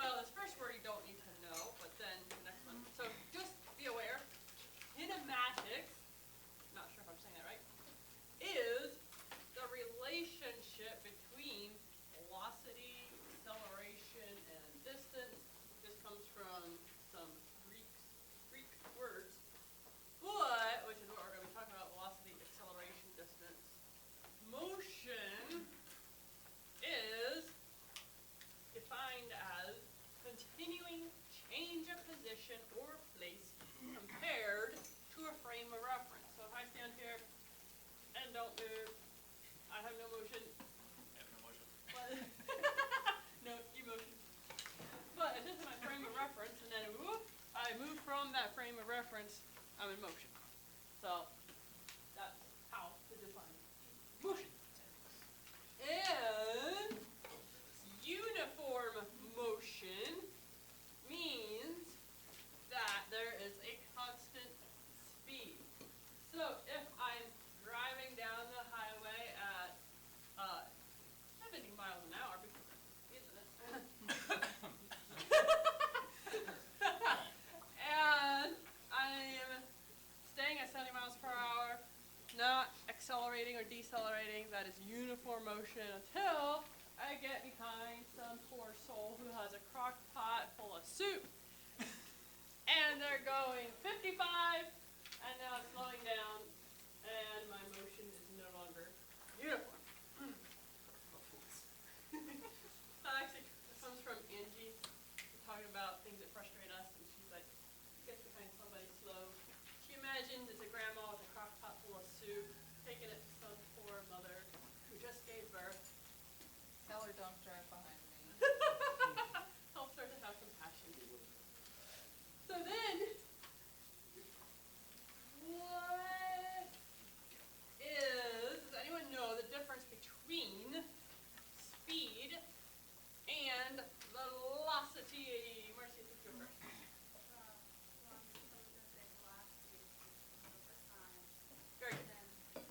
Well, this first word you don't need to know, but then the next one. So just be aware, kinematics, not sure if I'm saying that right, is the relationship between velocity, acceleration, and distance. This comes from some Greek words, but, which is what we're going to be talking about, velocity, acceleration, distance. Motion is defined as continuing change of position or place compared to a frame of reference. So if I stand here and don't move, I have no motion. I have no motion. No emotion. But if this is my frame of reference, and then whoop, I move from that frame of reference, I'm in motion. So that's how to define motion. And uniform motion means that there is a constant speed. So if I'm driving down the highway at 70 miles an hour, because isn't it? And I am staying at 70 miles per hour, not accelerating or decelerating, that is uniform motion until I get behind some poor soul who has a crock pot full of soup. And they're going 55, and now it's slowing down, and my motion is no longer uniform. That actually comes from Angie, talking about things that frustrate us, and she's like, gets behind somebody slow. She imagines it's a grandma with a crock pot full of soup, taking it to some poor mother who just gave birth. Tell her don't drive behind me. Helps her to have compassion. So then, what does anyone know the difference between speed and velocity? Marcy, take you over. Very good.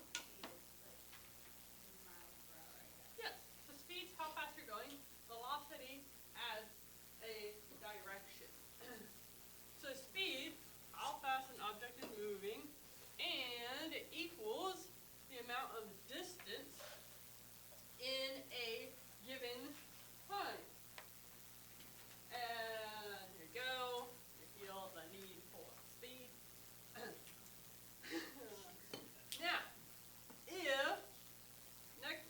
Yes, so speed's how fast you're going. Velocity adds a direction. So speed, how fast an object is moving, and it equals the amount of distance in a given time. And here you go. You feel the need for speed. Now,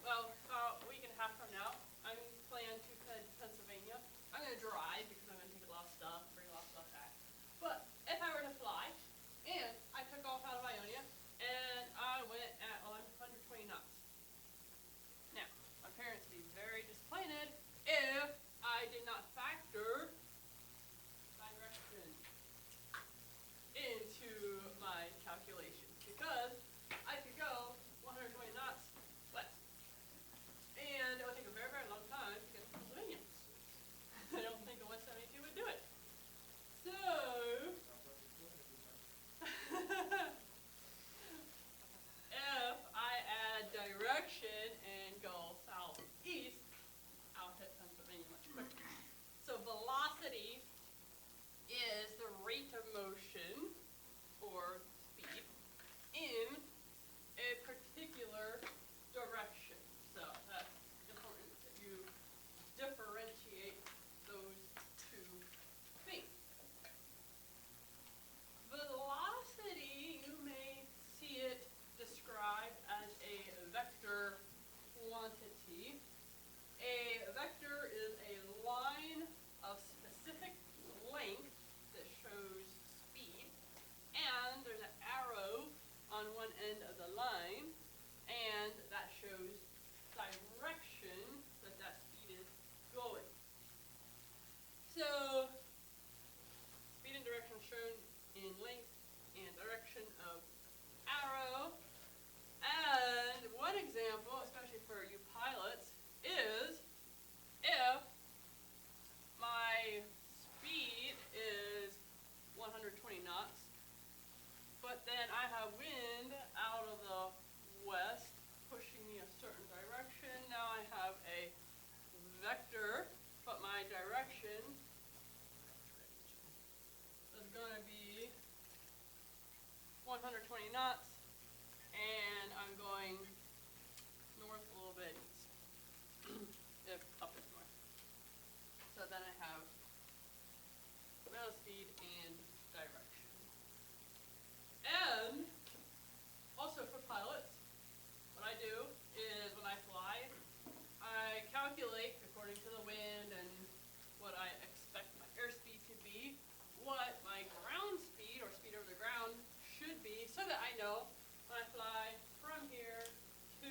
about a week and a half from now, I'm planning to head to Pennsylvania. I'm going to drive because I'm going to take a lot of stuff, bring a lot of stuff back. But if I were to fly, and I took off out of Ionia, and I went at 120 knots. Now, my parents would be very disappointed if I did not factor direction into my calculations, because I could go 120 knots west. And it would take a very, very long time to get to Pennsylvania. I don't think a 172 would do it. So, if I add direction and go southeast, I'll hit Pennsylvania much quicker. So velocity is the rate of motion, or speed, in a particular direction. So that's important that you differentiate those two things. Velocity, you may see it described as a vector quantity. A vector is a line of specific length that shows speed, and there's an arrow on one end of the line, and that shows direction that speed is going. So, speed and direction shown in length and direction of arrow. And one example, especially for you pilots, is if my speed is 120 knots, but then I have wind out of the west pushing me a certain direction. Now I have a vector, but my direction 120 knots, and I'm going north a little bit, if up is north. So then I have amount of speed and direction. And also for pilots, what I do is when I fly, I calculate according to the wind and what I expect my airspeed to be, what my ground speed or speed over the ground should be, so that I know when I fly from here to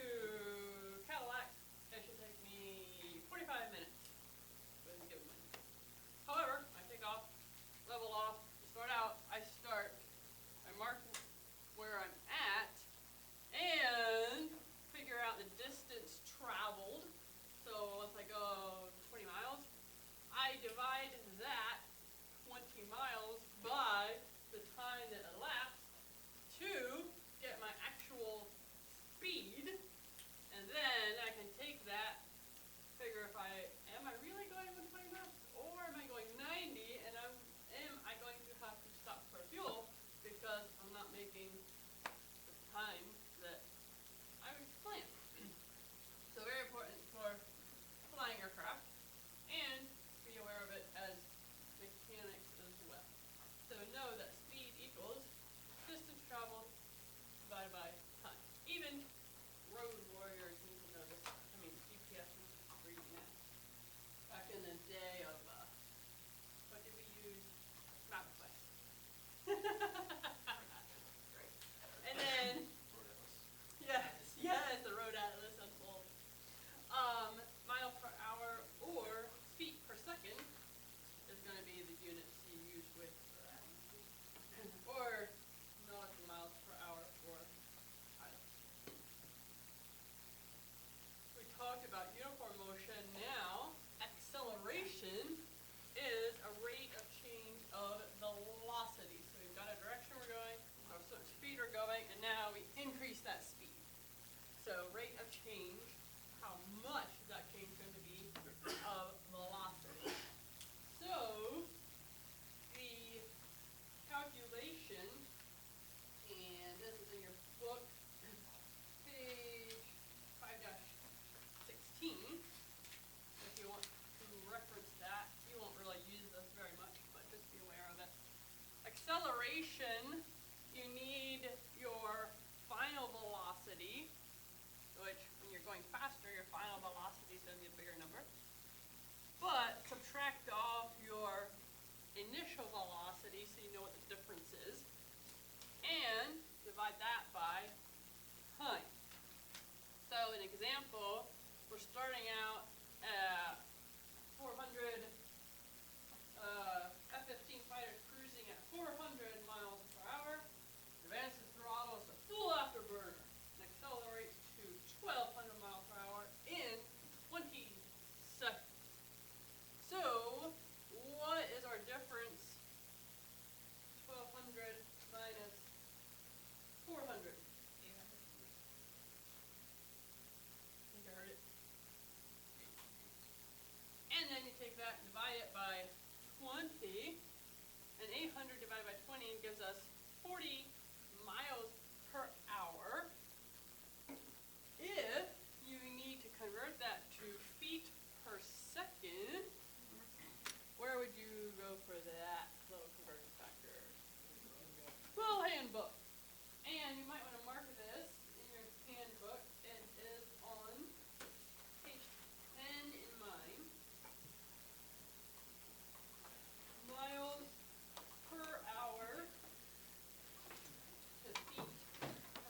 Cadillac, it should take me 45 minutes with a given wind. However, I take off, level off, start out, I mark where I'm at, and figure out the distance traveled. So once I go 20 miles, I divide that 20 miles by the time that elapsed to get my actual speed, and then I can take that, figure if am I really going 120 miles, or am I going 90, and am I going to have to stop for fuel because I'm not making the time that I was planned. So very important for flying aircraft, and be aware of it as mechanics as well. So know that speed equals distance traveled divided by time. Even road warriors need to know this. I mean, GPS is reading that. Back in the day of, what did we use? MapQuest. Great. And then, yes, the road atlas unfold. Mile per hour or feet per second is going to be the units you use with that. Or nautical miles per hour for pilots. We talked about uniform motion. Now, acceleration is a rate of change of velocity. So we've got a direction we're going, or a certain speed we're going, and now we increase that speed. So rate of change, how much is that change going to be of velocity? So the calculation, and this is in your book, page 5-16. If you want to reference that, you won't really use this very much, but just be aware of it. Acceleration, you need your final velocity, which when you're going faster, your final velocity is going to be a bigger number. But subtract off your initial velocity so you know what the difference is, and divide that by time. So an example, we're starting out at 400, F-15 fighter cruising at 400 miles per hour, advances throttle is a full afterburner, and accelerates to 1200 miles per hour in 20 seconds. So, what is our difference? 1200 minus 400. 800. I think I heard it. And then you take that and divide it by 20, and 800 divided by 20 gives us 40 miles per hour. If you need to convert that to feet per second, where would you go for that little conversion factor? Well, handbook. And you might want to mark this in your handbook. It is on page 10 in mine. Miles per hour to feet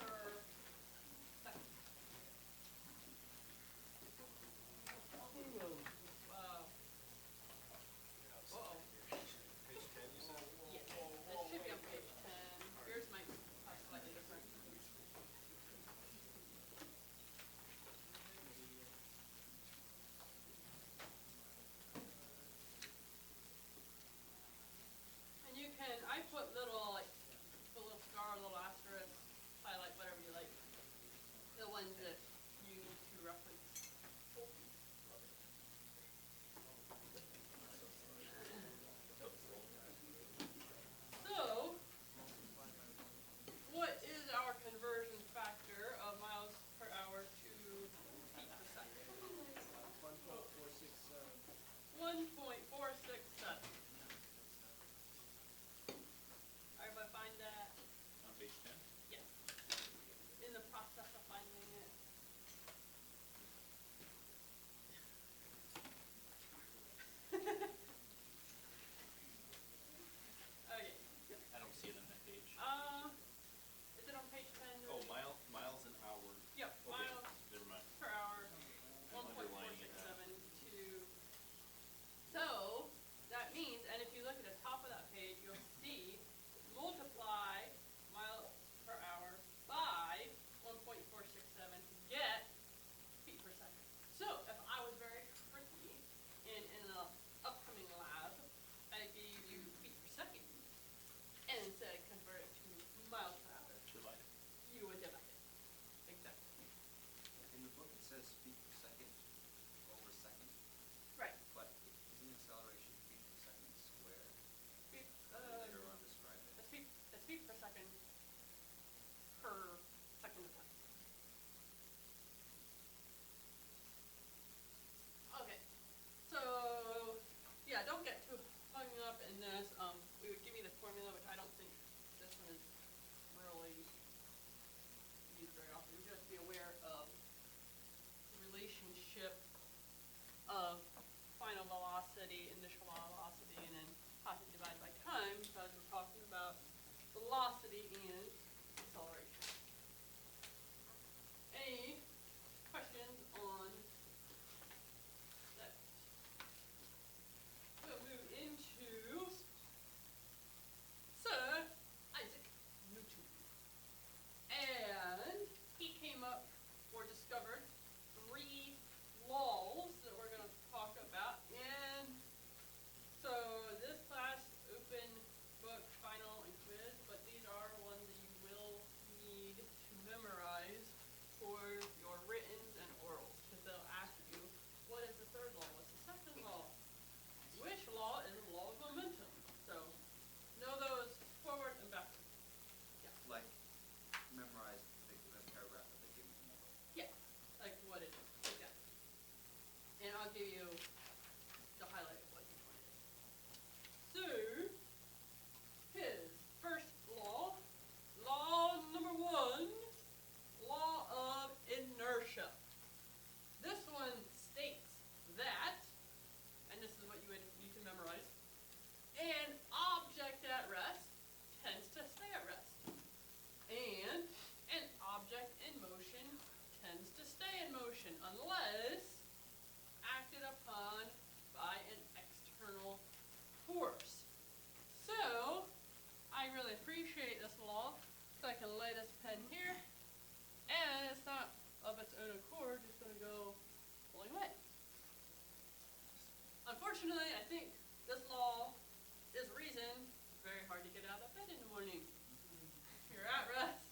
per second. Wow. Uh-oh. Page 10, you said? Yes, this should be on page 10. Yours might be slightly different. And you can, I put little, like, a little star, a little asterisk, highlight, whatever you like. The ones that you need to reference. So, what says feet per second over second, Right. but isn't acceleration feet per second squared? Feet, Later on describe it. that's feet per second per second of time. Okay, so yeah, don't get too hung up in this. We would give you the formula, which I don't think this one is really used very often. You just be aware of the relationship of final velocity, initial velocity, and then how to divide by time, because we're talking about velocity and acceleration. Any questions on that? We'll move into Sir Isaac Newton. And he came up or discovered 3 laws that we're going to talk about. And so this class, open book, final, and quiz, but these are ones that you will need to memorize for your writtens and orals, because they'll ask you, what is the 3rd law? What's the 2nd law? Which law is the law of momentum? So know those forward and backward. Yeah. Like, memorize the paragraph that they give you in the book. Yeah, like what it is. Exactly. And I'll give you the highlight of what each one is. So, his first law, law number 1, law of inertia. This one states that, and this is what you can memorize, an object at rest tends to stay at rest. And an object in motion tends to stay in motion unless acted upon by an external force. So, I really appreciate this law, so I can lay this pen here, and it's not of its own accord, it's going to go pulling away. Unfortunately, I think this law is the reason it's very hard to get out of bed in the morning. You're at rest,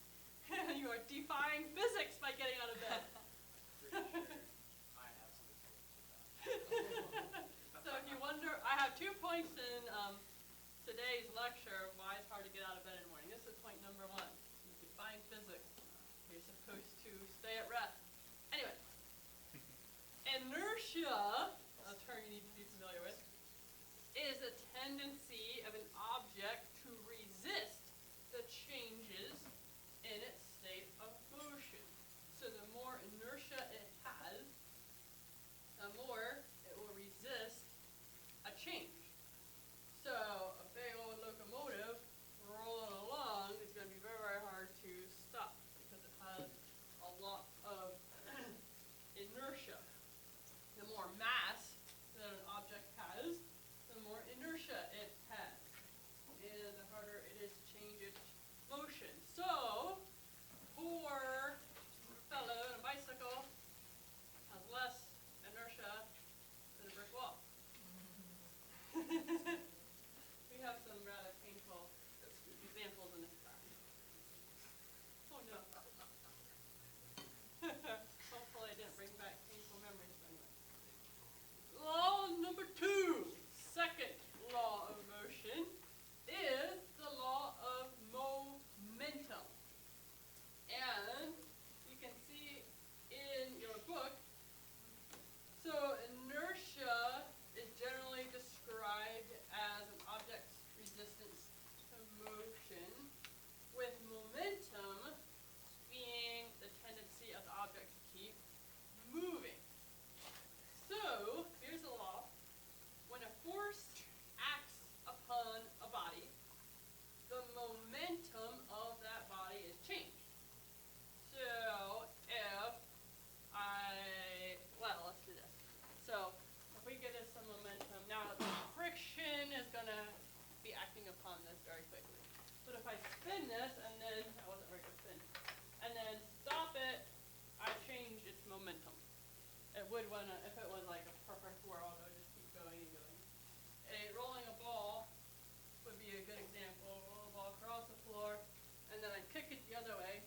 and you are defying physics by getting out of bed. I absolutely So if you wonder, I have 2 points in today's lecture of why it's hard to get out of bed in the morning. This is point number 1. You defying physics. You're supposed to stay at rest. Anyway, inertia, a term you need to be familiar with, is a tendency of an object to resist the changes in its state of motion. So the more inertia it has, the more it will resist a change. So a big old locomotive rolling along is going to be very, very hard to stop because it has a lot of inertia. The more mass that an object has, the more inertia it has, and the harder it is to change its motion. So, poor fellow in a bicycle has less inertia than a brick wall. We have some rather painful examples in this class. Oh no. Hopefully I didn't bring back painful memories anyway. Law number 2, second law of motion, is the law of momentum. And you can see in your book, so inertia is generally described as an object's resistance to motion, with momentum being the tendency of the object to keep moving. So, here's the law. When a force acts upon a body, the momentum of that body is changed. So, let's do this. So, if we give this some momentum, now the friction is going to be acting upon this very quickly. But if I spin this, and then, that wasn't very good spin, and then stop it, I change its momentum. It would if it was like a perfect world, it would just keep going and going. Rolling a ball would be a good example. Roll a ball across the floor, and then I kick it the other way.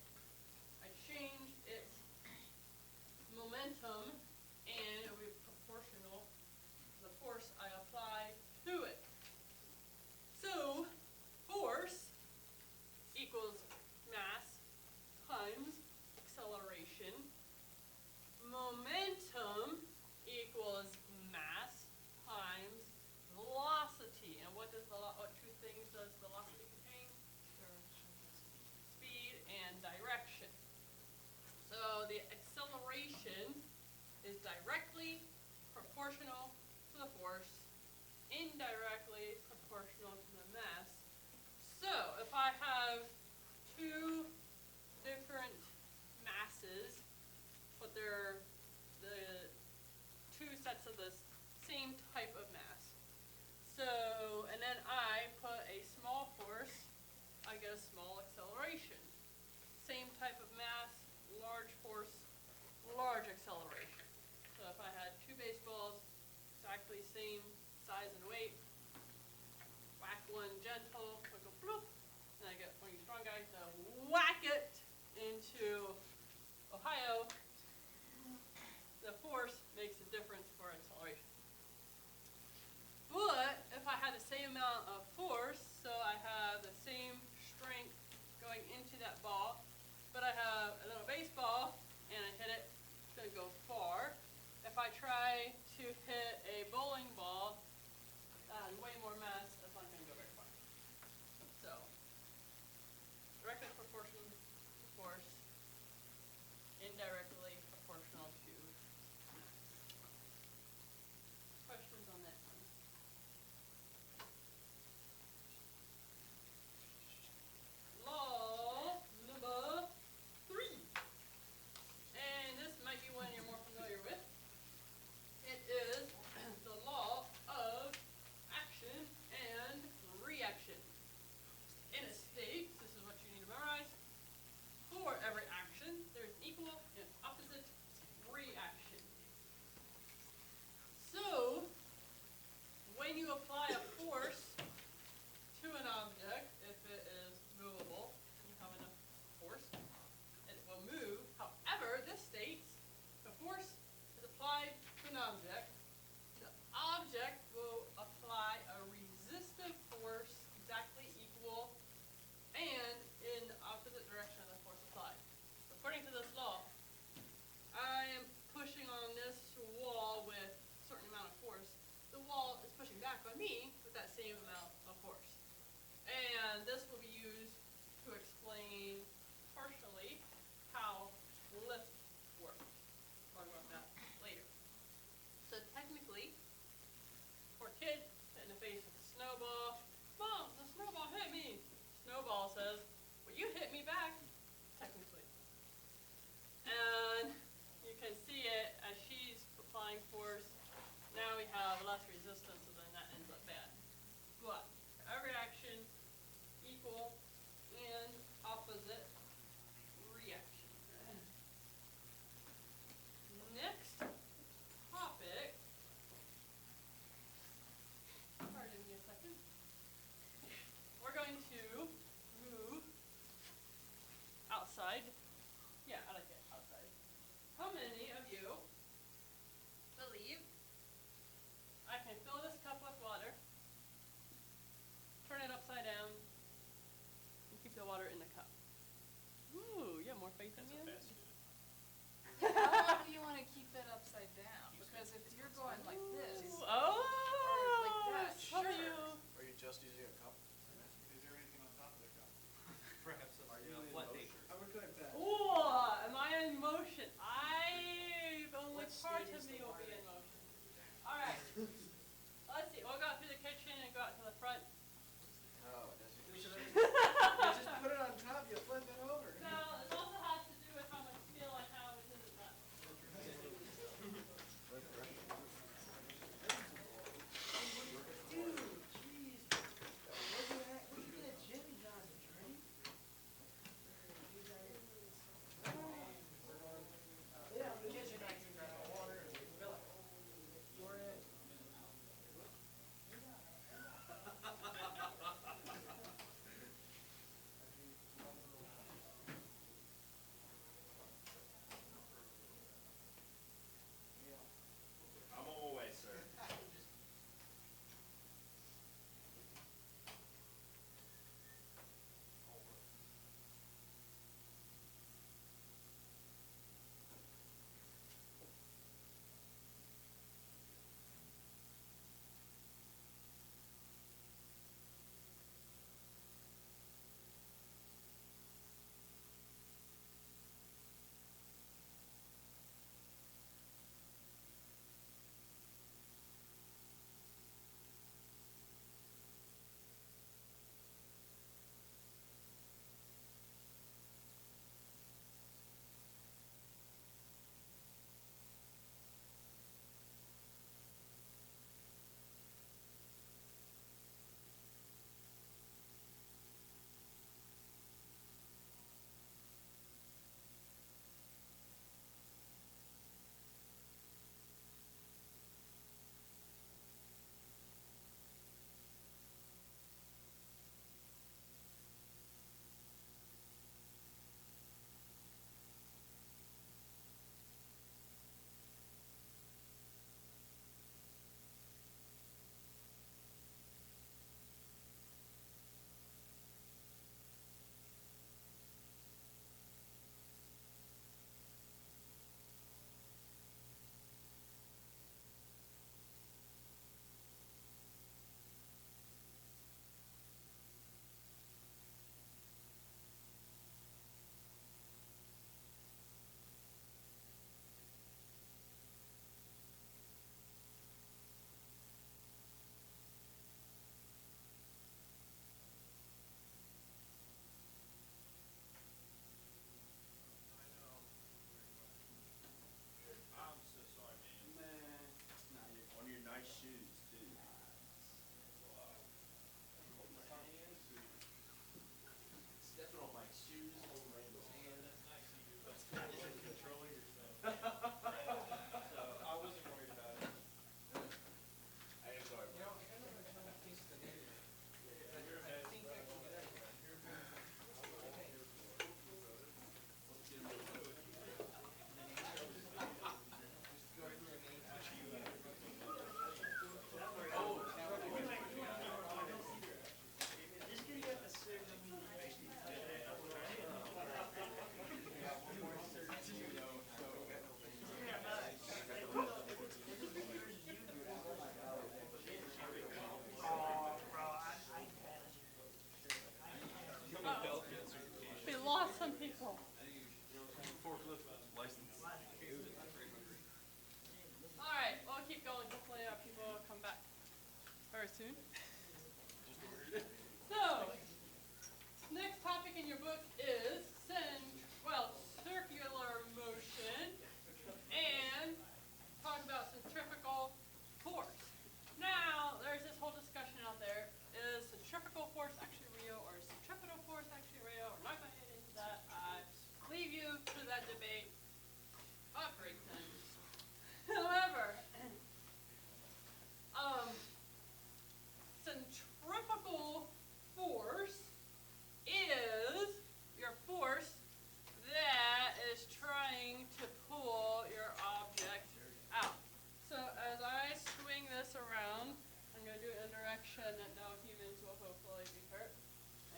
I change its momentum indirectly proportional to the mass. So if I have two different masses, but they're the two sets of the same type of mass. So, and then I put a small force, I get a small acceleration. Same type of mass, large force, large acceleration. So if I had two baseballs, exactly same size and weight, whack one gentle, like a bloop, and I get one strong guy to whack it into Ohio. The force makes a difference for acceleration. But if I had the same amount of force, so I have the same strength going into that ball, but I have a little baseball and I hit it, it's going to go far. If I try to hit a bowling ball that has way more mass, that's not going to go very far. So, directly proportional to force, indirectly proportional to mass. Questions on that one? Law number 3. And this might be one you're more familiar with. It is the law of action and reaction. In a state, this is what you need to memorize. For every action, there's an equal and opposite reaction. So, when you apply a force to an object, if it is movable, you have enough force, and it will move. However, this states the force is applied to an object. The object will apply a resistive force exactly equal and in the opposite direction of the force applied. According to this law, I am pushing on this wall with a certain amount of force. The wall is pushing back on me with that same amount of force. And this will be used to explain partially how lift works. Talk about that later. So technically, for a kid hit in the face with a snowball, Mom, the snowball hit me. Snowball says, well, you hit me back, technically. And you can see it as she's applying force. Now we have less resistance, so then that ends up bad. But every action, equal and opposite reaction. Next topic. Pardon me a second. We're going to move outside. Yeah, I like it, outside. How many of you believe I can fill this cup with water, turn it upside down, and keep the water in the cup? Ooh, you have more faith in me? How long do you want to keep it upside down? Because if you're going like this, Oh, or like that, some of sure. you. Are you just using a cup? Is there anything on top of the cup? Perhaps Are you in motion? I would go like that. Ooh, am I in motion? Only part of me will be in motion. All right. Let's see. We'll go out through the kitchen and go out to the front. Oh, it doesn't. You just put it on top, you flip it over. So it also has to do with how much skill I have within the nut. Dude, start soon. So, next topic in your book is circular motion, and talk about centrifugal force. Now, there's this whole discussion out there: is centrifugal force actually real, or is centripetal force actually real? We're not going to get into that. I leave you to that debate. Great things. However, centrifugal force is your force that is trying to pull your object out. So as I swing this around, I'm going to do it in a direction that no humans will hopefully be hurt.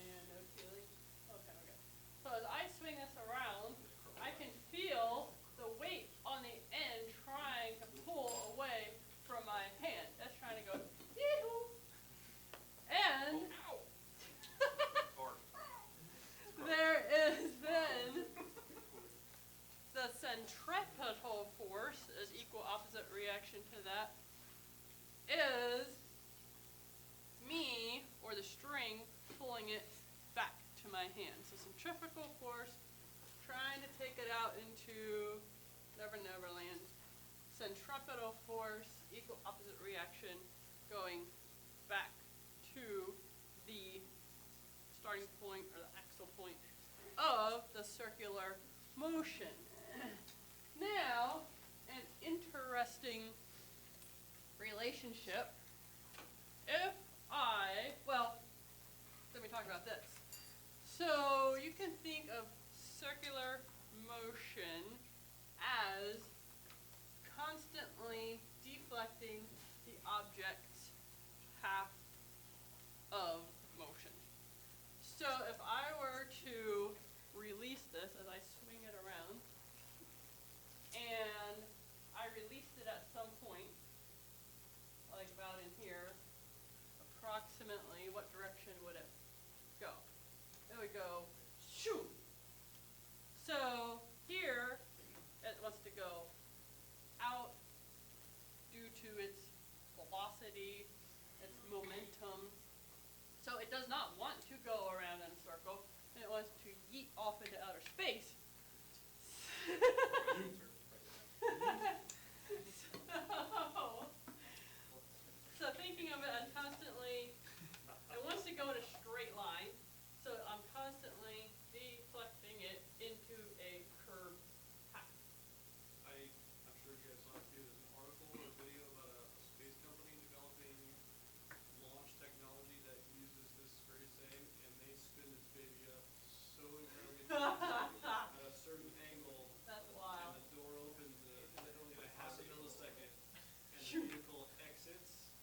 And no killing. Okay. So as I swing this around, I can feel the weight on the end trying to pull away from my hand. That's trying to go, yee-hoo! And there is then the centripetal force, is equal opposite reaction to that, is me, or the string, pulling it back to my hand. So centrifugal force, trying to take it out into Never Never Land. Centripetal force, equal opposite reaction, going back to the starting point, or the axle point, of the circular motion. Now, an interesting relationship. Let me talk about this. So you can think of circular motion as constantly deflecting the object's path of motion. So if I were to release this as I swing it around, and I released it at some point, like about in here, approximately what direction would it go? It would go shoo. So here it wants to go out due to its velocity, its momentum. So it does not want to go around in a circle, and it wants to yeet off into outer space. So thinking of it as constantly, it wants to go in a straight line, so I'm constantly deflecting it into a curved path. I'm sure you guys saw too, there's an article or video about a space company developing launch technology that uses this very same, and they spin this baby up so incredibly at a certain angle. That's wild. And the door opens in a half a millisecond, and the vehicle exits,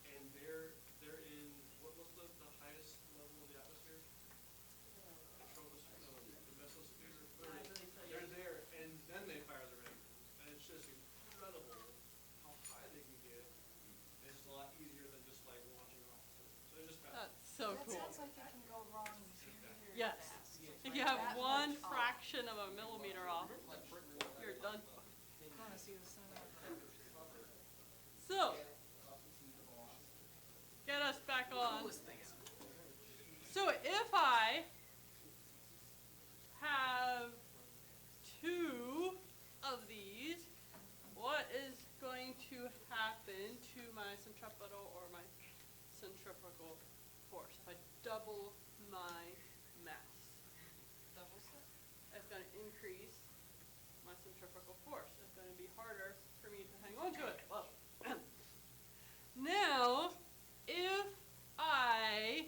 and they're in, what was the highest level of the atmosphere? The troposphere, no, the mesosphere. I believe so, They're yeah. there, and then they fire their engines, and it's just incredible how high they can get. And it's a lot easier than just like launching off. So it's just That's so That cool. sounds like it can go wrong very Yes. fast. If you have one fraction of a millimeter off, you're done. I wanna see the sun out. So, get us back on. So if I have two of these, what is going to happen to my centripetal or my centrifugal force if I double my mass? It's going to increase my centrifugal force. It's going to be harder for me to hang on to it. Whoa. Now, if I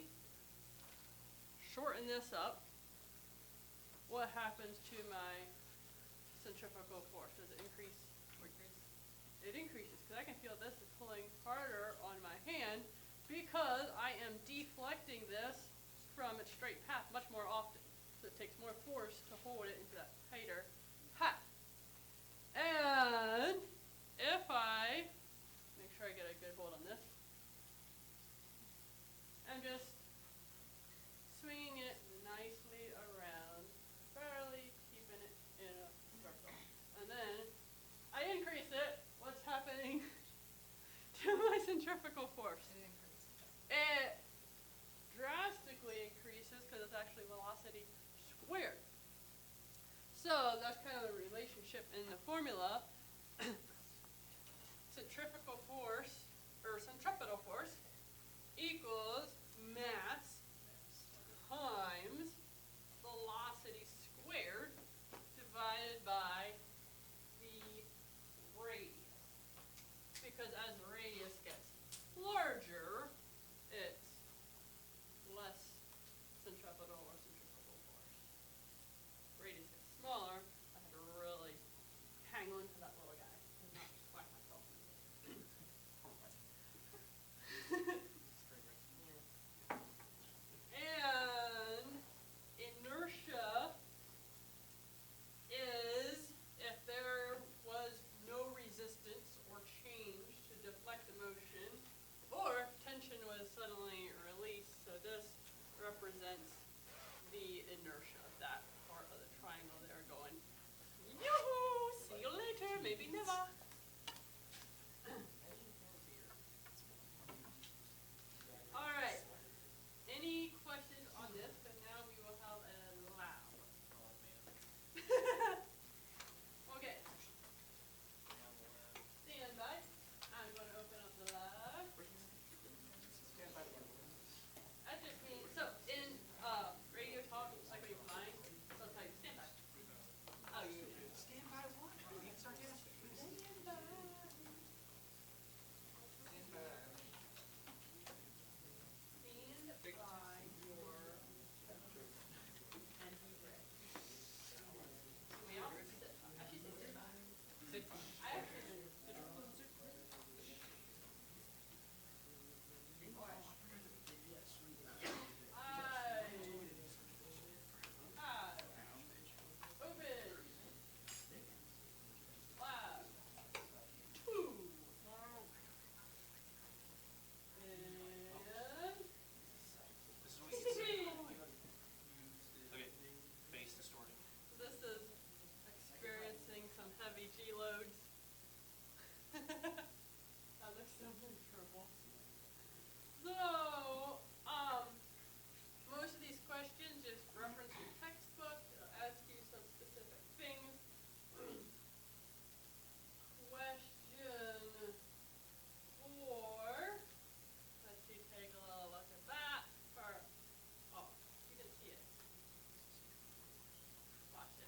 shorten this up, what happens to my centrifugal force? Does it increase or decrease? It increases, because I can feel this is pulling harder on my hand because I am deflecting this from its straight path much more often. So it takes more force to hold it into that tighter path. And if I make sure I get a good hold on this, I'm just swinging it nicely around, barely keeping it in a circle. And then I increase it. What's happening to my centrifugal force? It increases. squared. So that's kind of the relationship in the formula. Centrifugal force, or centripetal force, equals mass times velocity squared divided by the radius. Because as the radius gets larger, it's less centripetal or centrifugal force. Radius gets smaller, I had to really hang on to that little guy and not whack myself in the head. And inertia is if there was no resistance or change to deflect the motion, or if tension was suddenly released. So this represents the inertia, that part of the triangle there going, yoo-hoo, see you later, maybe never. All right. Any questions on this? But now we will have a lab. Okay. Stand by. I'm going to open up the lab. That just means, so in radio talk, like when you're flying, they'll tell you stand by. Oh, you Stand by what? Are you being sarcastic? stand by. Stand by. Stand by your and be ready. Well, sit by. I should say sit by. Sit by. I actually open. Lab. 2. And This is what you say. Okay, base distorting. this is experiencing some heavy G loads. That looks so miserable. So, most of these questions just reference your textbook. It'll ask you some specific things. Question 4. Let you take a little look at that. Oh, you didn't see it. Watch it.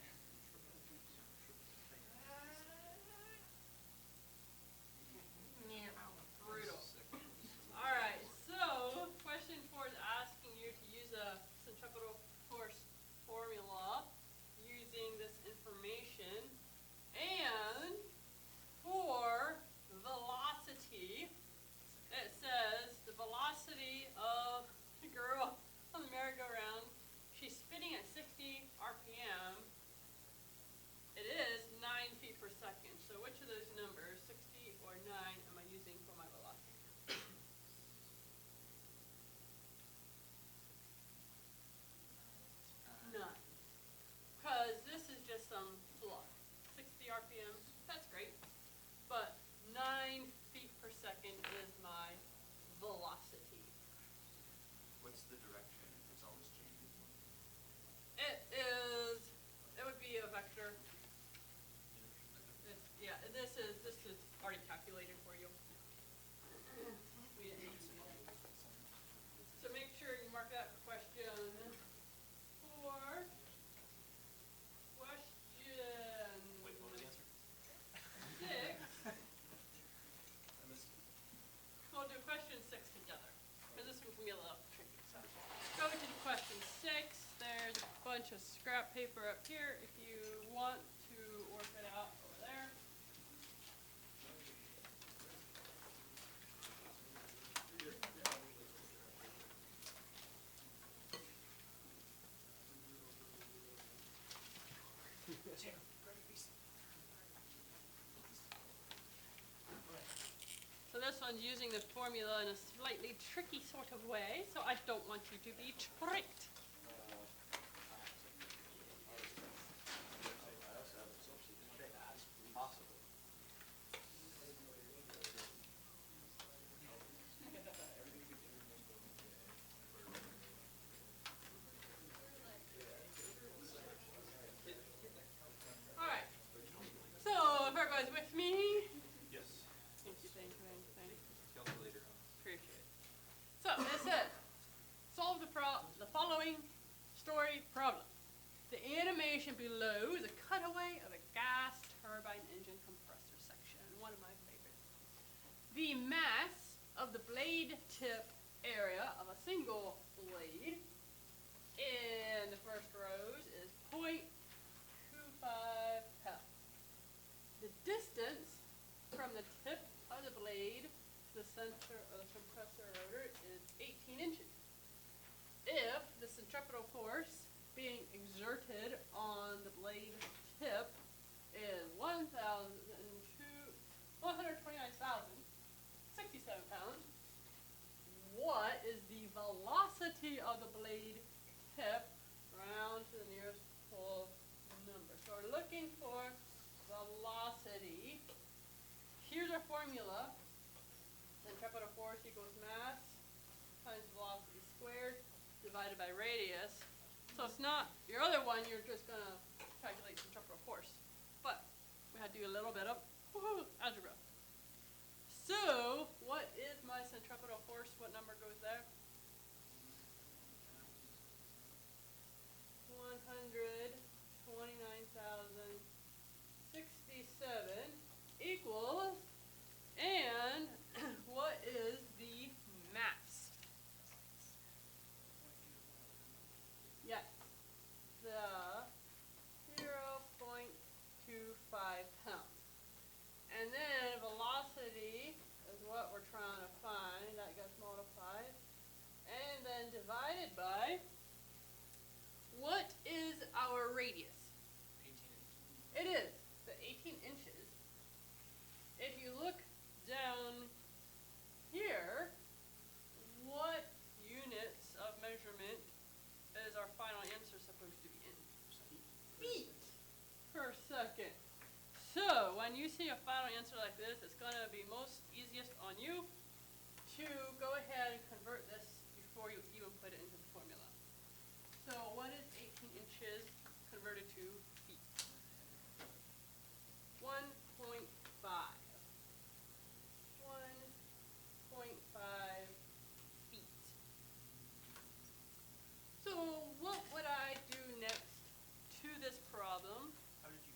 Brutal. Alright, so question 4 is asking you to use a centripetal force formula using this information. And for velocity, it says the velocity of the girl on the merry-go-round, she's spinning at 60 RPM. It is 9 feet per second. So which of those numbers, 60 or 9, am I using for my velocity? None. Because this is just some fluff. 60 RPM, that's great. But 9 feet per second is my velocity. What's the direction if it's always changing? It would be a vector. Yeah, this is already calculated for you. We didn't need to do that. So make sure you mark that for question 4. Question Wait, what was the answer? 6. We'll do question 6 together, because this one can be a little tricky. So go to question 6. There's a bunch of scrap paper up here if you want to work it out over there. So this one's using the formula in a slightly tricky sort of way, so I don't want you to be tricked. story problem. The animation below is a cutaway of a gas turbine engine compressor section, one of my favorites. The mass of the blade tip area of a single blade in the first rows is 0.25 pounds. The distance from the tip of the blade to the center of the compressor rotor is 18 inches. If the centripetal force being exerted on the blade tip is 129,067 pounds, what is the velocity of the blade tip round to the nearest whole number? So we're looking for velocity. Here's our formula. Centripetal force equals mass times velocity squared divided by radius. So it's not your other one, you're just going to calculate centripetal force. But we had to do a little bit of algebra. So what is my centripetal force? What number goes there? 129,067 equals, and what is the mass? Yes, the 0.25 pounds. And then velocity is what we're trying to find. That gets multiplied. And then divided by, what is our radius? 18 inches. It is the 18 inches. If you look down here, what units of measurement is our final answer supposed to be in? Feet per second. So when you see a final answer like this, it's going to be most easiest on you to go ahead and convert this before you even put it into the formula. So what is 18 inches converted to feet? 1.5. 1.5 feet. So what would I do next to this problem? How did you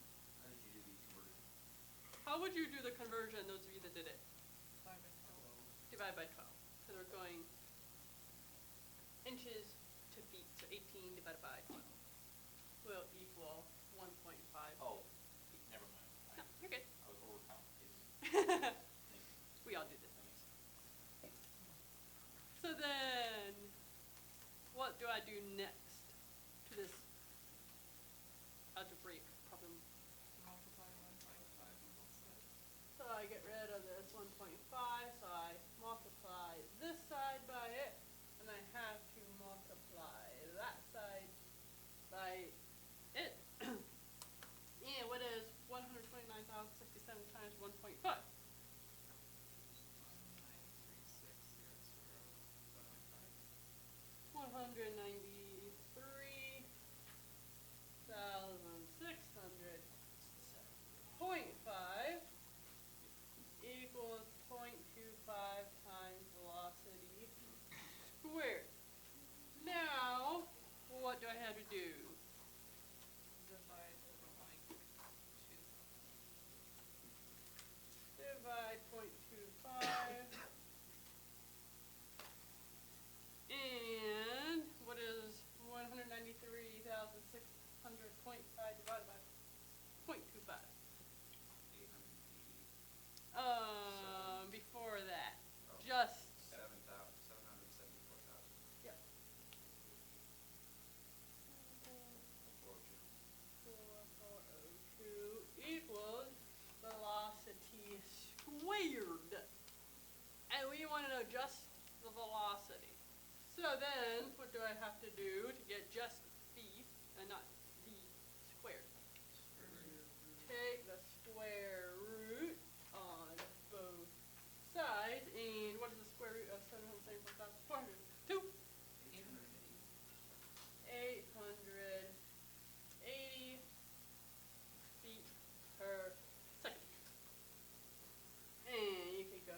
do the conversion? How would you do the conversion, those of you that did it? Divide by 12. Because we're going inches to feet, so 18 divided by 12 will equal 1.5. Oh, never mind. No, you're good. I was overcomplicated. We all do this. That makes sense. So then, what do I do next to this algebraic problem? Multiply 1.5 on both sides. So I get rid of this 1.5, so I multiply this side by it, and I have to multiply that side by it. And what is 129,067 times 1.5? 193,600.5 equals 0.25 times velocity squared. Now, what do I have to do? Divide the 0.2. Divide 0.25. And what is 193,600.5 divided by 0.25? 880. Before that, Oh. just 774,000. yeah. 4402 equals velocity squared. And we want to know just the velocity. So then, what do I have to do to get just v and not v squared? Take the square root on both sides, and what is the square root of 774,400? 2. 880 feet per second. And you can go.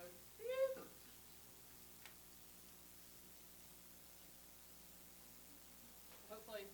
Hopefully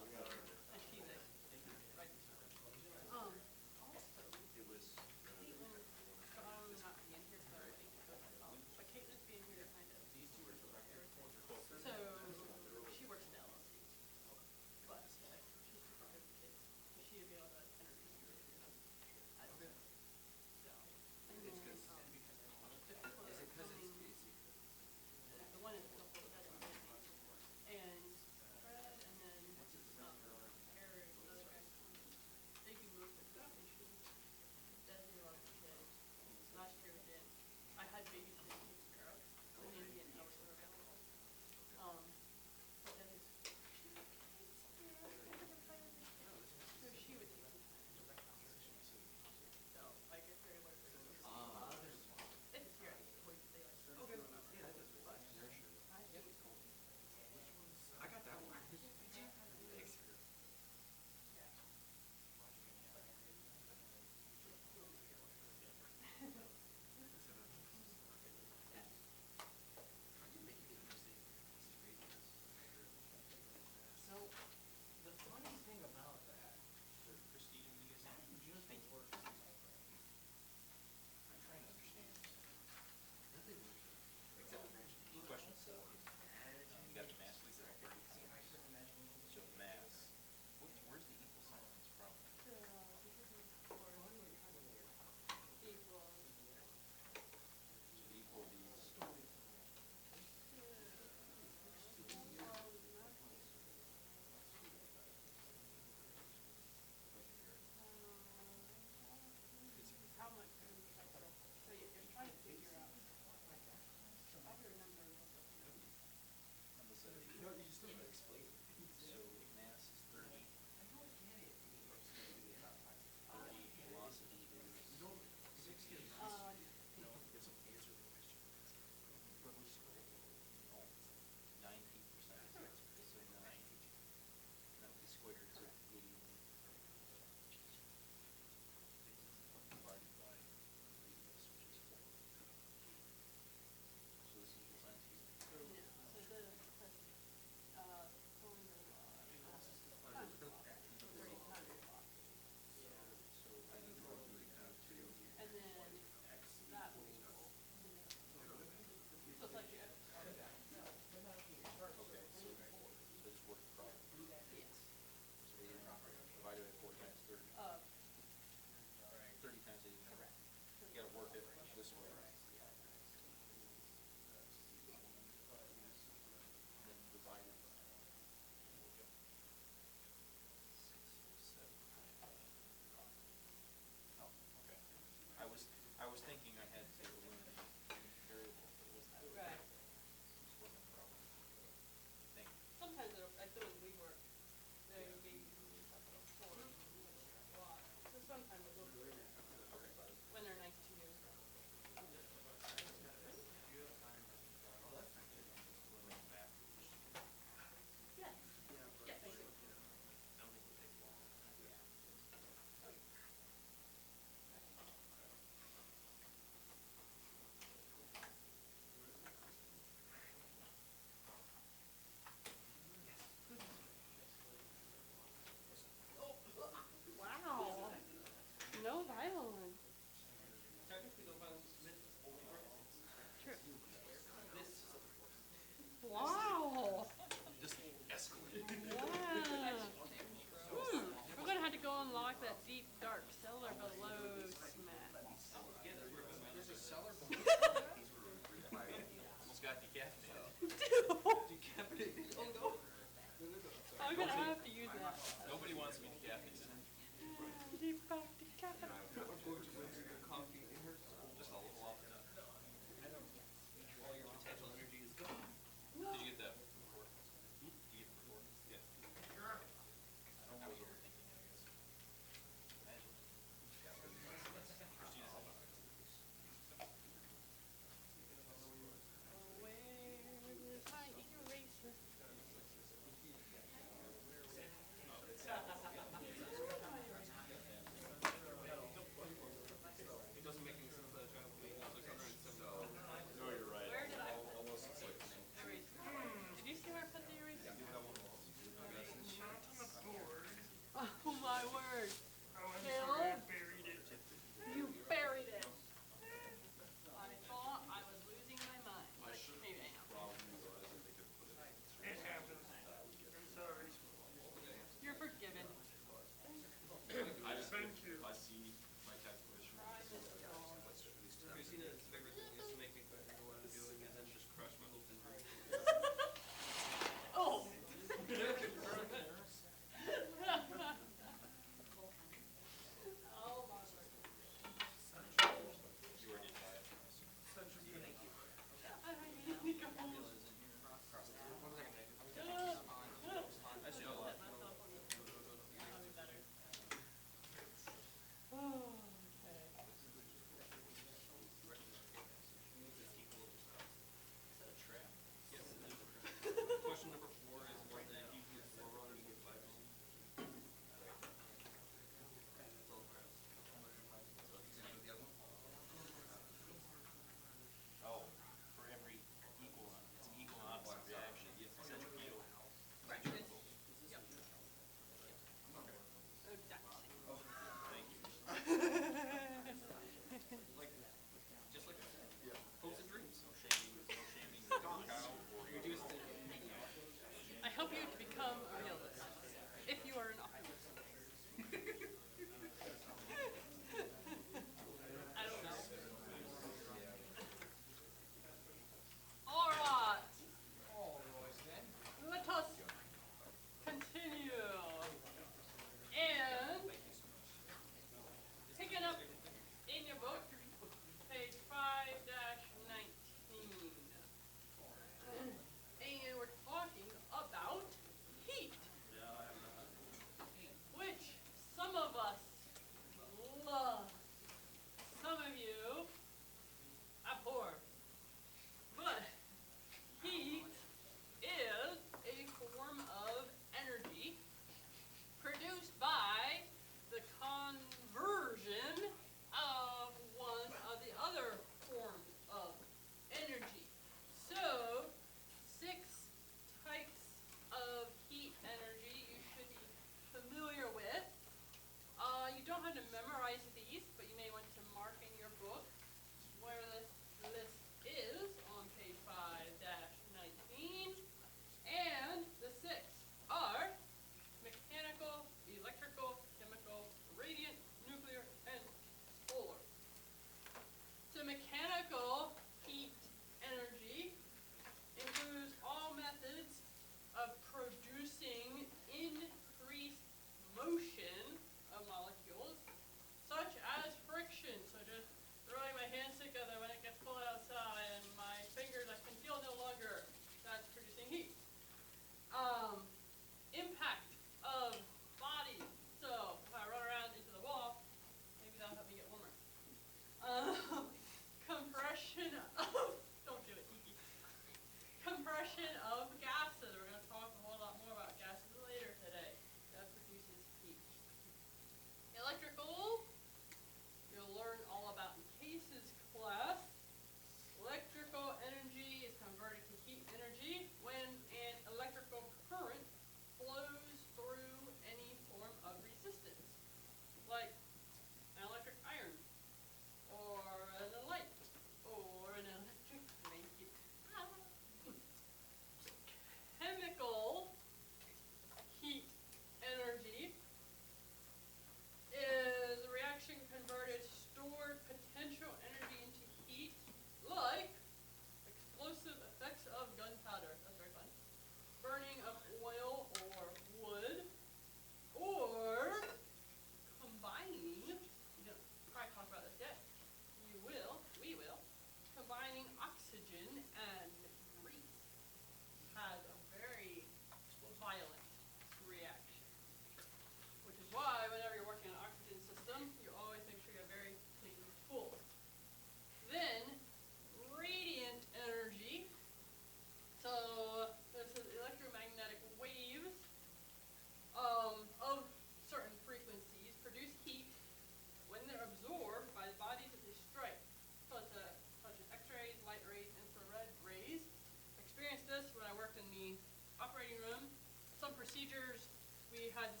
procedures, we had to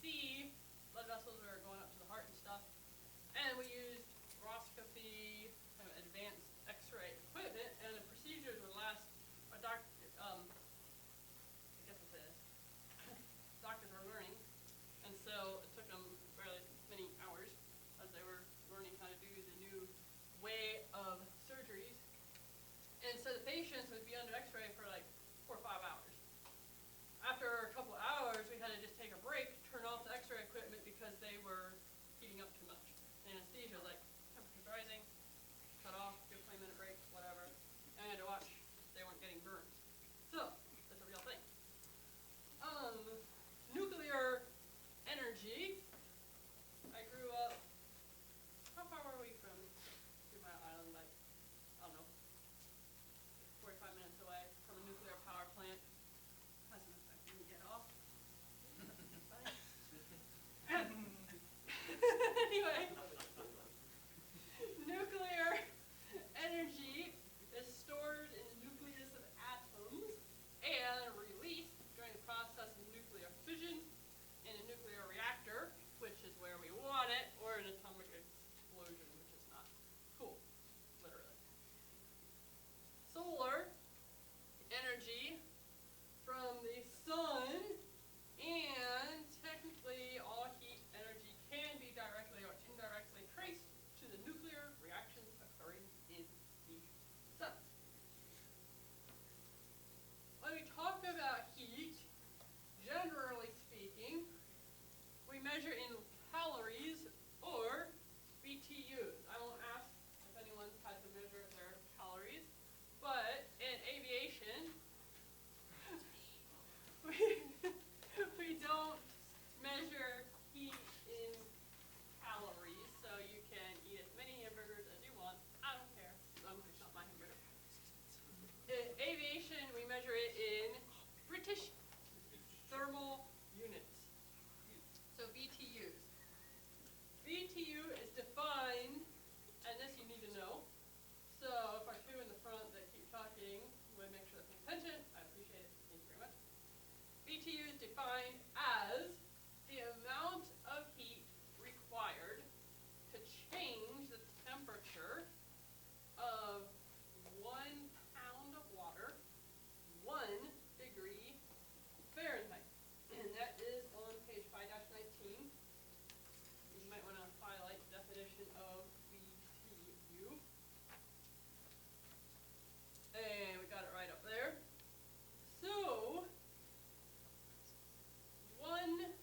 see blood vessels that are going up to the heart and stuff. And we used fluoroscopy, kind of advanced x-ray equipment, and the procedures would last, I guess it's doctors were learning, and so it took them fairly many hours as they were learning how to do the new way of surgeries. And so the patients would be under x-ray for like 4 or 5 hours. After a couple hours, we had to just take a break, turn off the x-ray equipment because they were heating up too much. Anesthesia, like, temperature's rising, cut off, give a 20-minute break, whatever. And I had to watch they weren't getting burns. So, that's a real thing. Nuclear energy. I grew up, how far were we from 2 Mile Island? Like, I don't know, 45 minutes away from a nuclear power plant. Hasn't affected me at all. Anyway, nuclear energy is stored in the nucleus of atoms and released during the process of nuclear fission in a nuclear reactor, which is where we want it, or an atomic explosion, which is not cool, literally. Solar energy from the sun, and technically all heat energy can be directly or indirectly traced to the nuclear reactions occurring in the sun. When we talk about heat, generally speaking, we measure in calories or BTUs. I won't ask if anyone's had to measure their calories, but in aviation, we don't measure heat in calories, so you can eat as many hamburgers as you want. I don't care, as long as it's not my hamburger. In aviation, we measure it in British thermal units. So BTUs. BTU is defined, and this you need to know. So if our two in the front that keep talking would make sure they're paying attention, I appreciate it. Thank you very much. BTU is defined as the amount of heat required to change the temperature of 1 pound of water 1 degree Fahrenheit. And that is on page 5-19. You might want to highlight the definition of BTU. And we got it right up there. So, 1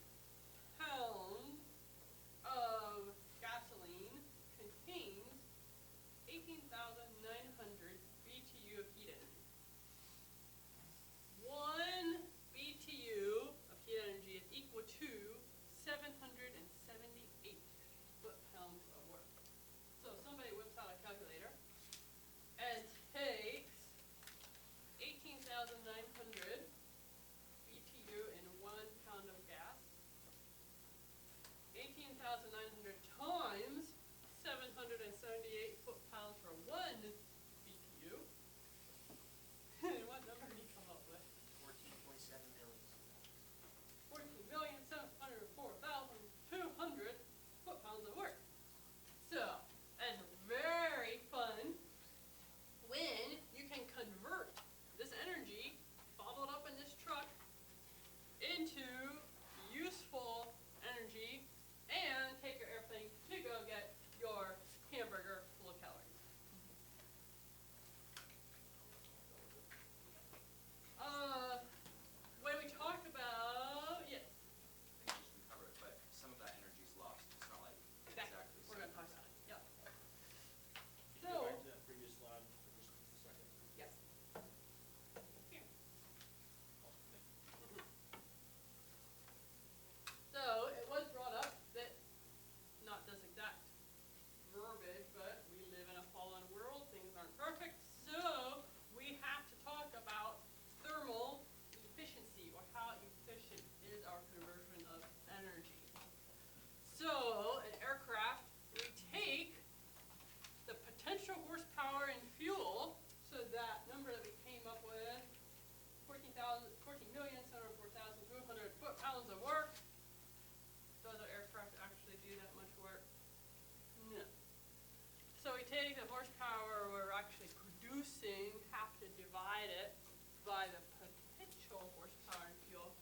take the horsepower we're actually producing, have to divide it by the potential horsepower and fuel.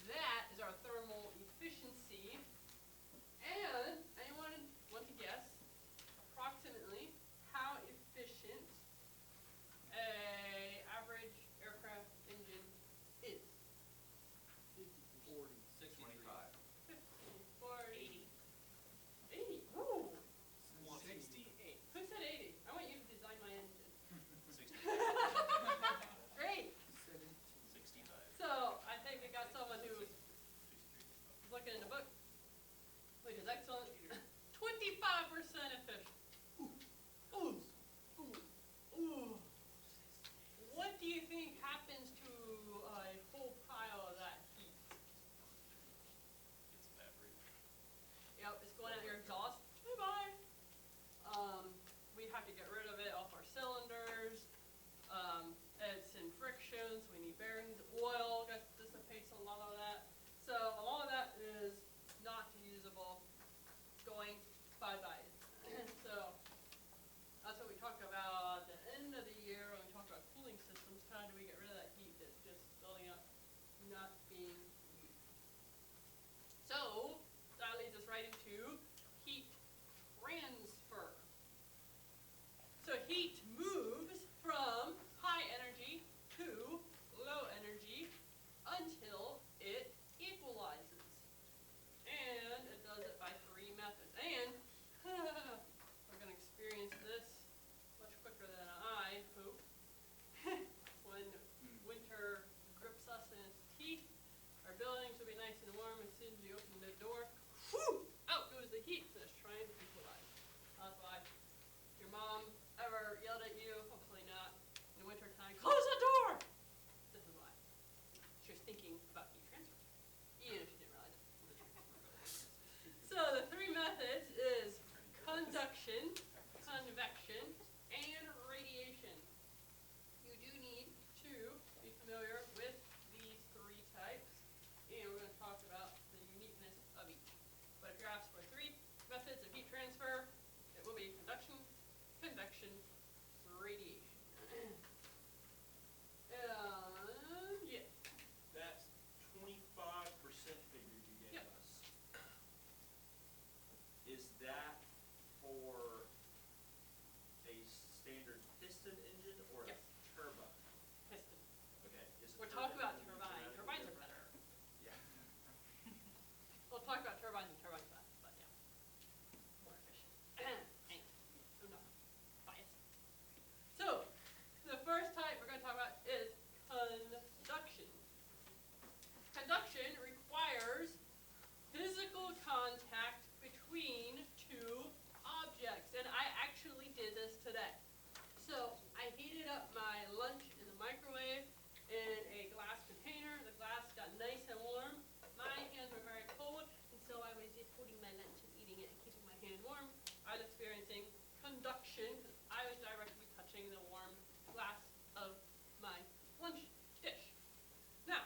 That is our thermal efficiency. And anyone want to guess approximately how efficient a average aircraft engine is? 40. 25. 50, 40, 80. 80. Ooh. 68. Who said 80? I want you to design my engine. 65. Great. 65. So I think we got someone who is 63. looking in the book, which is excellent. 25% efficient. Ooh. Ooh. Ooh. What do you think happens to a whole pile of that heat? It's evaporated. Yep, it's going out your exhaust. Bye-bye. We have to get rid of it off our cylinders. It's in frictions. We need bearings. Oil dissipates a lot of that. So a lot of that is not usable. Going bye-bye. So that's what we talk about at the end of the year when we talk about cooling systems. How do we get rid of that heat that's just building up, not being used? So that leads us right into heat transfer. So heat moves from high energy to low energy until it equalizes. And it does it by 3 methods. And we're going to experience this much quicker than I hope. When winter grips us in its teeth, our buildings will be nice and warm as soon as you open the door. Whew! Out goes the heat that's trying to equalize. That's why your mom ever yelled at you, hopefully not, in the winter time, close the door! This is why. She was thinking about heat transfer. Even if she didn't realize it. So the 3 methods is conduction, convection, and radiation. You do need to be familiar with these 3 types, and we're going to talk about the uniqueness of each. But if you're asked for 3 methods of heat transfer, it will be conduction, convection, radiation. Yeah. That 25% figure you gave Yep. us, is that for a standard piston engine or a Yes. turbine? Piston. Okay. Is a We're talking about turbine turbines. Turbines are better. Yeah. We'll talk about turbines and turbines last, but yeah. More efficient. Anyway, I'm not biased. So, the first type we're going to talk about is conduction. Conduction requires physical contact between 2 objects. And I actually did this today. So, I heated up my lunch in the microwave in a glass container. The glass got nice and warm. My hands were very cold, and so I was just holding my lunch and eating it and keeping my hand warm. I was experiencing conduction because I was directly touching the warm glass of my lunch dish. Now,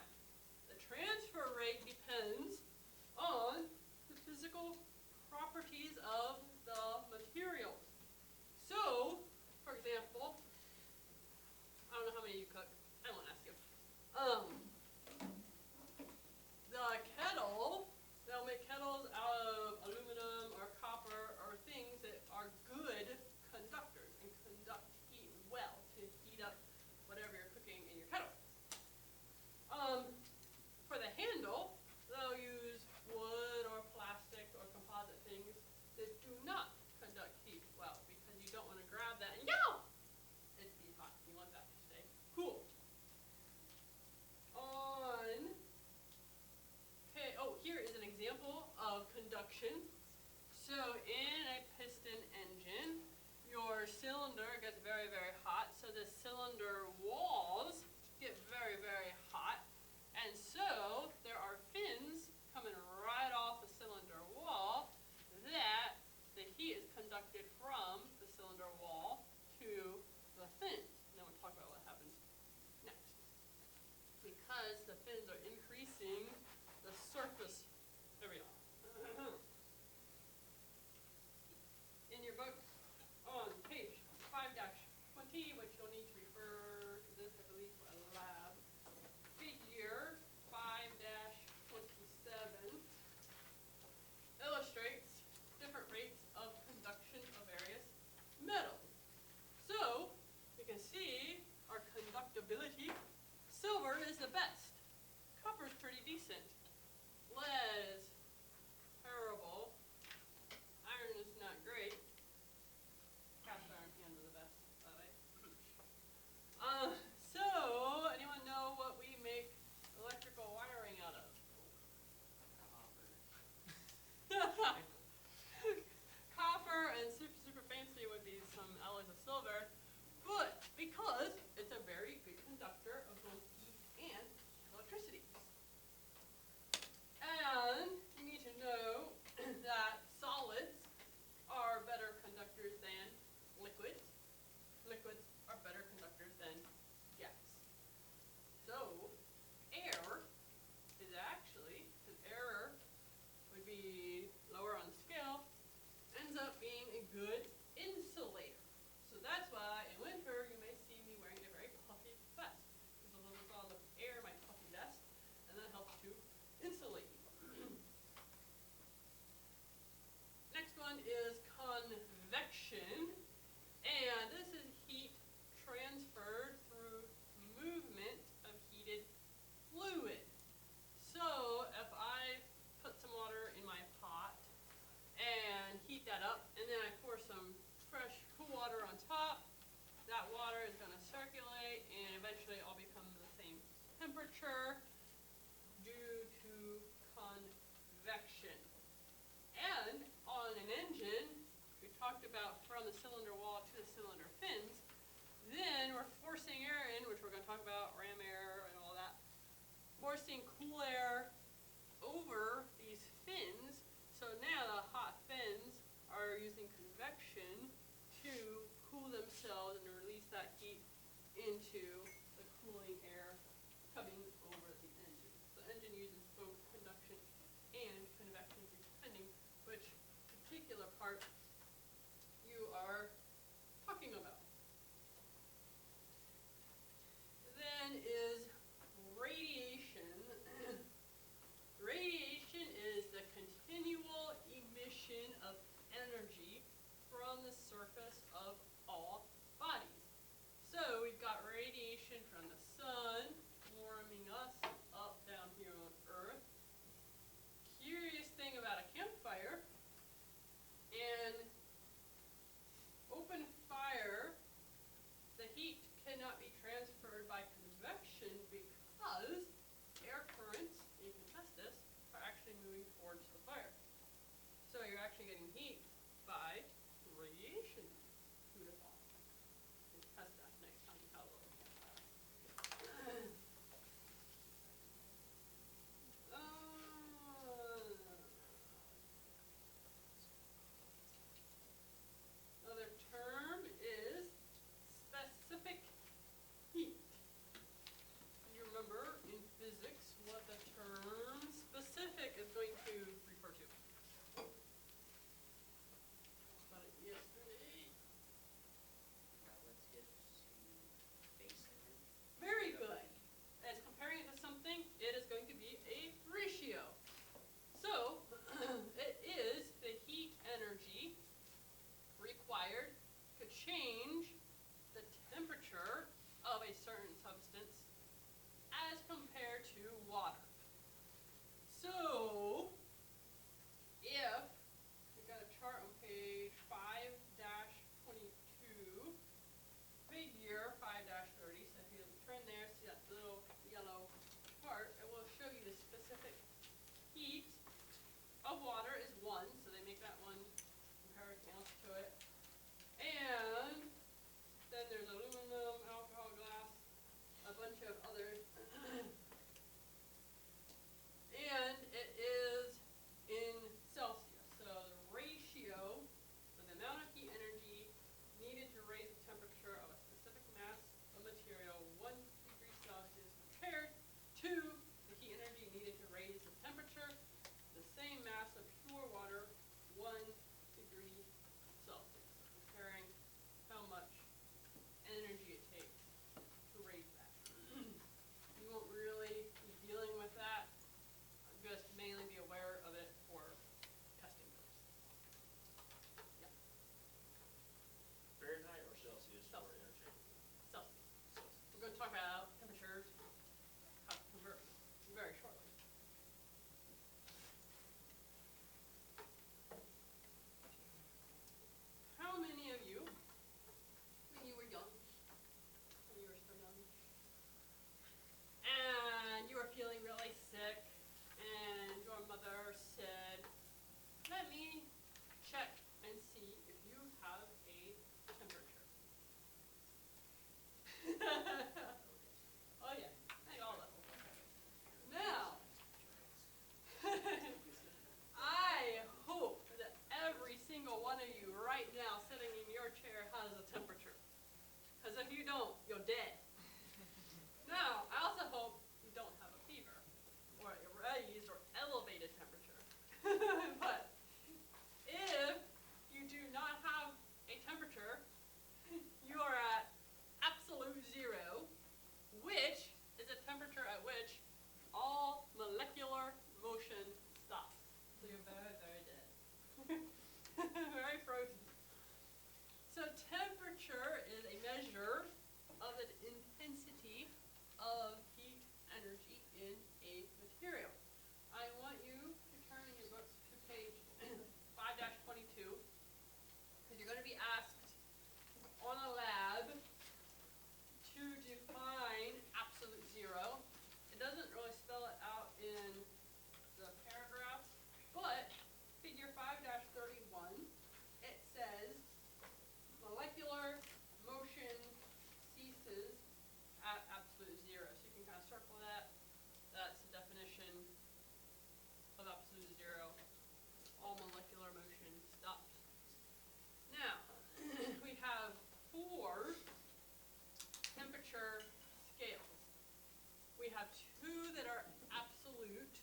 the transfer rate depends on the physical properties of the materials. So, for example, I don't know how many you cook. I won't ask you. The kettle, they'll make kettles out of aluminum or copper or things that are good conductors and conduct heat well to heat up whatever you're cooking in your kettle. For the handle, they'll use wood or plastic or composite things that do not conduct heat well because you don't want to grab that and it'd be hot. You want that to stay cool. Here is an example of conduction. So in a piston engine, your cylinder gets very, very hot. So the cylinder walls get very, very hot. And so there are fins coming right off the cylinder wall that the heat is conducted from the cylinder wall to the fins. Now we'll talk about what happens next. Because the fins are increasing the surface. There we go. In your book on page is the best? Copper's pretty decent. Lead is terrible. Iron is not great. Cast iron cans are the best, by the way. So, anyone know what we make electrical wiring out of? Copper and super fancy would be some alloys of silver, but because it's a very good conductor of both heat and electricity. And you need to know that solids are better conductors than liquids. Liquids are better conductors than gas. So, air is actually, because air would be lower on the scale, ends up being a good insulator. So that's why in winter you may see me wearing a very puffy vest. Because a little bit of air in my puffy vest, and that helps to insulate you. Next one is convection. And this is heat transferred through movement of heated fluid. So if I put some water in my pot and heat that up, and then I pour some fresh cool water on top, that water is going to circulate and eventually all become the same temperature due to convection. And on an engine, we talked about from the cylinder wall to the cylinder fins, then we're forcing air in, which we're going to talk about, ram air and all that, forcing cool air over these fins. So now the hot fins are using convection to cool themselves and release that heat into the cooling air coming over the engine. So the engine uses both conduction and convection depending which particular part you are talking about. Then is radiation. Radiation is the continual emission of energy from the surface of all bodies. So we've got radiation from the sun warming us up down here on Earth. Curious thing about a campfire, in open fire, the heat cannot be transferred by convection because air currents, you can test this, are actually moving towards the fire. So you're actually getting heat by radiation. Who'd have thought? You can test that next time you have a little campfire. Another term is specific heat. You remember in physics what the term specific is going to refer to. About it yesterday. Now let's get to base energy. Very good. As comparing it to something, it is going to be a ratio. So, it is the heat energy required to change the temperature of a certain substance as compared to water. So, if we've got a chart on page 5-22, figure 5-30, so if you turn there, see that little yellow chart, it will show you the specific heat of water is 1, so they make that one compare everything else to it. And then there's aluminum, alcohol, glass, a bunch of others. And it is in Celsius. So the ratio of the amount of heat energy needed to raise the temperature of a specific mass of material 1 degree Celsius compared to the heat energy needed to raise the temperature dead. Now, I also hope you don't have a fever or a raised or elevated temperature. But if you do not have a temperature, you are at absolute zero, which is a temperature at which all molecular motion stops. So you're very, very dead. Very frozen. So temperature is a measure of the intensity of heat energy in a material. I want you to turn in your books to page 5-22, because you're going to be asked on a lab to define absolute zero. It doesn't really spell it out in the paragraph, but figure 5-31, it says molecular motion ceases at absolute zero. So you can kind of circle that. That's the definition of absolute zero. All molecular motion stops. Now, we have 4 temperature scales. We have 2 that are absolute,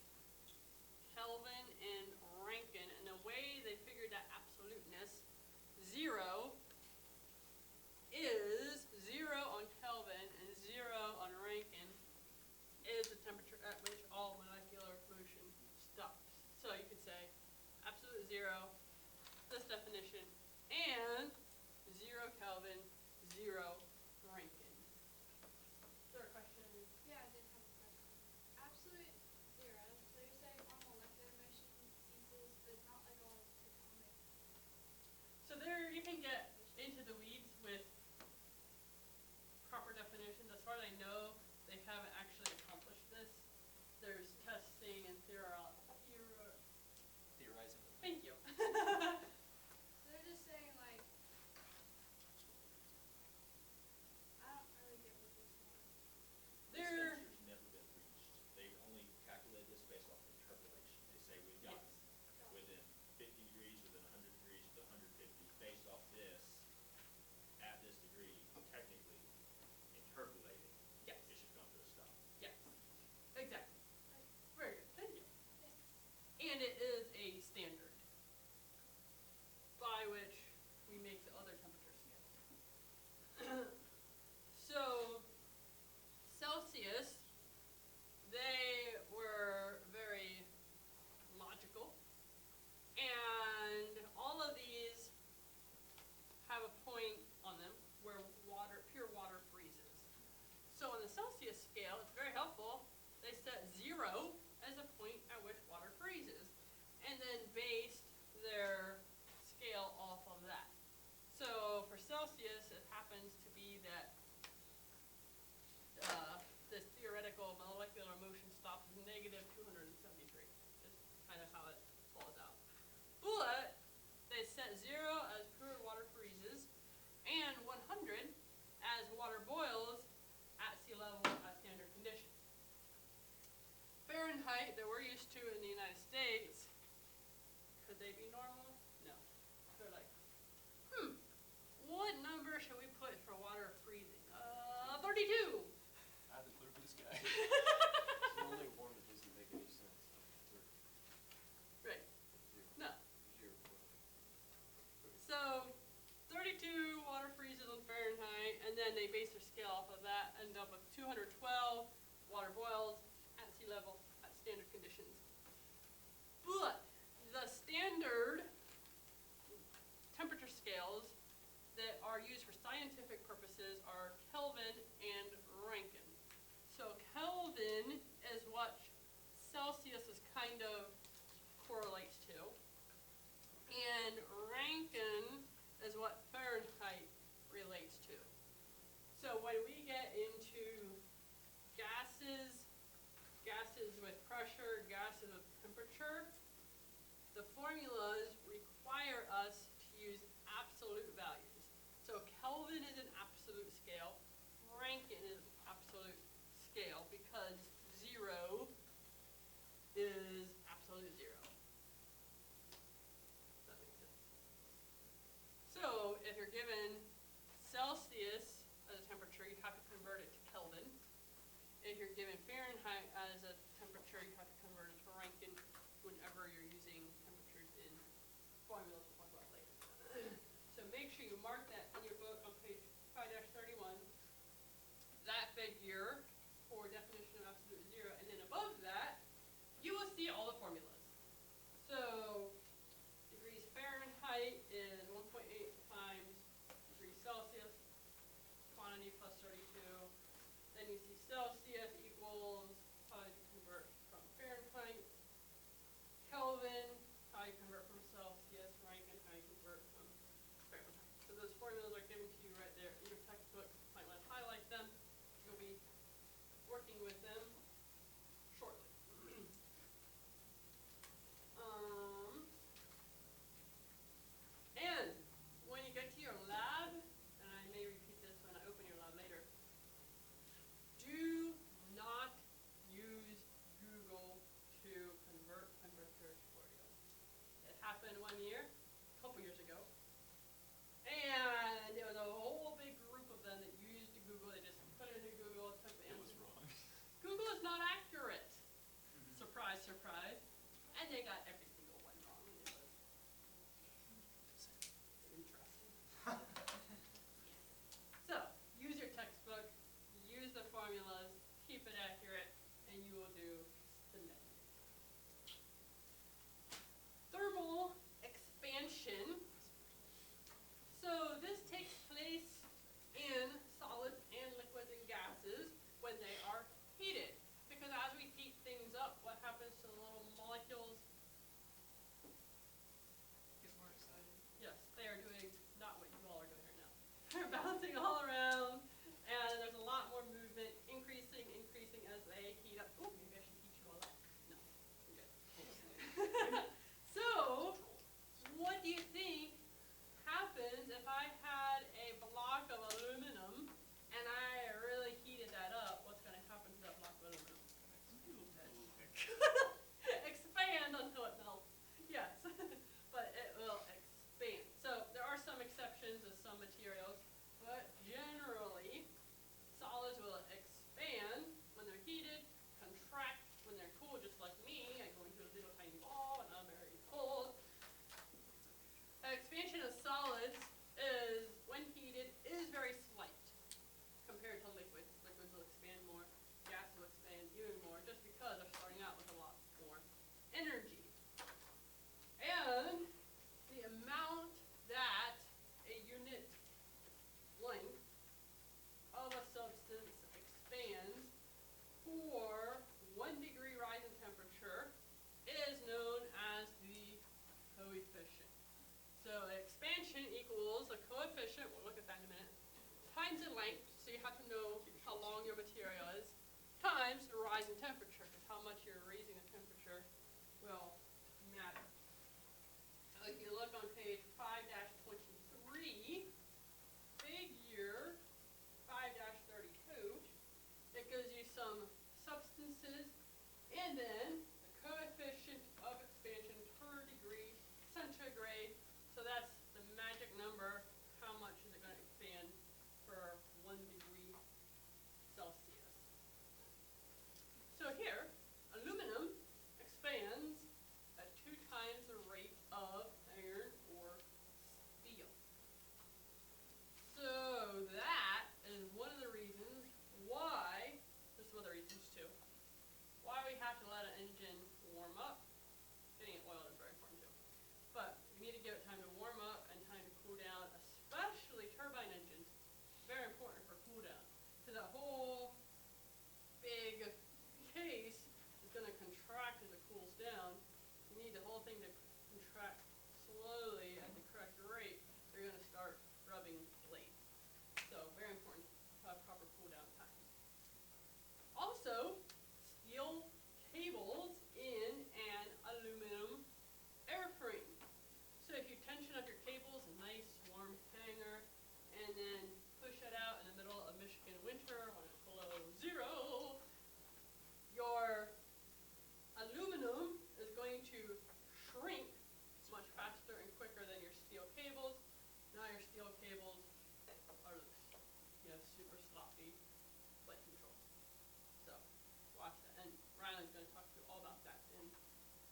Kelvin and Rankine, and the way they figured that absoluteness, 0 is 0 on Kelvin and 0 on Rankine is the temperature at which all molecular motion stops. So you could say absolute 0, this definition, and 0 Kelvin, 0 Rankine. Is there a question? Yeah, I did have a question. Absolute zero, so you're saying all molecular motion ceases, but not like all atomic. So there you can get into the weeds with proper definitions. As far as I know, they haven't actually accomplished this. There's testing and Theorizing. thank you. So they're just saying like, I don't really get what this means. This There, temperature's never been reached. They only calculate this based off interpolation. They say we've gotten within 50 degrees, within 100 degrees, within 150, based off this, at this degree, technically interpolating, yes, it should come to a stop. yes, exactly. Very good, thank you. And it is a standard by which we make the other temperature scales. So, Celsius, they were very logical, and all of these have a point on them where pure water freezes. So on the Celsius scale, it's very helpful. They set 0 as a point at which water freezes, and then based their scale off of that. So for Celsius, it happens to be that this theoretical molecular motion stops at -273. Is kind of how it falls out. But they set 0 as pure water freezes, and 100 as water boils at sea level at standard conditions. Fahrenheit that we're used to in the United States, could they be normal? No. They're like, what number should we put for water freezing? 32! I had to clear blue sky. It's only one that doesn't make any sense. Right. Zero. No. Zero. So 32 water freezes on Fahrenheit, and then they base their scale off of that, end up with 212 water boils at sea level at standard conditions. But the standard temperature scales that are used for scientific purposes are Kelvin and Rankine. So Kelvin is what Celsius is kind of correlates to, and Rankine is what Fahrenheit relates to. So when we get into gases, gases with pressure, gases with temperature, the formulas require us to use absolute values. So Kelvin is an absolute scale, Rankine is an absolute scale, because 0 is absolute 0. Does that make sense? So if you're given Celsius as a temperature, you have to convert given Fahrenheit as a temperature, you have to convert it to Rankine whenever you're using temperatures in formulas we'll talk about later. So make sure you mark that in your book on page 5-31, that figure for definition of absolute zero, and then above that, you will see all the formulas. So degrees Fahrenheit is 1.8 times degrees Celsius, quantity plus 32. Then you see Celsius equals how you convert from Fahrenheit. Kelvin, how you convert from Celsius. Rankine, how you convert from Fahrenheit. So those formulas are given to you right there in your textbook. You might want to highlight them. You'll be working with them shortly. And when you get to your lab, and I may repeat this when I open your lab later, do not use Google to convert temperatures for you. It happened one year, a couple years ago, and there was a whole big group of them that used Google. They just put it into Google, took the answer. Google is not accurate. Surprise, surprise. And they got every single one wrong. And it was interesting. So, use your textbook, use the formulas, keep it accurate, and you will do splendidly. Thermal expansion. So this takes place in solids and liquids and gases when they are heated. Because as we heat things up, what happens to the little molecules? Get more excited. Yes, they are doing not what you all are doing right now. They're bouncing all around, and there's a lot more movement, increasing as they heat up. Oh, maybe I should teach you all that. No, you're good. So, what do you think happens if I had a block of aluminum and I really heated that up? What's going to happen to that block of aluminum? Expand until it melts. Yes, but it will expand. So there are some exceptions of some materials, but generally solids will expand when they're heated, contract when they're cool, just like me. I go into a little tiny ball and I'm very cold. Expansion of solids is, when heated, is very slight compared to liquids. Liquids will expand more, gas will expand even more, just because they're starting out with a lot more energy. And the amount that a unit length of a substance expands for 1 degree rise in temperature is known as the coefficient. So expansion equals the coefficient, we'll look at that in a minute, times the length, so you have to know how long your material is, times the rise in temperature, because how much you're raising the temperature will matter. So if you look on page 5-23, figure 5-32, it gives you some substances and then the coefficient of expansion per degree centigrade. So that's the magic number. How much is it going to expand per 1 degree Celsius? So here, aluminum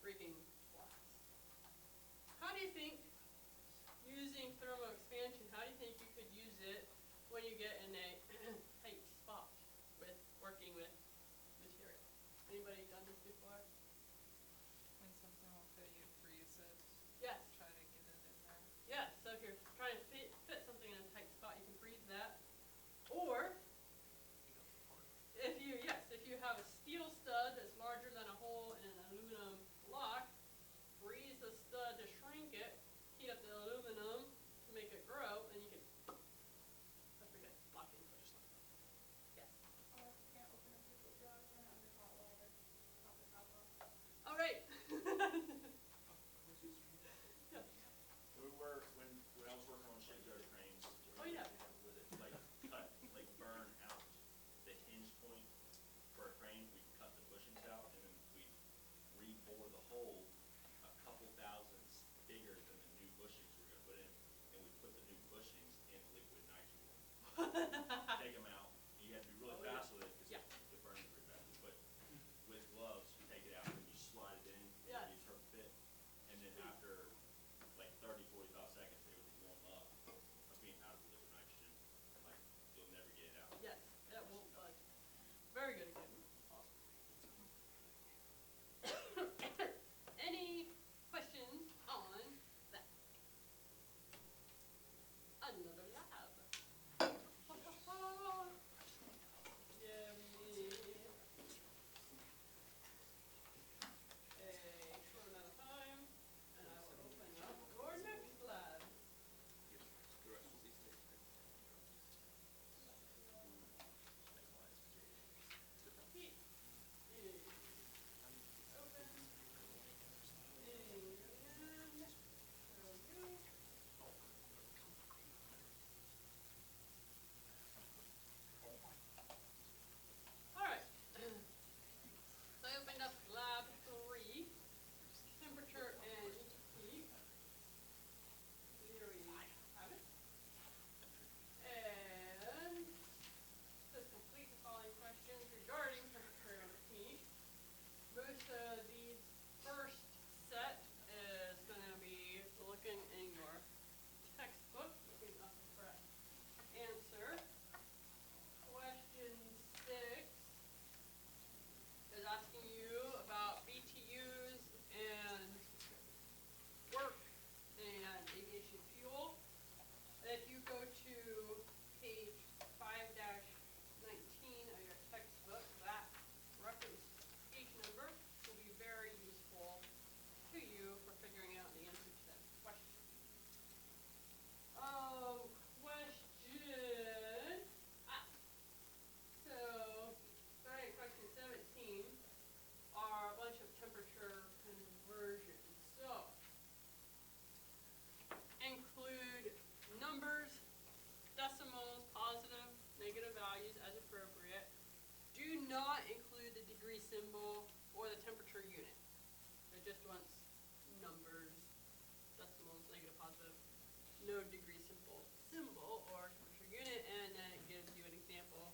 breaking glass. How do you think, using thermal expansion, how do you think you could use it when you get in a tight spot with working with material? Anybody done this before? When something won't fit, you freeze it, Yes. try to get it in there. Yes, so if you're trying to fit something in a tight spot, you can freeze that. Or, if you have a steel stud that's larger than a hole in an aluminum block, freeze the stud to shrink it, heat up the aluminum to make it grow, and you can, I forget, lock it in place. Yes. Can't open a pickle jar, run it under hot water, pop the top off. All right. When I was working on shipyard cranes, Oh, yeah. with it, like burn out the hinge point for a crane, we cut the bushings out and then we re-bore the hole a couple thousandths bigger than the new bushings we were gonna put in, and we put the new bushings in liquid nitrogen. Take them out, you have to be really Oh, yeah. fast with it, because Yeah. it burns pretty fast, but with gloves, you take it out and you slide it in, Yes. and you turn fit, and then after like 30, 45 seconds, it would warm up of being out of the liquid nitrogen, and like, you'll never get it out. Yes, that won't budge. Very good again. Any questions on that? Another lab. Yeah, we need a short amount of time, and I will open up your next lab. Heat is open, and there we go. Alright, so I opened up lab 3, temperature and heat. Here we have it. And says complete the following questions regarding temperature and heat. Most of these first set is going to be looking in your textbook, looking up the correct answer. Question 6 is asking you about BTUs and work and aviation fuel. If you go to page 5-19 of your textbook, that reference page number will be very useful to you for figuring out the answer to that question. Question. So, starting at question 17 are a bunch of temperature conversions. So, include numbers, decimals, positive, negative values as appropriate. Do not include the degree symbol or the temperature unit. It just wants numbers, decimals, negative, positive, no degree symbol or temperature unit, and then it gives you an example.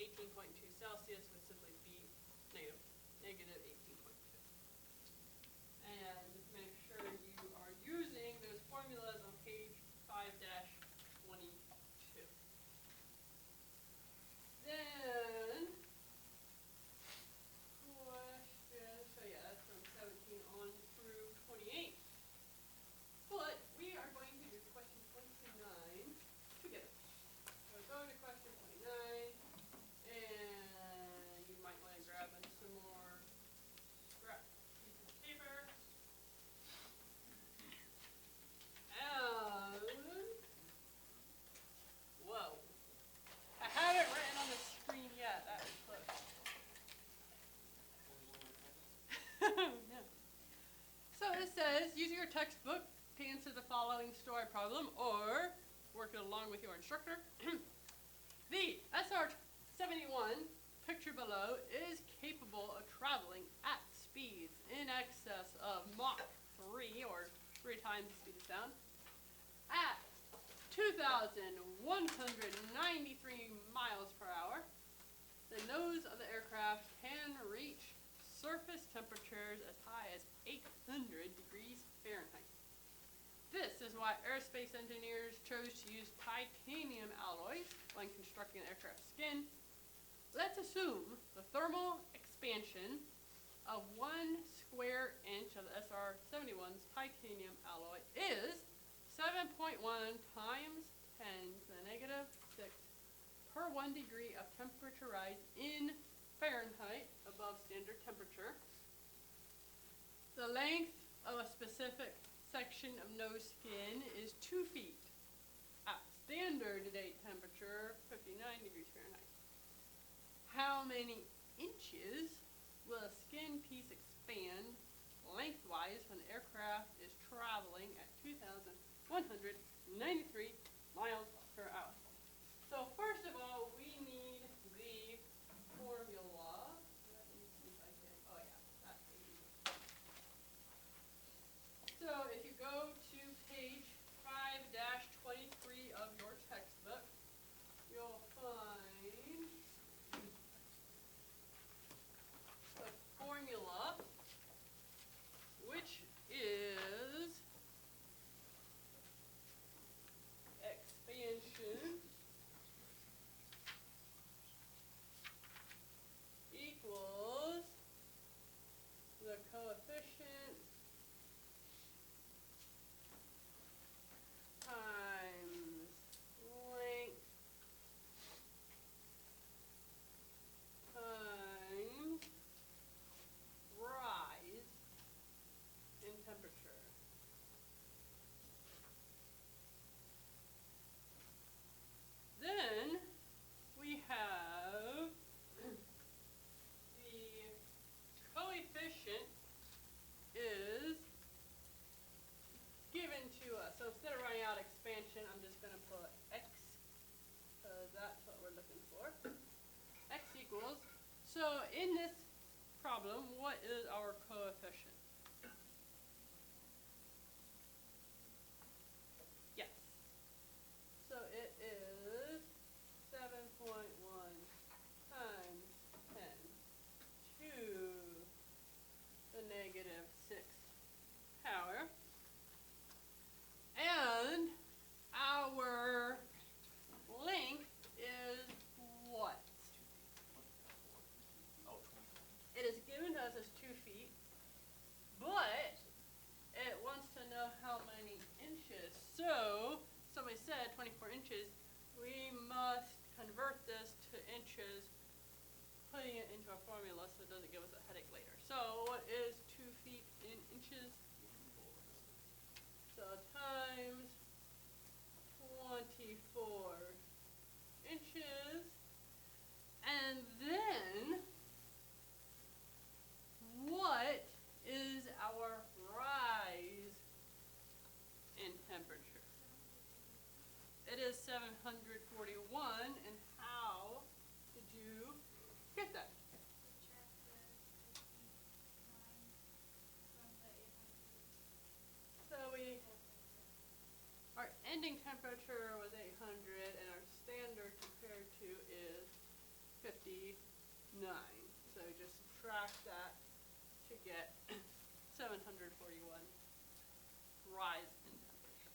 18.2 Celsius would simply be negative 18.2. And make sure you are using those formulas on page 5-22. Then, question, so yeah, that's from 17 on through 28. But we are going to do question 29 together. So go to question 29, and you might want to grab a similar scrap piece of paper. And, whoa. I haven't written on the screen yet, that was close. No. So it says, use your textbook to answer the following story problem, or work it along with your instructor. The SR-71, pictured below, is capable of traveling at speeds in excess of Mach 3, or 3 times the speed of sound, at 2,193 miles per hour. The nose of the aircraft can reach surface temperatures as high as 800 degrees Fahrenheit. This is why aerospace engineers chose to use titanium alloys when constructing an aircraft skin. Let's assume the thermal expansion of 1 square inch of the SR-71's titanium alloy is 7.1 times 10 to the negative 6 per 1 degree of temperature rise in Fahrenheit above standard temperature. The length of a specific section of nose skin is 2 feet at standard date temperature, 59 degrees Fahrenheit. How many inches will a skin piece expand lengthwise when the aircraft is traveling at 2,193 miles per hour? So first of all, we need the formula. Let me see if I can, oh yeah, that's easy. So if you go to page 5-23 of your textbook, you'll find the formula, which is expansion equals the coefficient times length times rise in temperature. Then we have the coefficient is given to us. So instead of writing out expansion, I'm just going to put x, because that's what we're looking for. X equals, so in this problem, what is our coefficient? Yes. So it is 7.1 times 10 to the negative 6 power. And our length is what? It is given to us as 2 feet, but it wants to know how many inches. So somebody said 24 inches. We must convert this to inches, putting it into a formula so it doesn't give us a headache later. So what is 2 feet in inches? So times 24 inches. And then what is our rise in temperature? It is 741, and how did you get that? Subtract the 59 from the 800. So our ending temperature was 800, and our standard compared to is 59. So just subtract that to get 741 rise in temperature.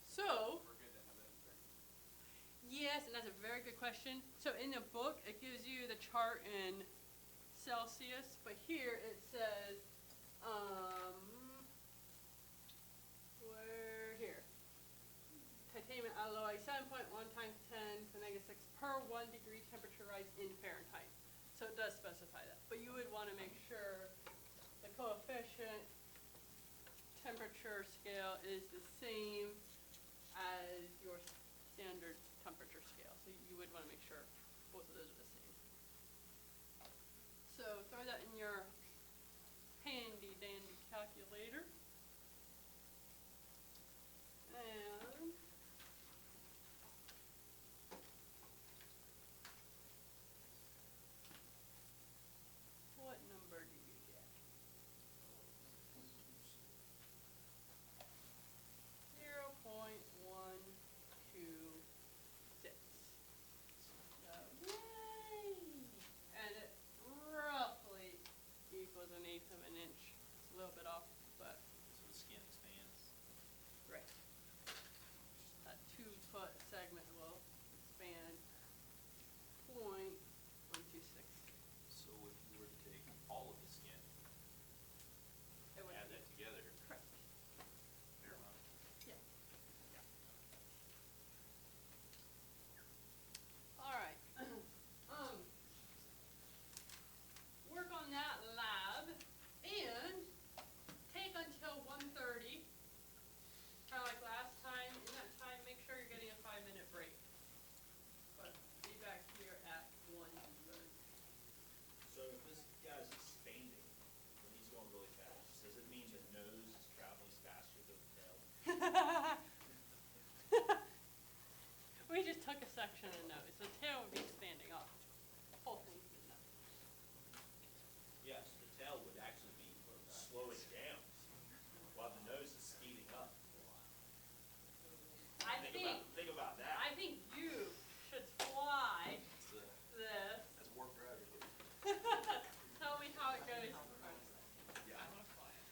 So yes, and that's a very good question. So in the book, it gives you the chart in Celsius, but here it says, where here? Titanium alloy, 7.1 times 10 to the negative 6 per 1 degree temperature rise in Fahrenheit. So it does specify that. But you would want to make sure the coefficient temperature scale is the same as your standard temperature scale. So you would want to make sure both of those are the same. So throw that in your handy dandy calculator. And what number do you get? 0.126. So, yay! And it roughly We just took a section of nose. The tail would be expanding off. The whole thing would be nose. Yes, the tail would actually be slowing down while the nose is speeding up. Think about that. I think you should fly this. That's warp gravity. Tell me how it goes. Yeah. I wanna fly it.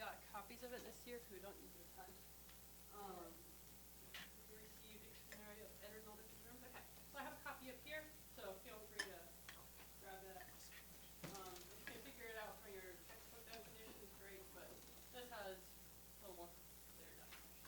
got copies of it this year because we don't use it a ton. We received dictionary of etymological terms. Okay, so I have a copy up here, so feel free to grab that. If you can figure it out from your textbook definitions, great, but this has a more clear definition.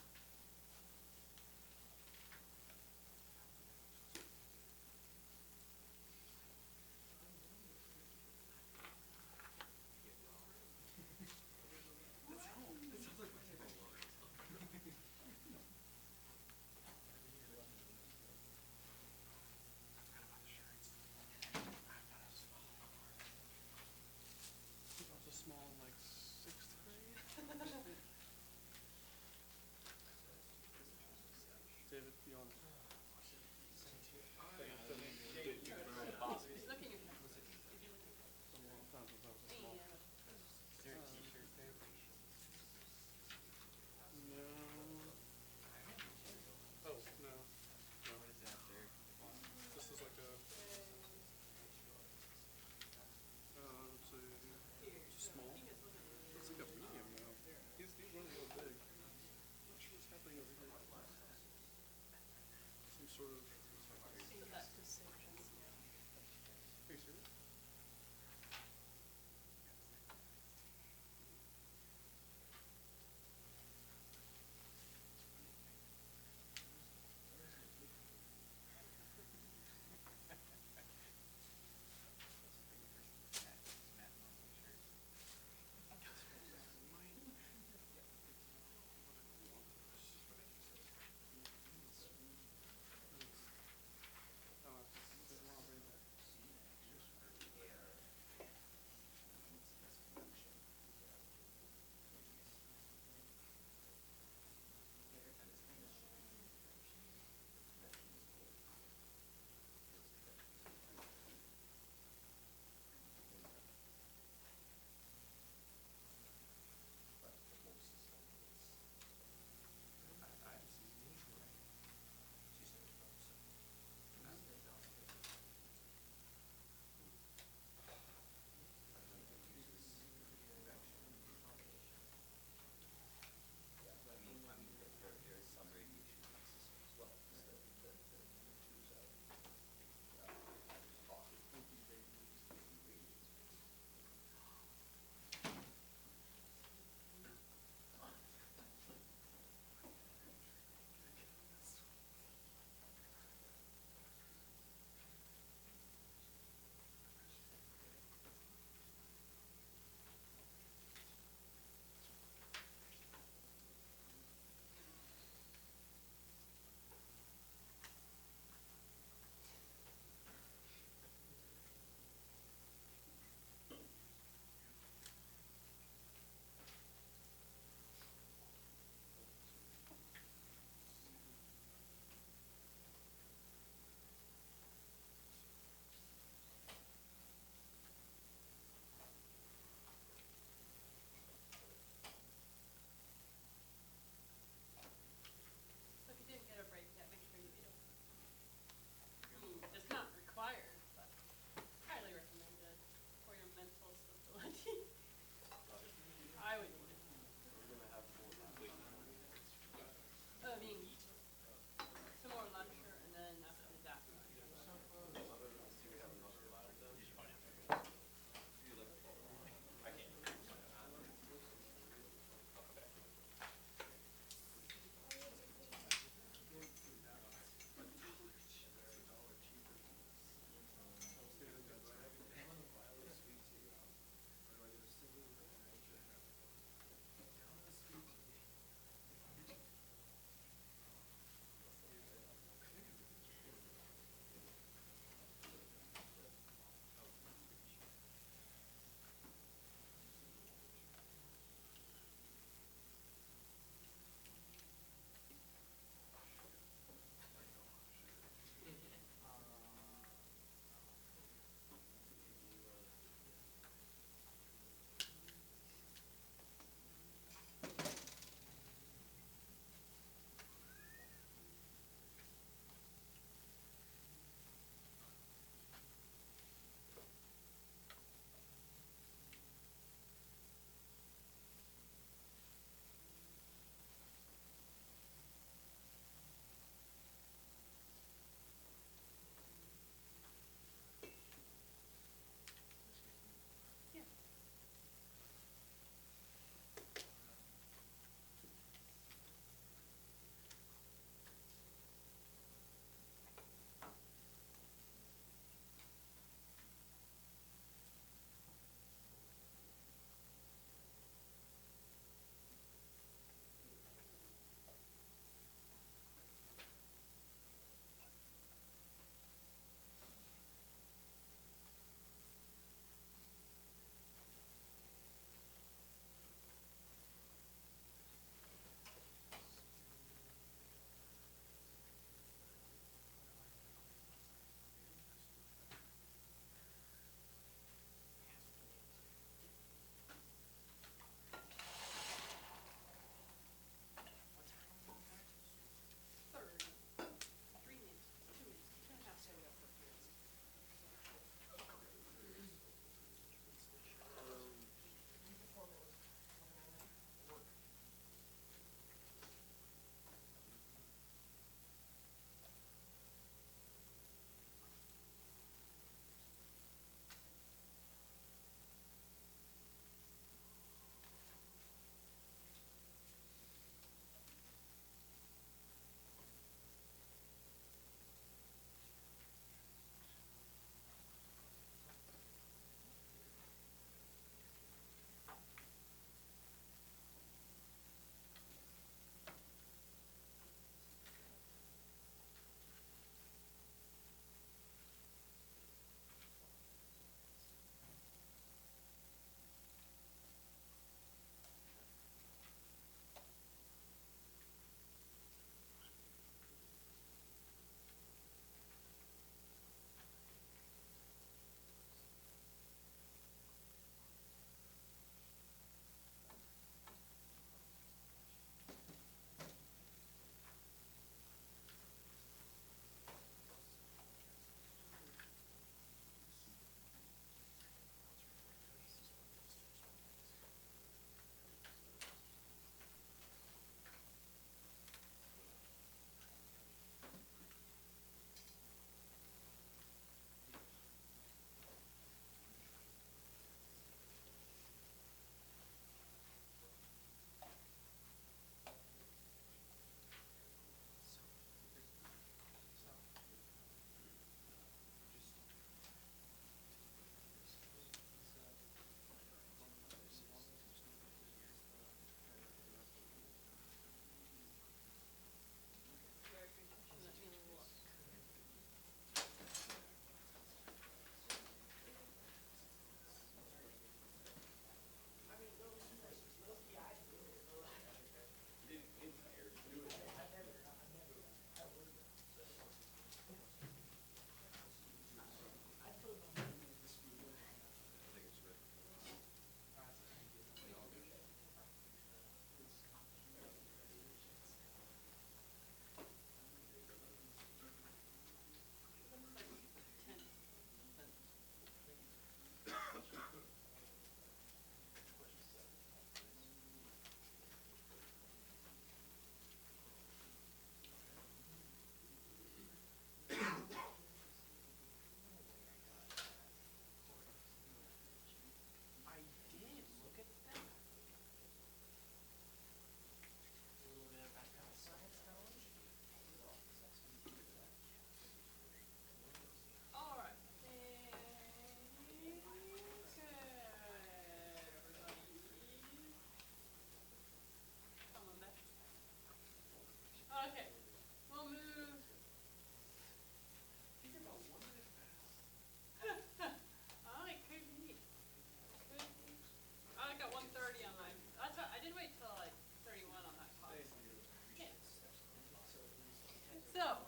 So,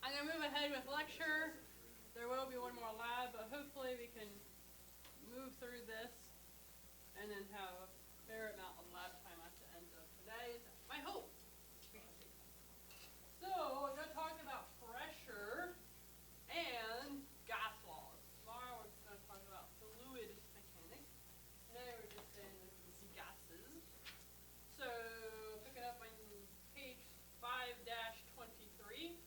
I'm gonna move ahead with lecture. There will be one more lab, but hopefully we can move through this and then have a fair amount of lab time at the end of today's. My hope. We shall see. So, we're gonna talk about pressure and gas laws. Tomorrow we're gonna talk about fluid mechanics. Today we're just saying the gases. So, picking up on page 5-23,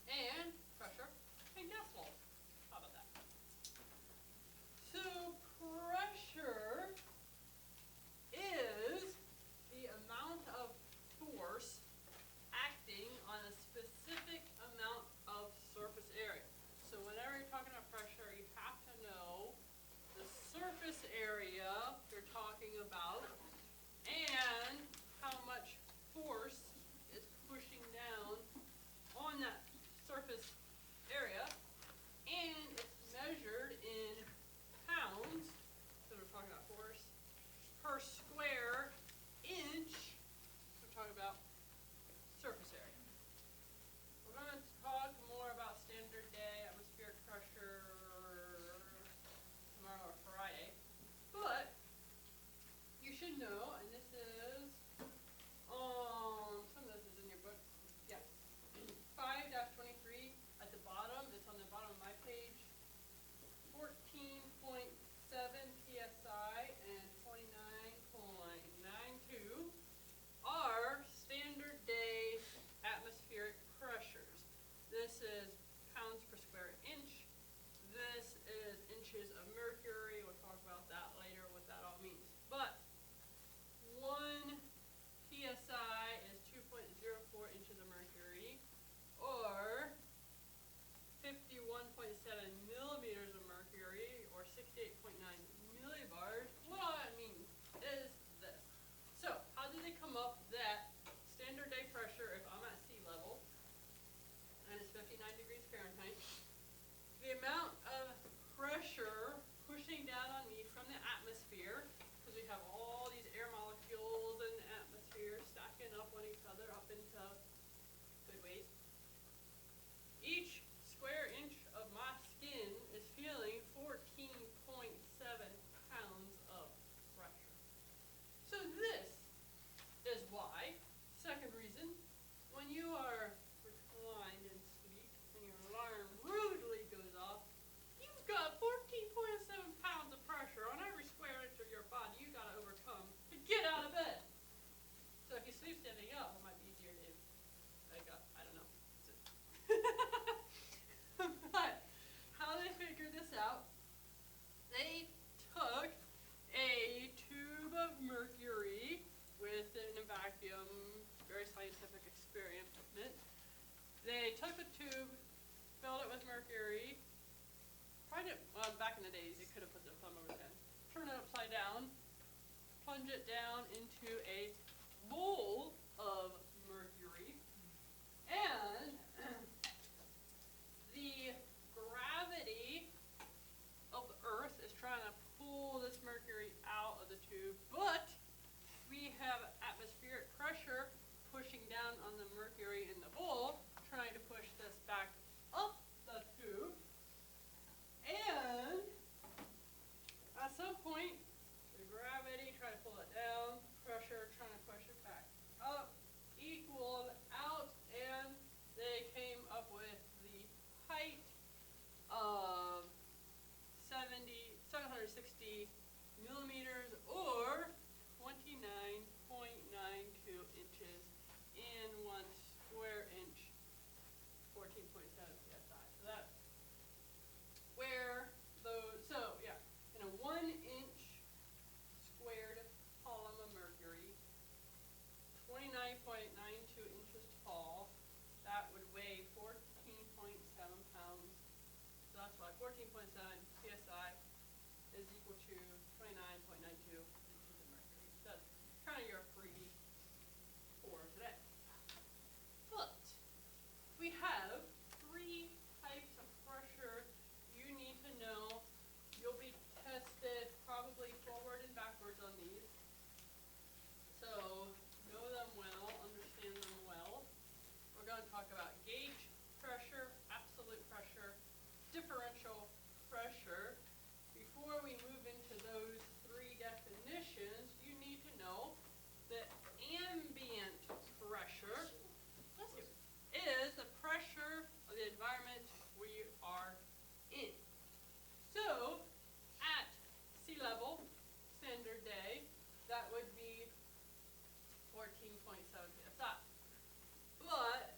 and pressure and gas laws. How about that? So, pressure is the amount of force acting on a specific amount of surface area. So, whenever you're talking about pressure, you have to know the surface area you're talking about and how much force is pushing down on that surface area, and it's measured in pounds, so we're talking about force, per square inch, we're talking about surface area. We're going to talk more about standard day atmospheric pressure tomorrow or Friday, but you should know, and this is, some of this is in your book, yeah, 5-23 at the bottom, it's on the bottom of my page, 14.7 psi and 29.92 are standard day atmospheric pressures. This is pounds per square inch. This is inches of mercury. We'll talk about that later, what that all means. But 1 psi is 2.04 inches of mercury, or 51.7 millimeters of mercury, or 68.9 millibars. What all that means is this. So, how did they come up that standard day pressure, if I'm at sea level, and it's 59 degrees Fahrenheit, the amount of pressure pushing down on me from the atmosphere, because we have all these air molecules in the atmosphere stacking up on each other up into good ways. Each square inch of my skin is feeling 14.7 pounds of pressure. So this is why, second reason, when you are reclined in sleep and your alarm rudely goes off, you've got 14.7 pounds of pressure on every square inch of your body you gotta overcome to get out of bed. So if you sleep standing up, it might be easier to wake up. I don't know. But how they figured this out, they took a tube of mercury within a vacuum, very scientific experiment. They took the tube, filled it with mercury, tried it, well, back in the days, you could have put the thumb over the end, turn it upside down, plunge it down into a bowl of mercury, and the gravity of the Earth is trying to pull this mercury out of the tube, but we have atmospheric pressure pushing down on the mercury in the bowl, trying to push this back up the tube, and at some point, the gravity trying to pull it down, pressure trying to push it back up, equaled out, and they came up with the height of 760 millimeters, or 29.92 inches in 1 square inch, 14.7 psi. So that's where those, so yeah, in a 1 inch squared column of mercury, 29.92 inches tall, that would weigh 14.7 pounds. So that's why 14.7 psi is equal to 29.92 inches of mercury. That's kind of your free for today. But we have 3 types of pressure you need to know. You'll be tested probably forward and backwards on these. So know them well, understand them well. psi. But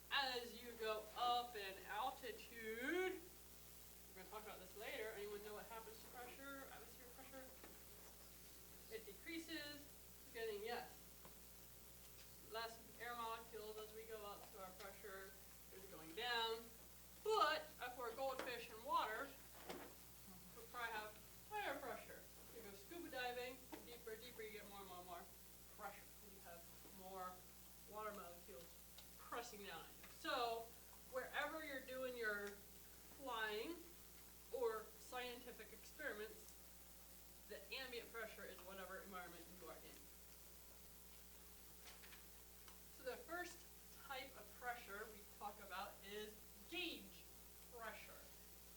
as you go up in altitude, we're going to talk about this later. Anyone know what happens to pressure, atmospheric pressure? It decreases, getting yes. Less air molecules as we go up, so our pressure is going down. But if we're goldfish in water, we probably have higher pressure. You go scuba diving, deeper, deeper, you get more and more and more pressure. You have more water molecules pressing down on you. So wherever you're doing your flying or scientific experiments, the ambient pressure is whatever environment you are in. So the first type of pressure we talk about is gauge pressure.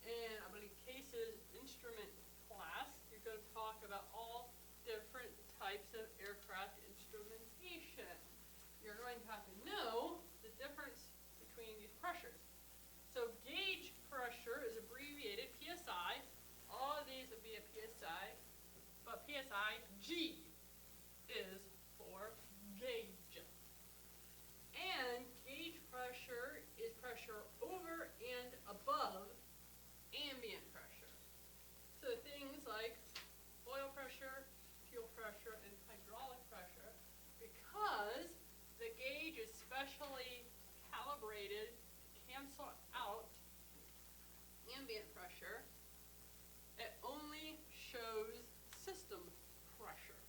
And I believe Case's instrument class, you're going to talk about all different types of aircraft instrumentation. You're going to have to know the difference between these pressures. So gauge pressure is abbreviated PSI. All of these would be a PSI, but PSI G is for gauge. And gauge pressure is pressure over and above ambient pressure. So things like oil pressure, fuel pressure, and hydraulic pressure, because the gauge is specially calibrated to cancel out ambient pressure, it only shows system pressure.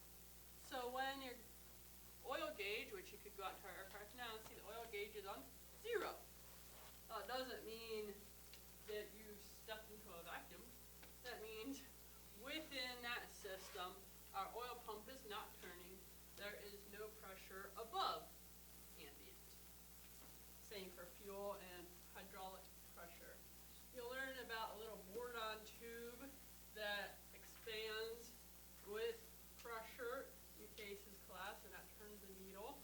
So when your oil gauge, which you could go out to our aircraft now and see the oil gauge is on 0. It doesn't mean that you stepped into a vacuum. That means within that system, our oil pump is not turning. There is no pressure above ambient. Same for fuel and hydraulic pressure. You'll learn about a little board-on tube that expands with pressure in Case's class, and that turns the needle.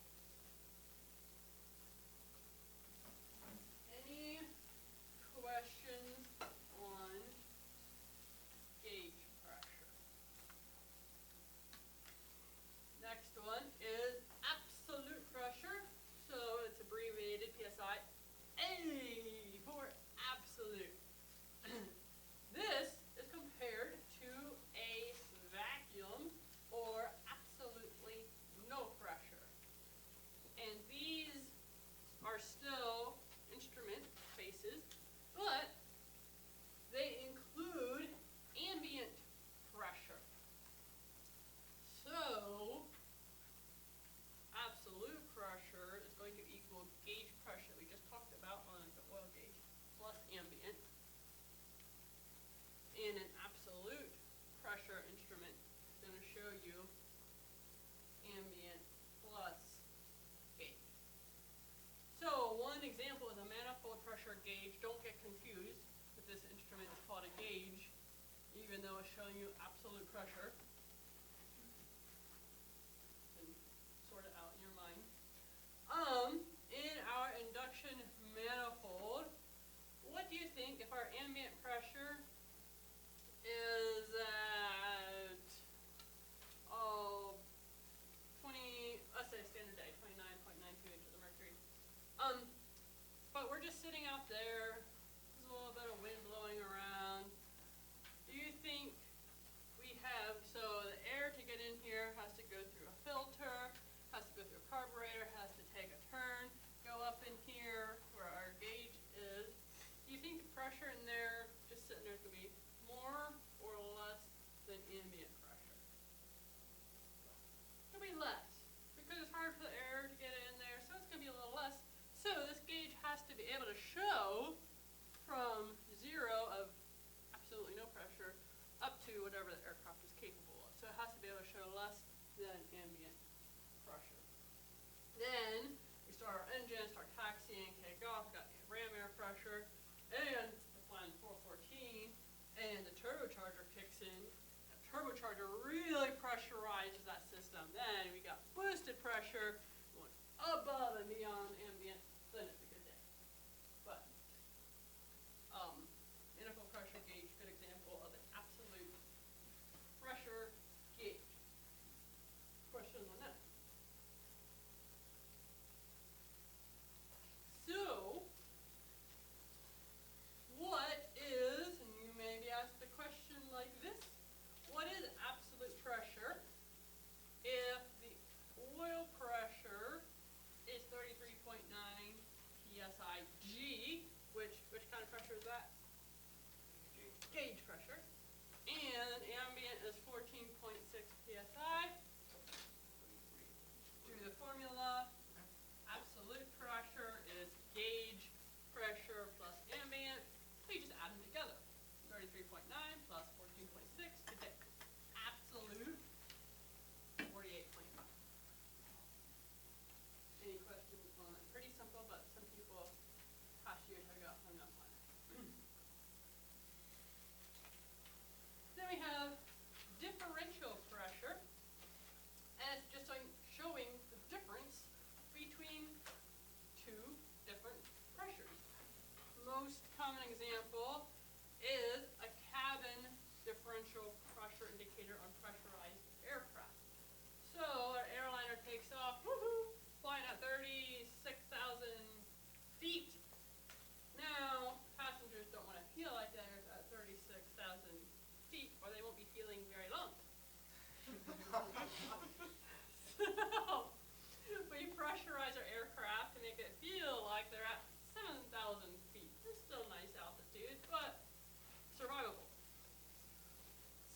Any questions on gauge pressure? Next one is absolute pressure. So it's abbreviated PSI A for absolute. This is compared to a vacuum or absolutely no pressure. And these are still instrument faces, but they include ambient pressure. So absolute pressure is going to equal gauge pressure we just talked about on the oil gauge plus ambient. And an absolute pressure instrument is going to show you ambient plus gauge. So one example is a manifold pressure gauge. Don't get confused that this instrument is called a gauge, even though it's showing you absolute pressure. And sort it out in your mind. In our induction manifold, what do you think if our ambient pressure is at 20, let's say standard day, 29.92 inches of mercury. But we're just sitting out there, there's a little bit of wind blowing around. Do you think we have, so the air to get in here has to go through a filter, has to go through a carburetor, has to take a turn, go up in here where our gauge is. Do you think the pressure in there, just sitting there, is going to be more or less than ambient pressure? It's going to be less, because it's hard for the air to get in there, so it's going to be a little less. So this gauge has to be able to show from 0 of absolutely no pressure up to whatever the aircraft is capable of. So it has to be able to show less than ambient pressure. Then we start our engine, start taxiing, take off, got the ram air pressure, and we're flying 414, and the turbocharger kicks in. The turbocharger really pressurizes that system. Then we got boosted pressure, going above and beyond ambient, then it's a good day. But manifold pressure gauge, good example of an absolute pressure gauge. Questions on that? pressure is that? Gauge pressure. And ambient is 14.6 psi. Do the formula. Absolute pressure is gauge pressure plus ambient. So you just add them together. 33.9 plus 14.6 to get absolute 48.5. Any questions on it? Pretty simple, but some people past years have got hung up on it. Then we have differential pressure, and it's just showing the difference between two different pressures. Most common example is a cabin differential pressure indicator on pressurized aircraft. So our airliner takes off, woohoo, flying at 36,000 feet. Now, passengers don't want to feel like they're at 36,000 feet, or they won't be feeling very long. So, we pressurize our aircraft to make it feel like they're at 7,000 feet. It's still nice altitude, but survivable.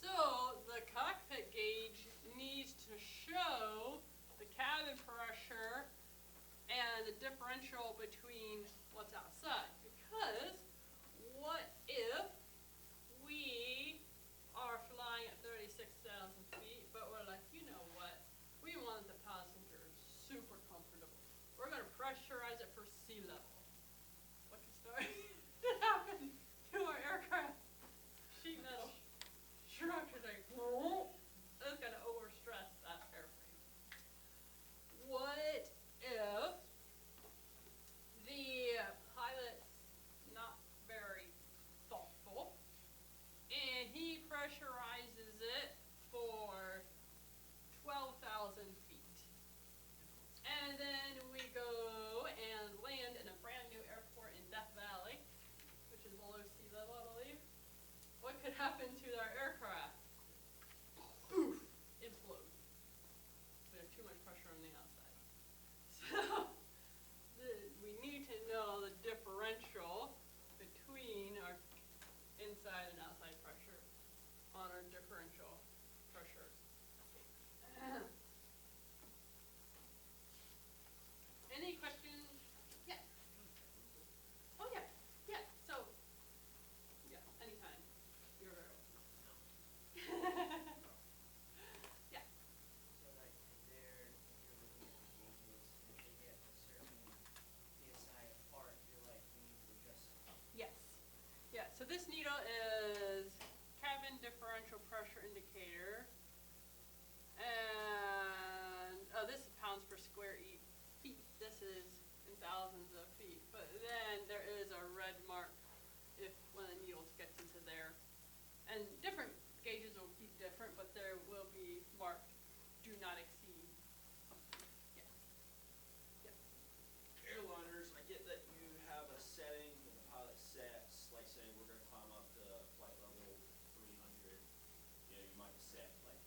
So, the cockpit gauge needs to show the cabin pressure and the differential between what's outside. Because what if we are flying at 36,000 feet, but we're like, you know what? We want the passengers super comfortable. We're going to pressurize it for sea level. What can start to happen to our aircraft? Sheet metal structure, like, it's going to overstress that airplane. What if the pilot's not very thoughtful and he pressurizes it for 12,000 feet? And then we go and land in a brand new airport in Death Valley, which is below sea level, I believe. What could happen to our aircraft? Poof! Implode. We have too much pressure on the outside. So, we need to know the differential between our inside and outside pressure on our differential pressure. Any questions? Yes. Oh yeah, yeah. So, yeah, anytime. You're very welcome. Yeah. So like there, if you're looking at the gauges, and if they get a certain PSI apart, you're like, we need to adjust something. Yes. Yeah, so this needle is cabin differential pressure indicator. And, oh, this is pounds per square feet. This is in thousands of feet. But then there is a red mark if one of the needles gets into there. And different gauges will be different, but there will be marked do not exceed something. Yeah. Yeah. Airliners, I get that you have a setting that the pilot sets, like saying we're going to climb up to flight level 300. You know, you might set like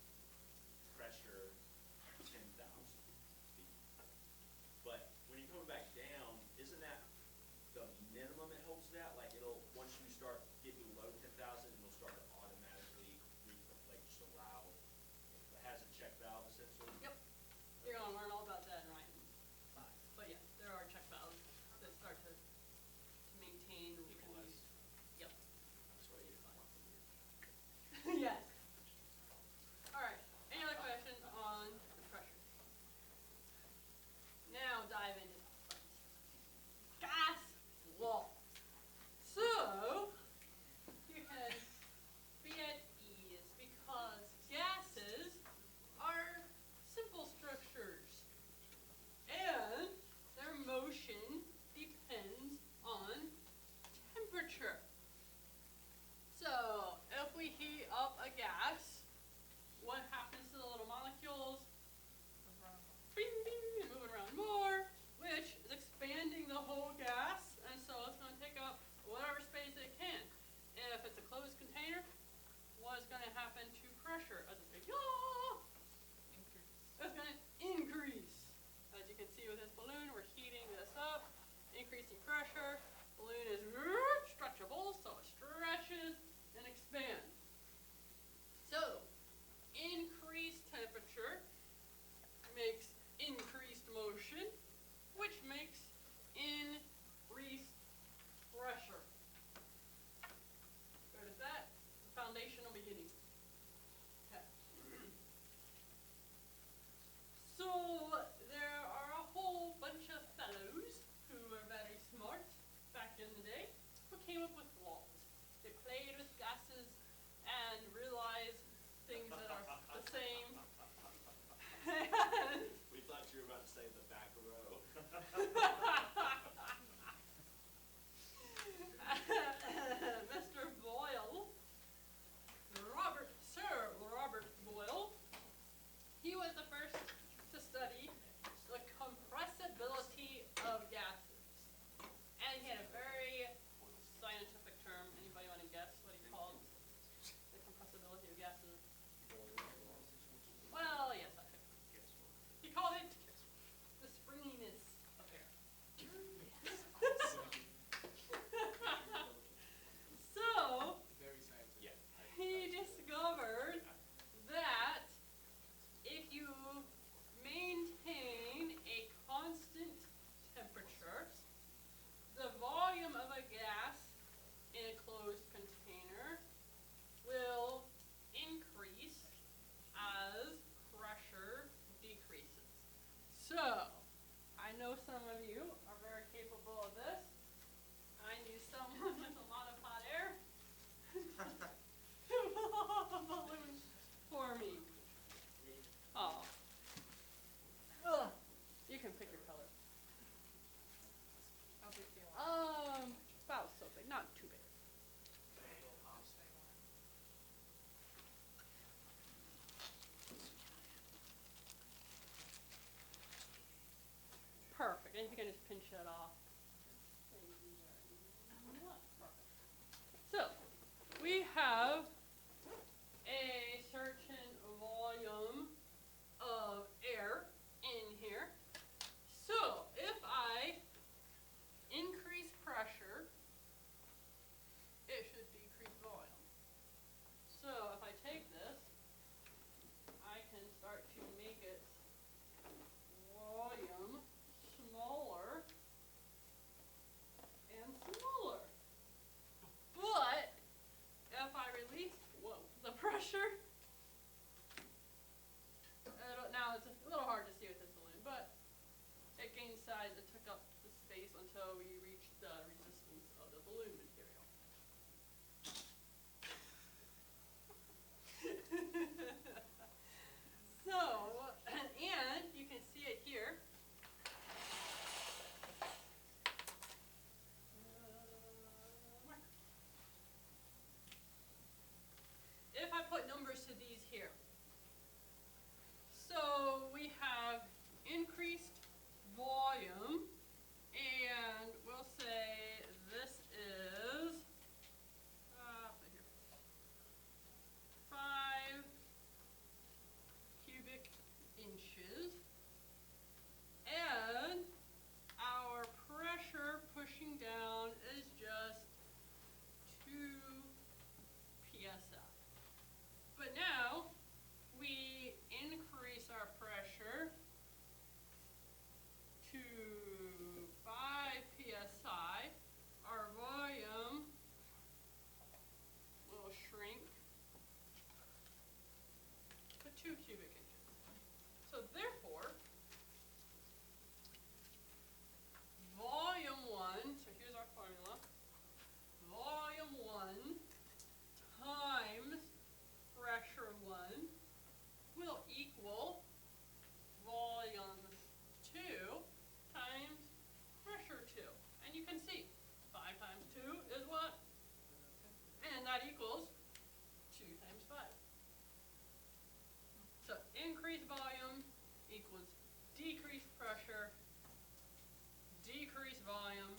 pressure 10,000 feet. But when you come back down, isn't that the minimum it holds that? Like it'll, once you start getting below 10,000, it'll start to automatically like just allow, it has a check valve essentially. Yep. You're going to learn all about that in writing. But yeah, there are check valves that start to maintain or Equalize. Yep. That's why you find it weird. Yes. All right. Any other questions on the pressure? Now dive into gas law. So you can be at ease because gases are simple structures and their motion depends on temperature. So if we heat up a gas, what happens to the little molecules? Bing, bing, and moving around more, which is expanding the whole gas, and so it's going to take up whatever space it can. If it's a closed container, what is going to happen to pressure? As it says, it's going to increase. As you can see with this balloon, we're heating this up, increasing pressure. Balloon is stretchable. and if you can just pinch that off. So, we have a certain volume of air in here. So, if I increase pressure, it should decrease volume. So, if I take this, I can start to make it volume smaller and smaller. But if I release, the pressure, now it's a little hard to see with this balloon, but it gained size, it took up the space until we reached the resistance of the balloon material. So, and you can see it here. If I put numbers to these here, so we have increased volume, and we'll say this is 5 cubic inches, and our pressure pushing down is just 2 psi. But now we increase our pressure to 5 psi. Our volume will shrink to 2 cubic inches. So therefore, volume 1, so here's our formula, volume 1 times pressure 1 will equal volume 2 times pressure 2. And you can see 5 times 2 is what? And that equals 2 times 5. So increased volume equals decreased pressure. Decreased volume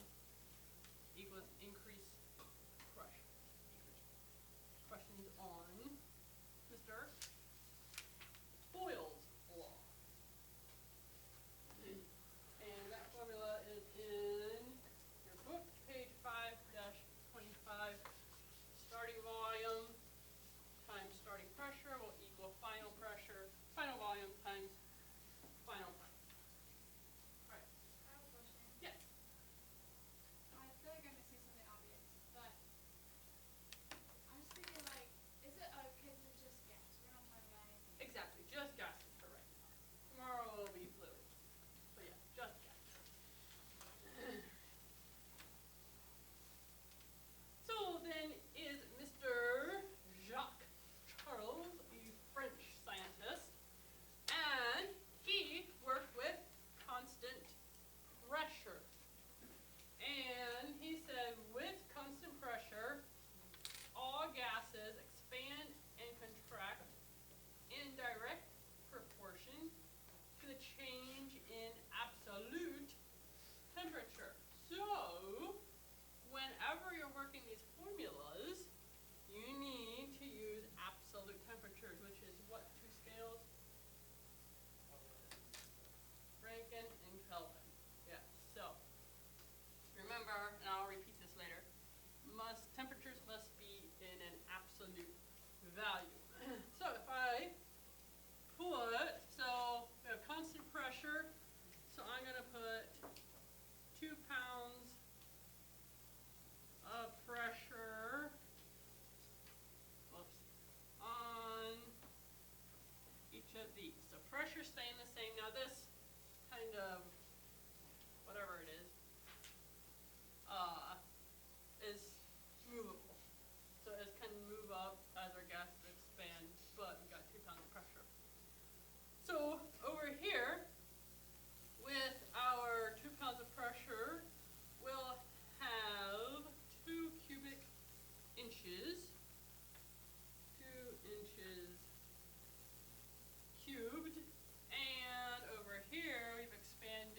equals increased pressure. Questions on Mr. Boyle's law? And that formula is in your book, page 5-25. Starting volume times starting pressure will equal final pressure, final volume times final pressure. All right. I have a question. Yes. I feel like I'm missing something obvious, but I'm just thinking like, is it okay to just guess? We're not talking about anything. Exactly. Just gases for right now. Tomorrow will be fluids. But yeah, just gases. So then is Mr. Jacques Charles, a French scientist, and he worked with constant pressure. And he said with constant pressure, all gases expand and contract in direct proportion to the change in absolute temperature. So, whenever you're working these formulas, you need to use absolute temperatures, which is what two scales? Rankine and Kelvin. Yeah, so remember, and I'll repeat this later, temperatures must be in an absolute value. So if I put, so we have constant pressure, so I'm going to put 2 pounds of pressure, on each of these. So pressure staying the same. Now this kind of, whatever it is movable. So it can move up as our gases expand, but we've got 2 pounds of pressure. So over here, with our 2 pounds of pressure, we'll have 2 cubic inches, 2 inches cubed, and over here we've expanded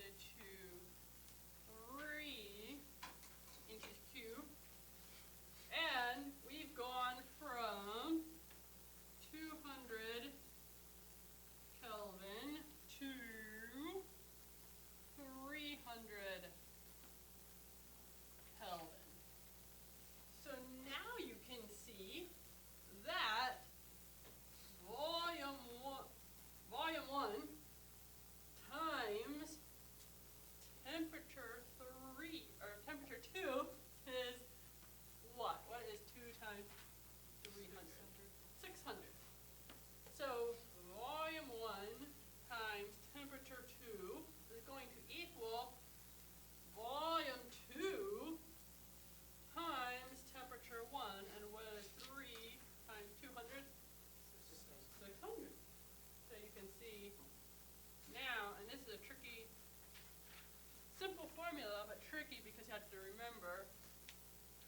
tricky because you have to remember,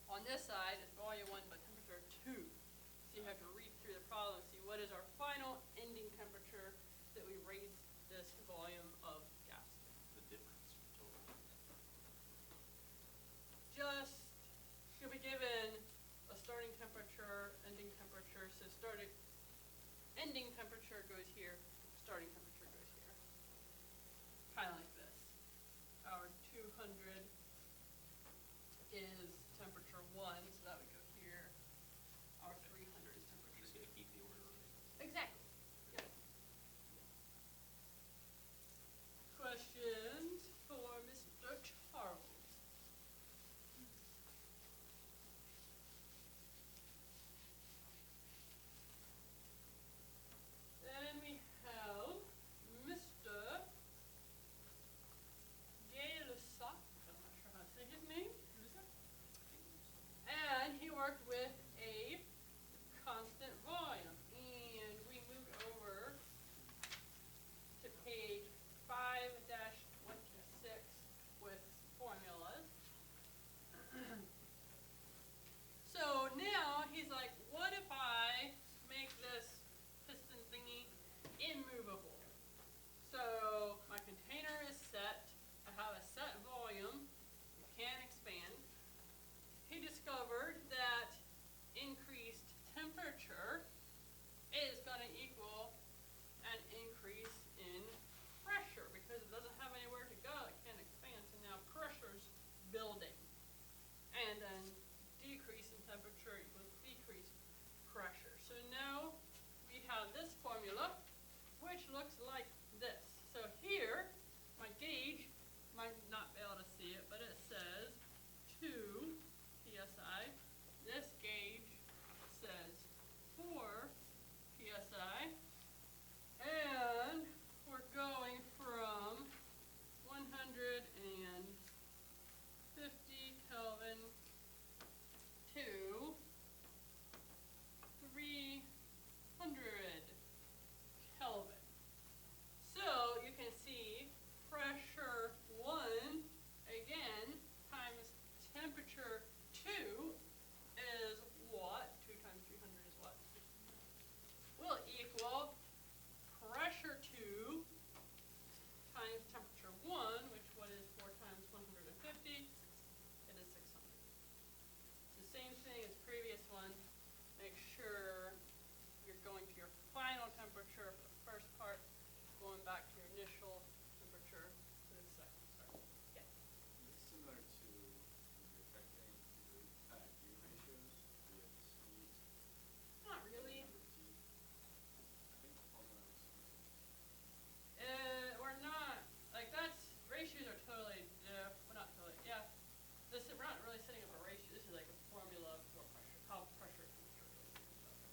on this side is volume 1 but temperature 2. So you have to read through the problem and see what is our final ending temperature that we raise this volume of gas to. The difference totally. Just, you'll be given a starting temperature, ending temperature, so ending temperature goes here, starting temperature goes here. Kind of like this. Our 200 is temperature 1, so that would go here. Our 300 is temperature Just 2. gonna keep the order right. Exactly. Yeah. Questions for Mr. Charles? Then we have Mr. Gay-Lussac, I'm not sure how to say his name. And he worked with a constant volume. And we moved over to page 5-26 with formulas. So now he's like, what if I make this piston thingy immovable? So my container is set, I have a set volume, it can expand. He discovered that increased temperature is going to equal an increase in pressure because it doesn't have anywhere to go, it can't expand, so now pressure's building. And then decrease in temperature equals decreased pressure. So now we have this formula, which looks like this. So here, my gauge, might not be able to see it, but it says 2 psi. This gauge says 4 psi. And we're going from 150 Kelvin to 300 Kelvin. So you can see pressure 1 again times temperature 2 is what? 2 times 300 is what? Will equal pressure 2 times temperature 1, which what is 4 times 150? It is 600. It's the same thing as previous one. Make sure you're going to your final temperature for the first part, going back to your initial temperature for the second part. Yeah. It's similar to when you're calculating gear ratios, you have the speed, Not really. number of teeth. I think the formula is similar. We're not, like that's, ratios are totally different, well not totally, yeah. We're not really setting up a ratio, this is like a formula for pressure, how pressure temperature relates to each other.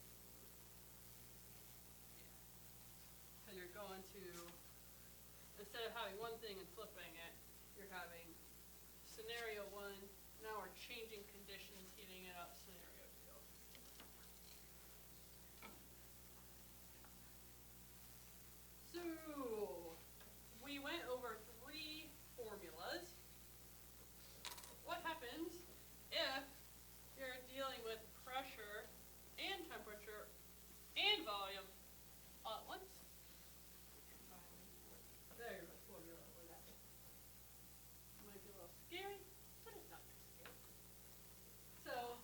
Yeah. So you're going to, instead of having one thing and flipping it, you're having scenario 1, now we're changing conditions, heating it up, scenario 2. So, we went over 3 formulas. What happens if you're dealing with pressure and temperature and volume all at once? There's a formula for that. Might be a little scary, but it's not too scary. So,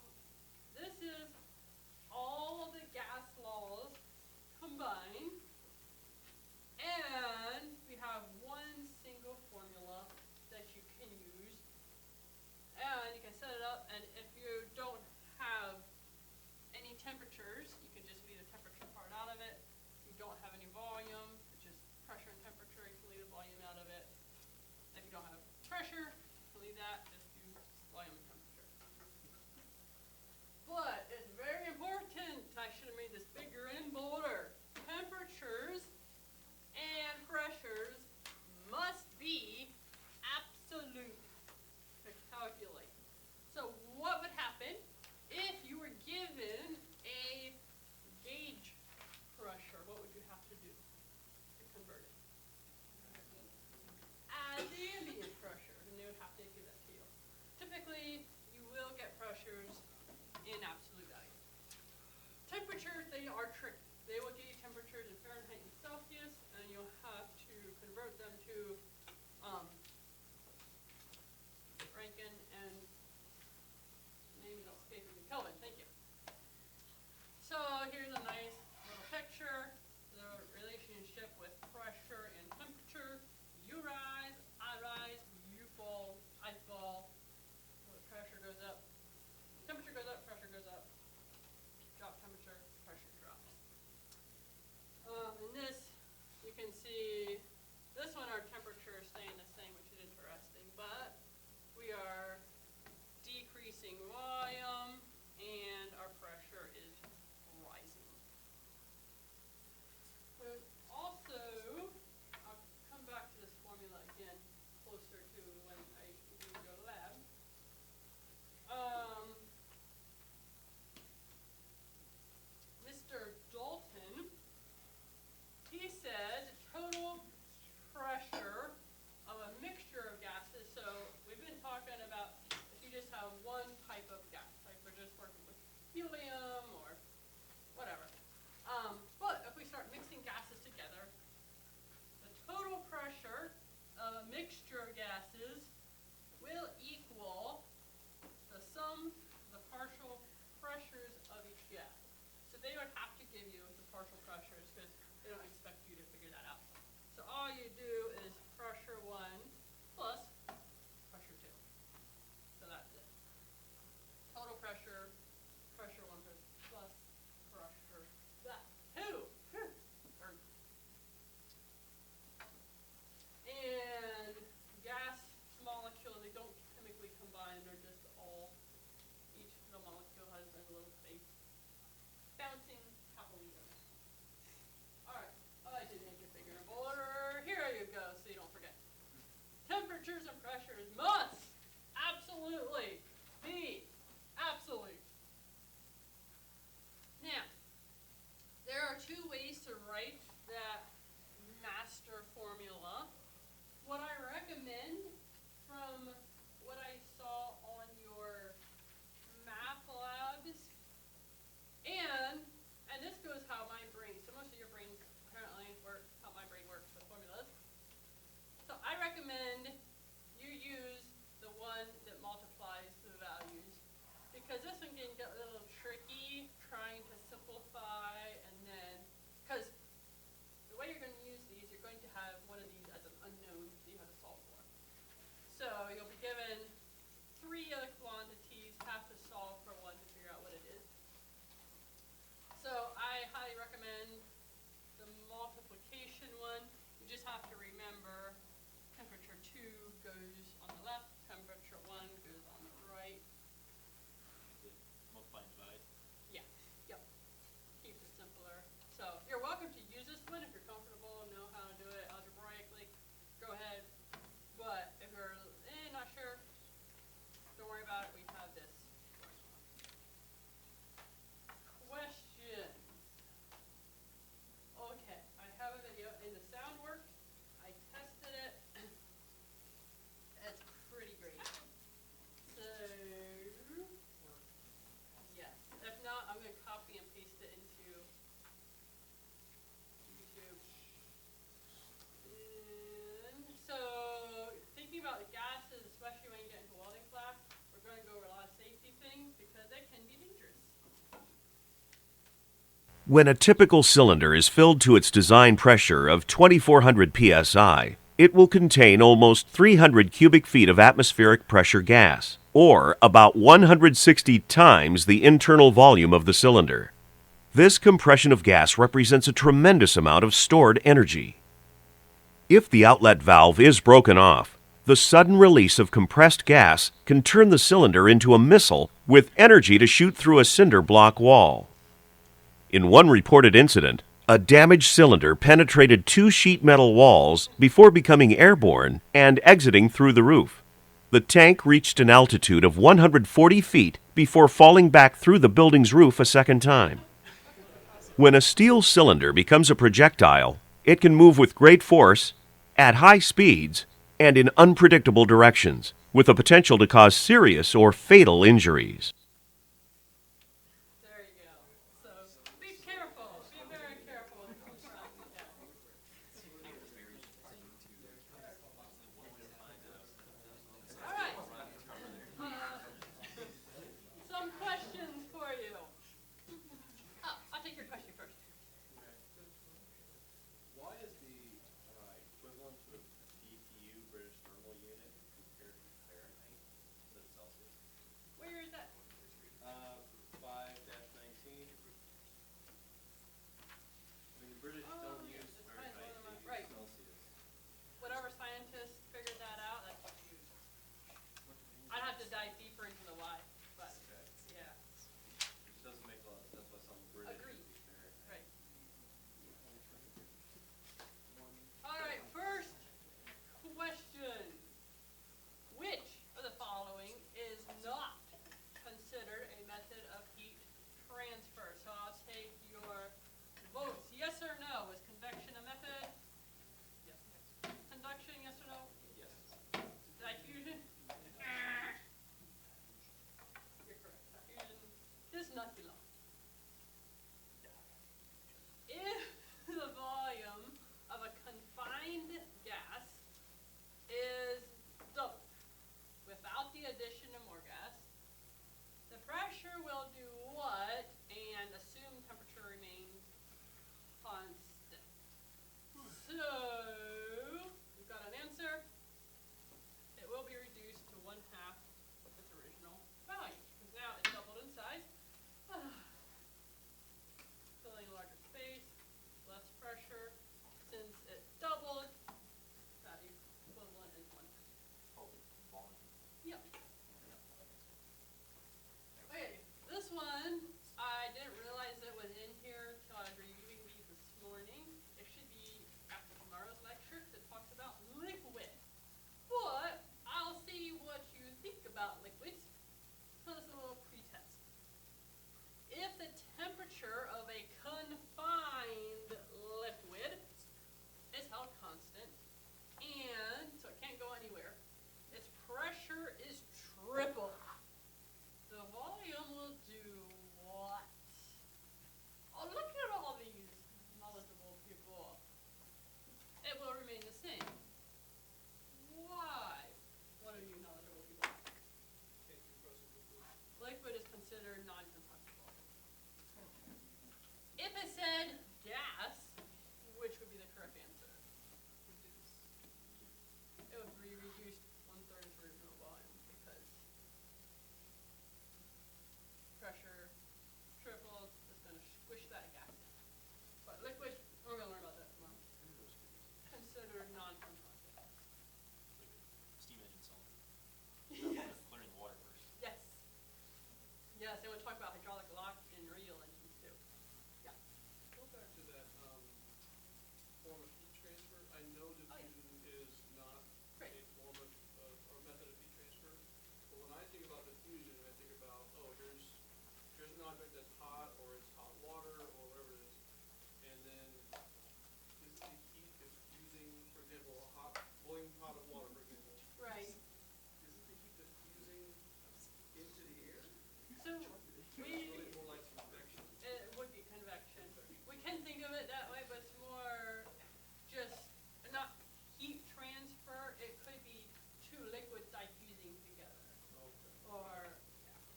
in absolute value. Temperatures, they are tricky. They will give you temperatures in Fahrenheit and Celsius, and you'll have to convert them to Rankine and name is escaping me. Kelvin, thank you. So here's a nice little picture, the relationship with pressure and temperature. You rise, I rise, you fall, I fall. The pressure goes up, temperature goes up, pressure goes up. Drop temperature, pressure drops. In this, you can see this one, our temperature is staying the same, which is interesting, but we are decreasing volume and our pressure is rising. But also, I'll come back to this formula again closer to when I do go lab. Mr. Dalton, he said total pressure of a mixture of gases. So we've been talking about if you just have one type of gas, like we're just working with helium or whatever. But if we start mixing gases together, the total pressure of a mixture of gases will equal the sum of the partial pressures of each gas. So they would have to give you the partial pressures because they don't expect you to figure that out. So all you do is pressure 1 plus pressure 2. So that's it. Total pressure, pressure 1 plus pressure 2. And gas molecules, they don't chemically combine, they're just all, each little molecule has a little space. Bouncing happily. Alright, I did make it bigger and bolder. Here you go, so you don't forget. Temperatures and pressures must absolutely be absolute. Now, there are two ways to write that master formula. What I recommend from what I saw on your math labs, and this goes how my brain, so most of your brains apparently work how my brain works with formulas. So I recommend you use the one that multiplies the values, because this one can get a little tricky trying to simplify, and then, because the way you're going to use these, you're going to have one of these as an unknown that you have to solve for. So you'll be given 3 other quantities, have to solve for one to figure out what it is. So I highly recommend the multiplication one. You just have to remember temperature 2 goes on the left, temperature 1 goes on the right. Multiply and divide. Yeah, yep. Keeps it simpler. So you're welcome to use this one if you're comfortable, know how to do it algebraically. Go ahead. But if you're not sure, don't worry about it. We have this going on. Questions? Okay, I have a video, and the sound works. I tested it. It's pretty great. So, yes. If not, I'm going to copy and paste it into YouTube. And so, thinking about the gases, especially when you get into welding class, we're going to go over a lot of safety things because they can be dangerous. When a typical cylinder is filled to its design pressure of 2400 psi, it will contain almost 300 cubic feet of atmospheric pressure gas, or about 160 times the internal volume of the cylinder. This compression of gas represents a tremendous amount of stored energy. If the outlet valve is broken off, the sudden release of compressed gas can turn the cylinder into a missile with energy to shoot through a cinder block wall. In one reported incident, a damaged cylinder penetrated 2 sheet metal walls before becoming airborne and exiting through the roof. The tank reached an altitude of 140 feet before falling back through the building's roof a second time. When a steel cylinder becomes a projectile, it can move with great force, at high speeds, and in unpredictable directions, with the potential to cause serious or fatal injuries. So, we've got an answer. It will be reduced to 1/2 of its original value, because now it's doubled in size. Filling a larger space, less pressure. Since it doubled, that equivalent is 1/2. Oh, volume. Yep. Okay, this one, I didn't realize it was in here until I was reviewing these this morning. It should be after tomorrow's lecture, because it talks about liquid. But I'll see what you think about liquids. So this is a little pretest. If the temperature of a confined liquid is held constant, and so it can't go anywhere, its pressure is triple, the volume will do what? Oh, look at all these knowledgeable people. It will remain the same. Why? What are you knowledgeable people? Can't compress a liquid. Liquid is considered non-compressible. If it said gas, which would be the correct answer? It would be reduced 1/3 its original volume, because pressure triples is going to squish that gas down. But liquid, we're going to learn about that tomorrow. Considered non-compressible. Steam engine solid. Yes. Learning the water first. Yes. Yes, they would talk about hydraulic lock in real engines too. Yeah. Go back to that, form of heat transfer. I know Oh, yeah. diffusion is not Right. a form of, or method of heat transfer. But when I think about diffusion, I think about, oh, here's an object that's hot, or it's hot water, or whatever it is. And then is the heat diffusing, for example, a hot boiling pot of water, for example. Right. Isn't the heat diffusing into the air? So It's we, really more like convection. it would be convection. We can think of it that way, but it's more just not heat transfer. It could be two liquids diffusing together. Okay. Or,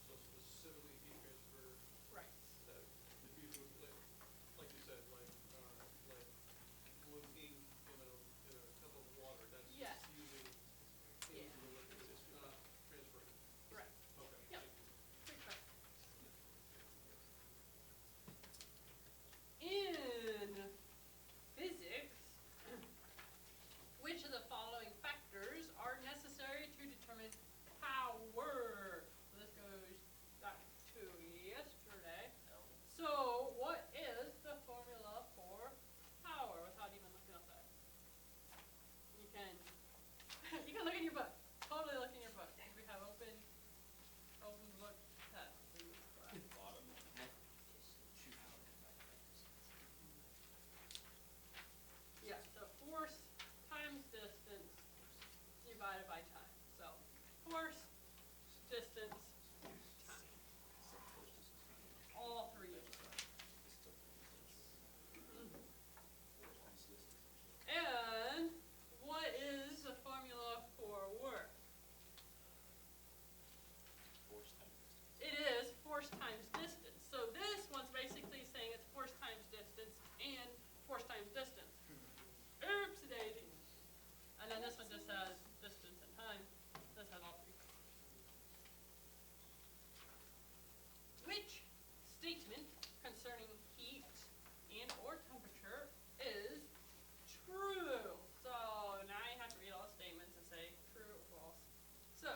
So specifically heat transfer, right. that diffusion would, like you said, like blue ink in a cup of water, that's Yeah. diffusing Yeah. into the liquid, it's not transferring. Right. Okay. Yep. Thank you. Good question. In physics, which of the following factors are necessary to determine power? So this goes back to yesterday. So what is the formula for power without even looking up that? You can you can look in your book. Totally look in your book. We have open book tests in this class. Bottom. Yeah, so force times distance divided by time. So force, distance, time. All three of them. And what is the formula for work? Force times distance. It is force times distance. So this one's basically saying it's force times distance and force times distance. Oops daisy. And then this one just has distance and time. This has all three. Which statement concerning heat and or temperature is true? So now you have to read all the statements and say true or false. So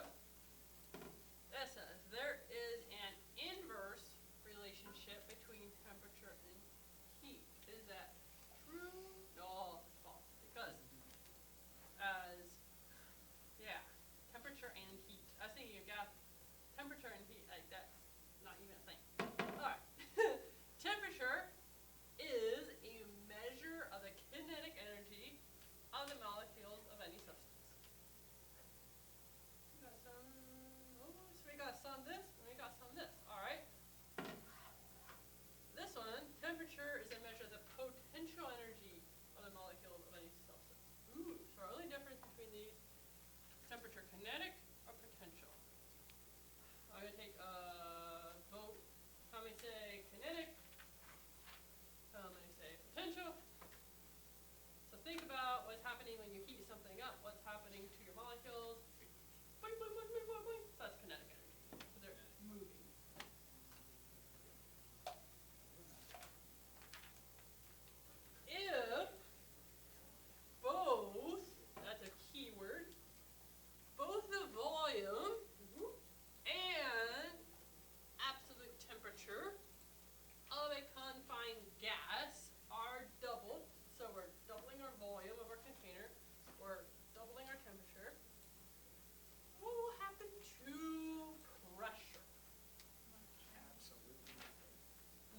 that says there is an inverse relationship between temperature and heat. Is that true? No, it's false. Because temperature and heat. I was thinking you got temperature and heat, like that's not even a thing. Alright. Temperature is a measure of the kinetic energy of the molecules of any substance. We got some, so we got some this, and we got some this. Alright. This one, temperature is a measure of the potential energy of the molecules of any substance. Ooh, so our only difference between these, temperature kinetic or potential. I'm going to take molecules, boing, boing, boing, boing, boing, boing. That's kinetic energy. So they're moving. If both, that's a key word, both the volume and absolute temperature of a confined gas are doubled, so we're doubling our volume of our container, we're doubling our temperature, what will happen to pressure?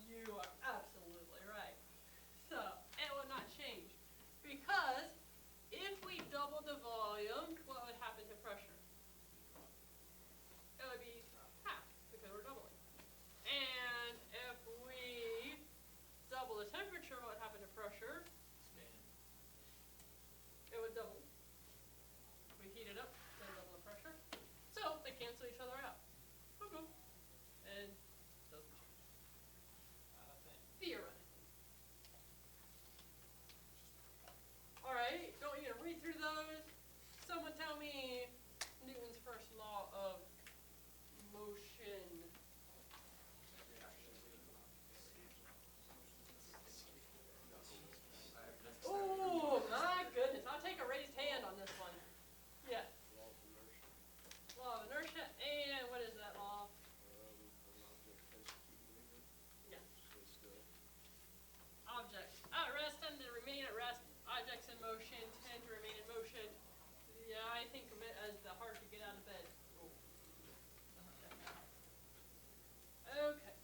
You are absolutely right. So, it will not change. Because if we double the volume, what would happen to pressure? It would be half, because we're doubling. And if we double the temperature, what would happen to pressure? It would double. We heat it up, then double the pressure. So, they cancel each other out. Okay. And doesn't change. Theoretically. Alright, don't need to read through those. Someone tell me Newton's first law of motion. Oh my goodness, I'll take a raised hand on this one. Yes. Law of inertia, and what is that law? Yeah. Objects at rest tend to remain at rest. Objects in motion tend to remain in motion. Yeah, I think of it as the hard to get out of bed. Okay.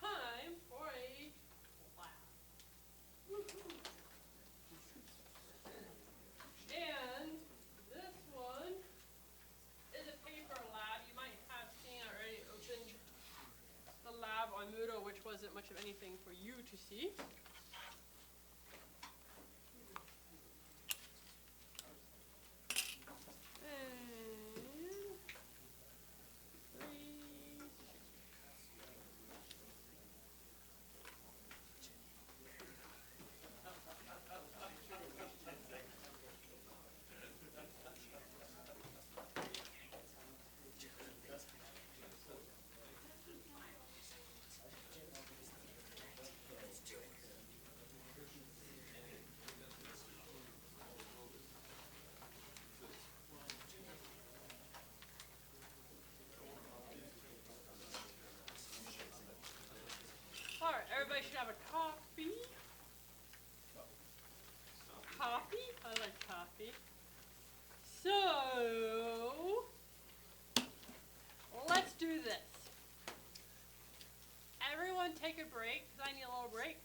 Time for a lab. Woohoo. And this one is a paper lab. You might have seen I already opened the lab on Moodle, which wasn't much of anything for you to see. Alright, everybody should have a coffee. Coffee? I like coffee. So, let's do this. Everyone take a break, because I need a little break.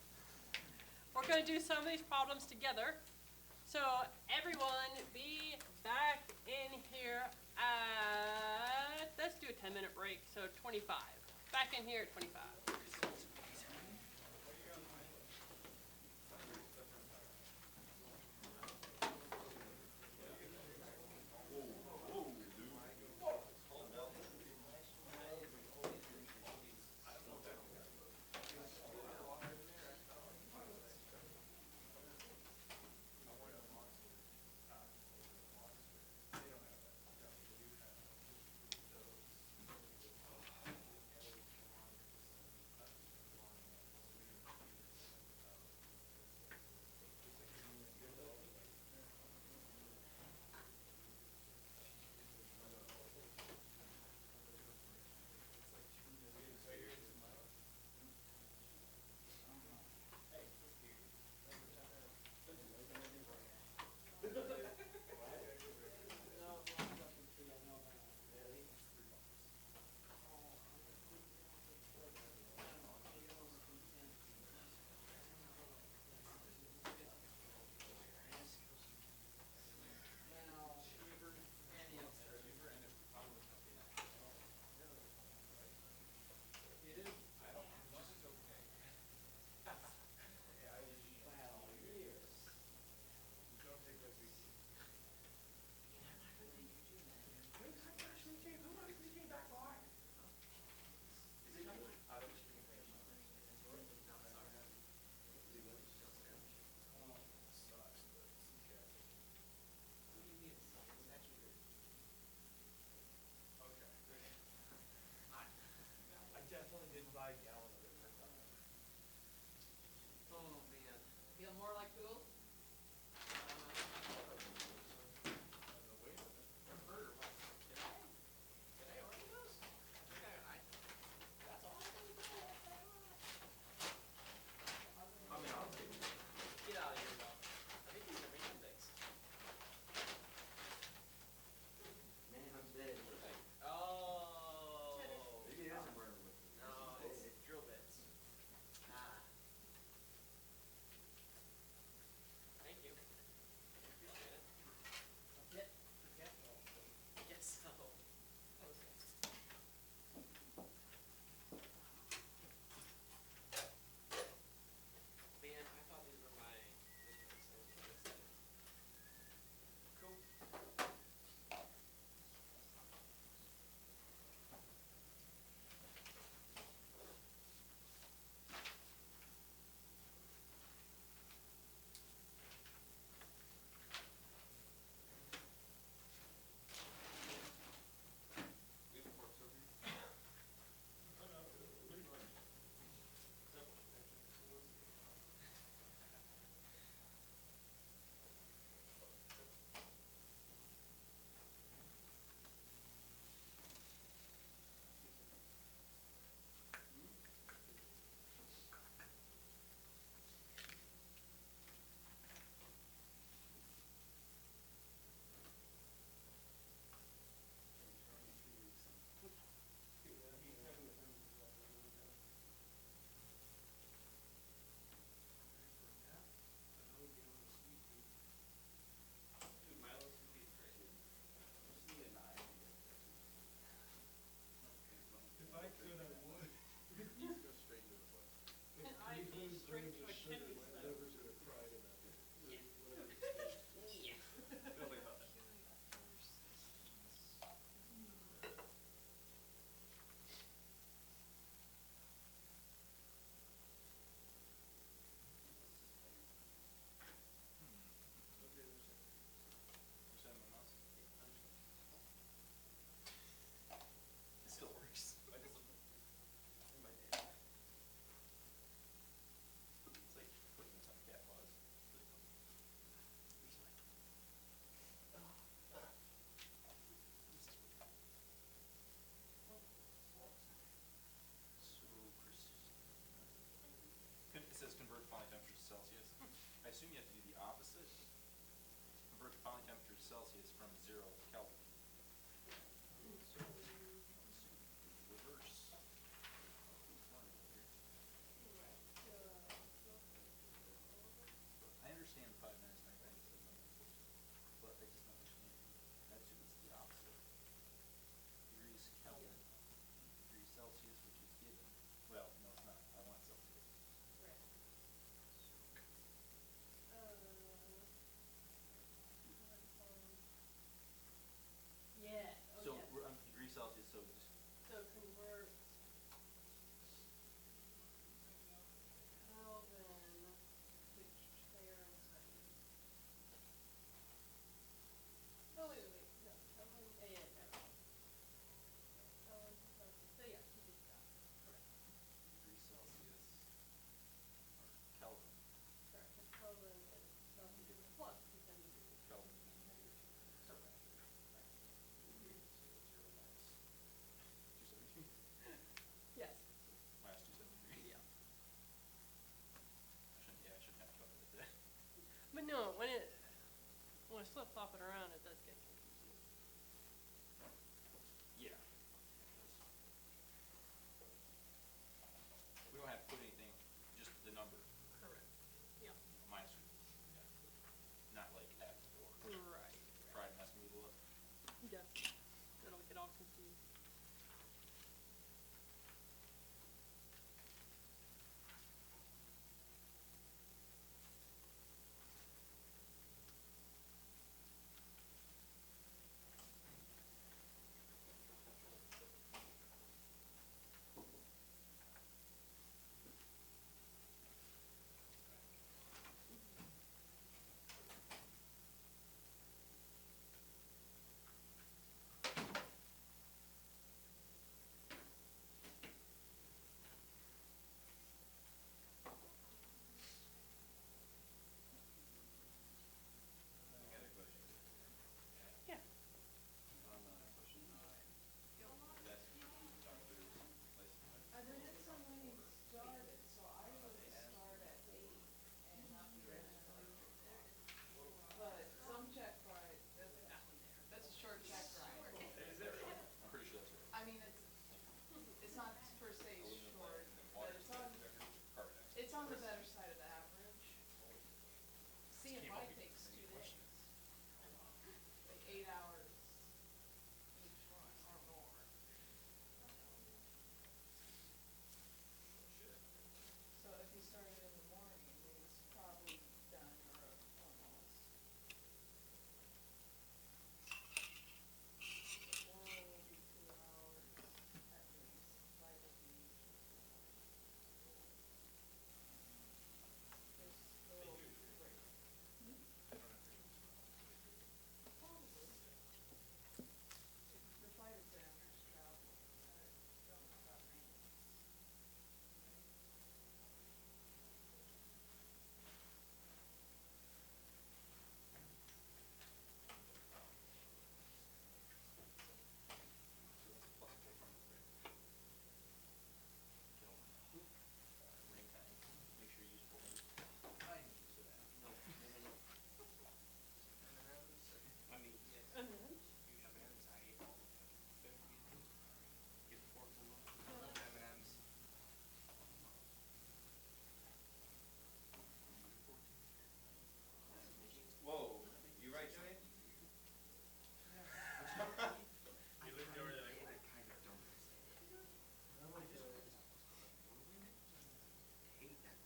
We're going to do some of these problems together. So, everyone be back in here at, let's do a 10-minute break, so 25. Back in here at 25. assume you have to do the opposite. Convert the boiling temperature to Celsius from 0 to Kelvin. So, reverse. I understand 5 minus 9 things, but I just don't understand. I assume it's the opposite. Degrees Kelvin, degrees Celsius, which is given. Well, no, it's not. I want Celsius. Right. Yeah. Oh, So, yes. we're degrees Celsius, so just So convert Kelvin to Fahrenheit. Oh, wait. No, Kelvin, yeah, no. Kelvin to Celsius. So yeah, you did that. Correct. degrees Celsius or Kelvin. Correct. And Kelvin is Celsius is plus 10 degrees. Kelvin is negative 2. Correct. Right. So 0 minus 273. Yes. Minus 273. Yeah. I shouldn't have calculated that. But no, when I flip flop it around, it does get confusing. Yeah. We don't have to put anything, just the number. Correct. Yeah. Minus, yeah. Not like F or Right. try to mess me a little up. Yes. It'll get all confused. I got a question. Yeah. On question 9, that's doctor's license. I didn't tell when he started, so I would start at 8 and not be ready. But some check ride, that's a short check ride. I'm pretty sure that's right. I mean, it's not per se short, but it's on the better side of the average. CFI takes 2 days. Like 8 hours each one or more. So if you started in the morning, he's probably done or almost. Oral will be 2 hours at least. Vital will be there's still break. Probably. The flight examiners travel. I don't know about maintenance. So that's a plus 400, right? Kelvin. Ring time. Make sure you use 400. I'm used to that. No. I mean, yes. And then? M&M's, I ate all of them. Get the fork from them. M&M's. Whoa, you right, Joey? You looked over there like, I kind of don't hate that.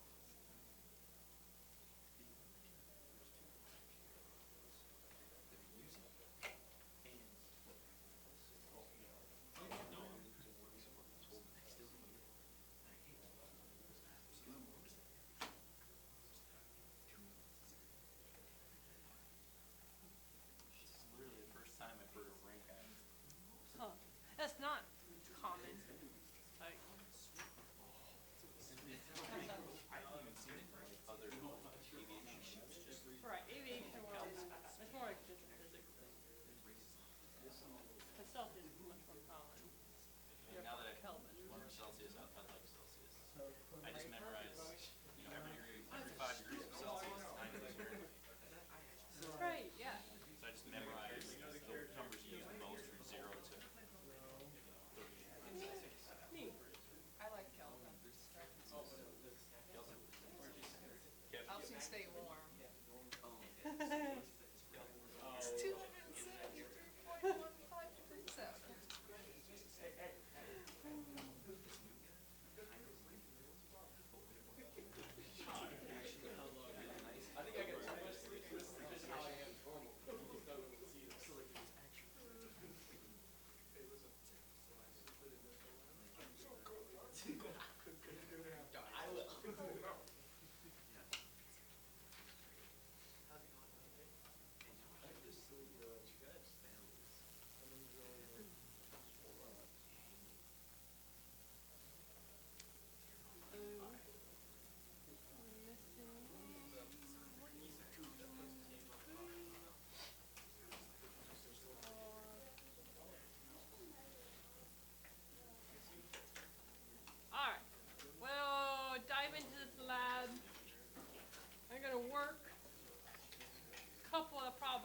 This is literally the first time I've heard of ring time. Huh. That's not common. Like, I haven't even seen it in like other aviation ships. right, aviation world, it's more like just a physics thing. But Celsius is much more common. And now that I've Kelvin. learned Celsius, I like Celsius. I just memorize, every 5 degrees of Celsius, 9 degrees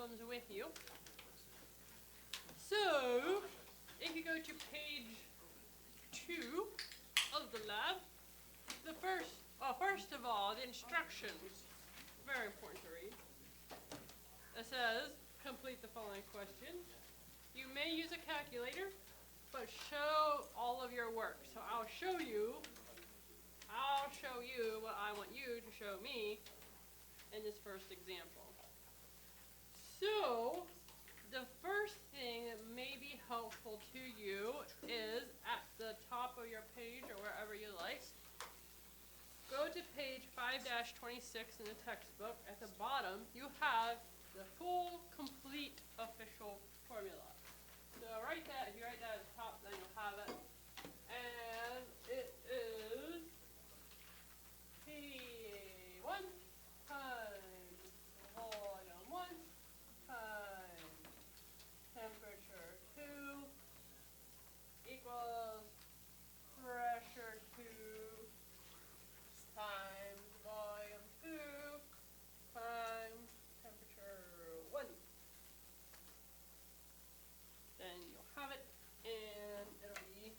comes with you. So, if you go to page 2 of the lab, first of all, the instructions, very important to read. It says, complete the following questions. You may use a calculator, but show all of your work. So I'll show you what I want you to show me in this first example. So, the first thing that may be helpful to you is at the top of your page or wherever you like. Go to page 5-26 in the textbook. At the bottom, you have the full, complete, official formula. So if you write that at the top, then you'll have it. And it is P1 times volume 1 times temperature 2 equals pressure 2 times volume 2 times temperature 1. Then you'll have it, and it'll be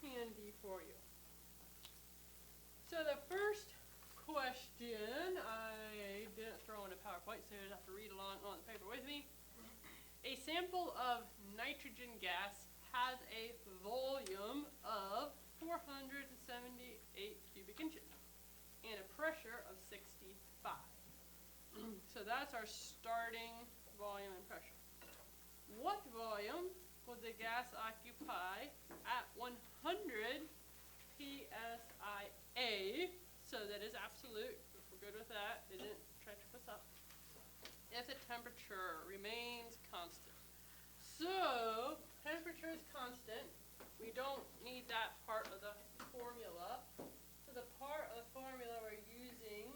handy for you. So the first question, I didn't throw in a PowerPoint, so you'll have to read along on the paper with me. A sample of nitrogen gas has a volume of 478 cubic inches and a pressure of 65. So that's our starting volume and pressure. What volume will the gas occupy at 100 psi? So that is absolute. If we're good with that, it didn't try to trip us up. If the temperature remains constant. So, temperature is constant. We don't need that part of the formula. So the part of the formula we're using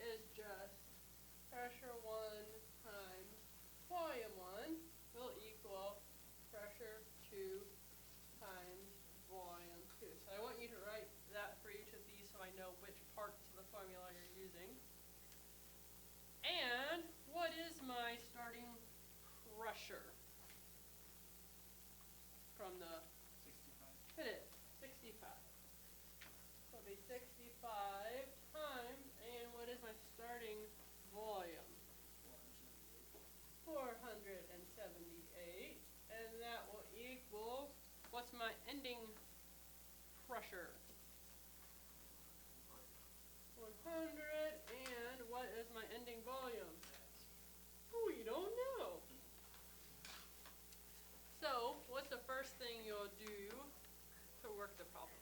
is just pressure 1 times volume 1 will equal pressure 2 times volume 2. So I want you to write that for each of these so I know which parts of the formula you're using. And what is my starting pressure? From the 65. It is 65. So it'll be 65 times, and what is my starting volume? 478, and that will equal, what's my ending pressure? 100, and what is my ending volume? We don't know. So, what's the first thing you'll do to work the problem?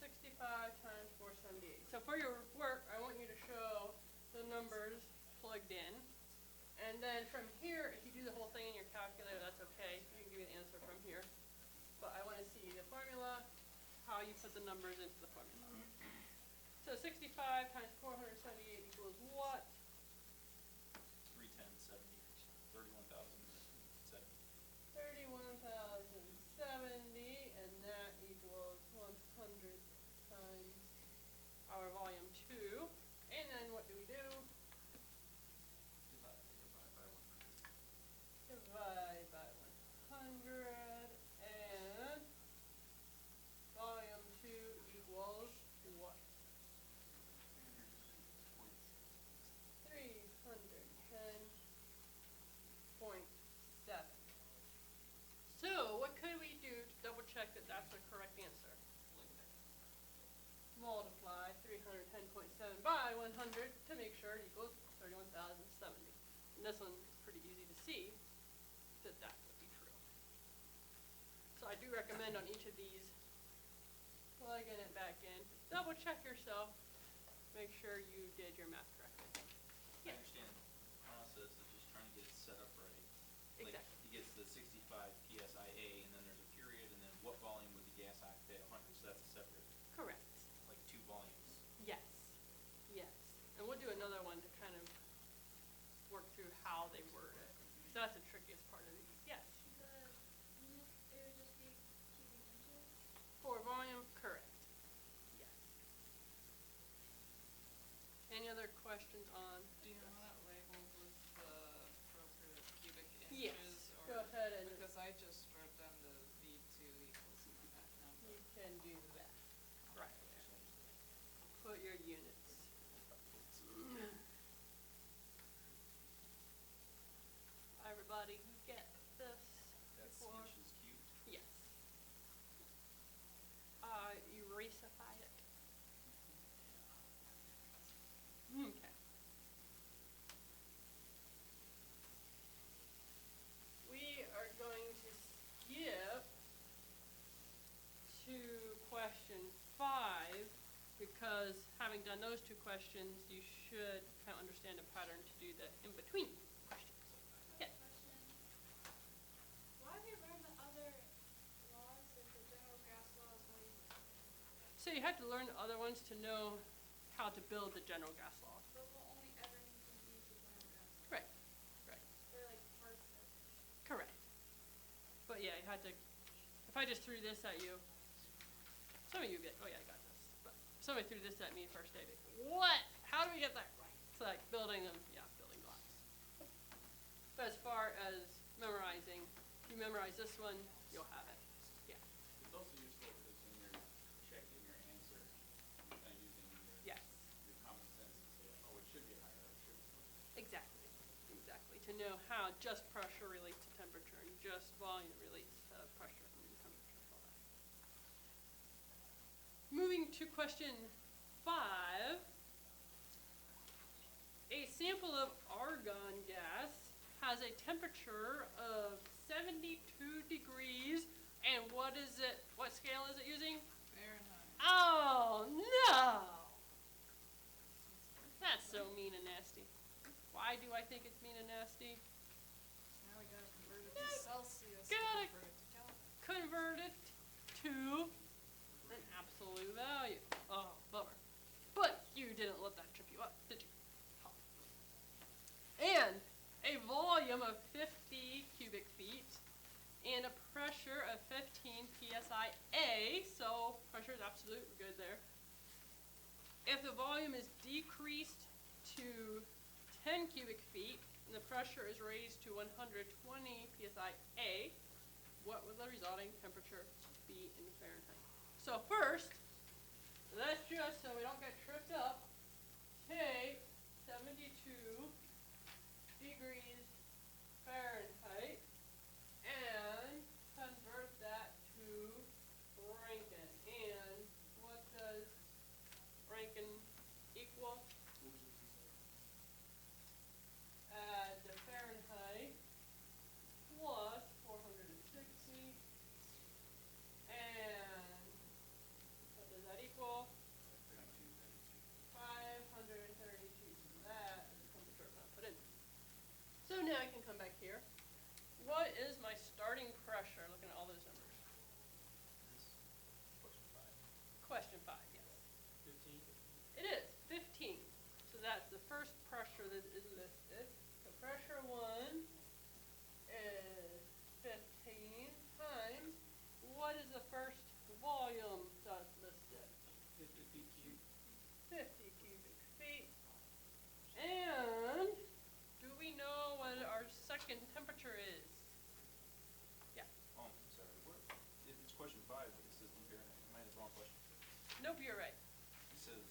65 times 478. So for your work, I want you to show the numbers plugged in. And then from here, if you do the whole thing in your calculator, that's okay. You can give me the answer from here. But I want to see the formula, how you put the numbers into the formula. So 65 times 478 equals what? 310, 70, 31,070. 31,070, and that equals 100 times our volume 2. And then what do we do? Divide by 100, and volume 2 equals what? 310.7. So, what could we do to double check that that's the correct answer? Multiply 310.7 by 100 to make sure it equals 31,070. And this one's pretty easy to see that that would be true. So I do recommend on each of these, plugging it back in. Double check yourself. Make sure you did your math correctly. I understand the process of just trying to get it set up right. Like, Exactly. he gets the 65 psia, and then there's a period, and then what volume would the gas occupy at 100? So that's a separate, Correct. like, 2 volumes. Yes. Yes. And we'll do another one to kind of work through how they word it. So that's the trickiest part of these. Yes. It would just be cubic inches. For volume, correct. Yes. Any other questions? I just wrote down the V2 equals that number. You can do that. Right there. Put your units. Everybody get this That's before? inches cubed. Yes. Erasify it. Okay. We are going to skip to question 5 because having done those 2 questions, you should kind of understand a pattern to do the in-between questions. Yes. Question. Why have you learned the other laws if the general gas law is what you So you have to learn the other ones to know how to build the general gas law. but we'll only ever need to use the general gas law? Right. Right. Or like parts of it. Correct. But yeah, you had to, if I just threw this at you, some of you get, oh yeah, I got this. But if somebody threw this at me first day, what? How do we get that right? It's like building them, yeah, building blocks. But as far as memorizing, if you memorize this one, you'll have it. Yeah. It's also useful because when you're checking your answer, you're kind of using Yes. your common sense to say, oh, it should be higher, or it should be lower. Exactly. Exactly. To know how just pressure relates to temperature and just volume relates to pressure and temperature. All that. Moving to question 5. A sample of argon gas has a temperature of 72 degrees, and what is it? What scale is it using? Fahrenheit. Oh no! That's so mean and nasty. Why do I think it's mean and nasty? Now we gotta convert it to Celsius. Gotta Convert it to Kelvin. convert it to an absolute value. Oh, bummer. But you didn't let that trip you up, did you? Oh. And a volume of 50 cubic feet and a pressure of 15 psi. So pressure is absolute, we're good there. If the volume is decreased to 10 cubic feet and the pressure is raised to 120 psi, what would the resulting temperature be in Fahrenheit? So first, let's just, so we don't get tripped up, take 72 degrees Fahrenheit and convert that to Rankine. And what does Rankine equal? The Fahrenheit plus 460. And what does that equal? 532. So that is the temperature I'm going to put in. So now I can come back here. What is my starting pressure? Looking at all those numbers. Question 5, yes. 15? It is 15. So that's the first pressure that is listed. So pressure 1 is 15 times. What is the first volume that's listed? 50 feet cubed. 50 cubic feet. And do we know what our second temperature is? Yeah. Oh, sorry. What? It's question 5, but it says in Fahrenheit. Am I in the wrong question? Nope, you're right. It says,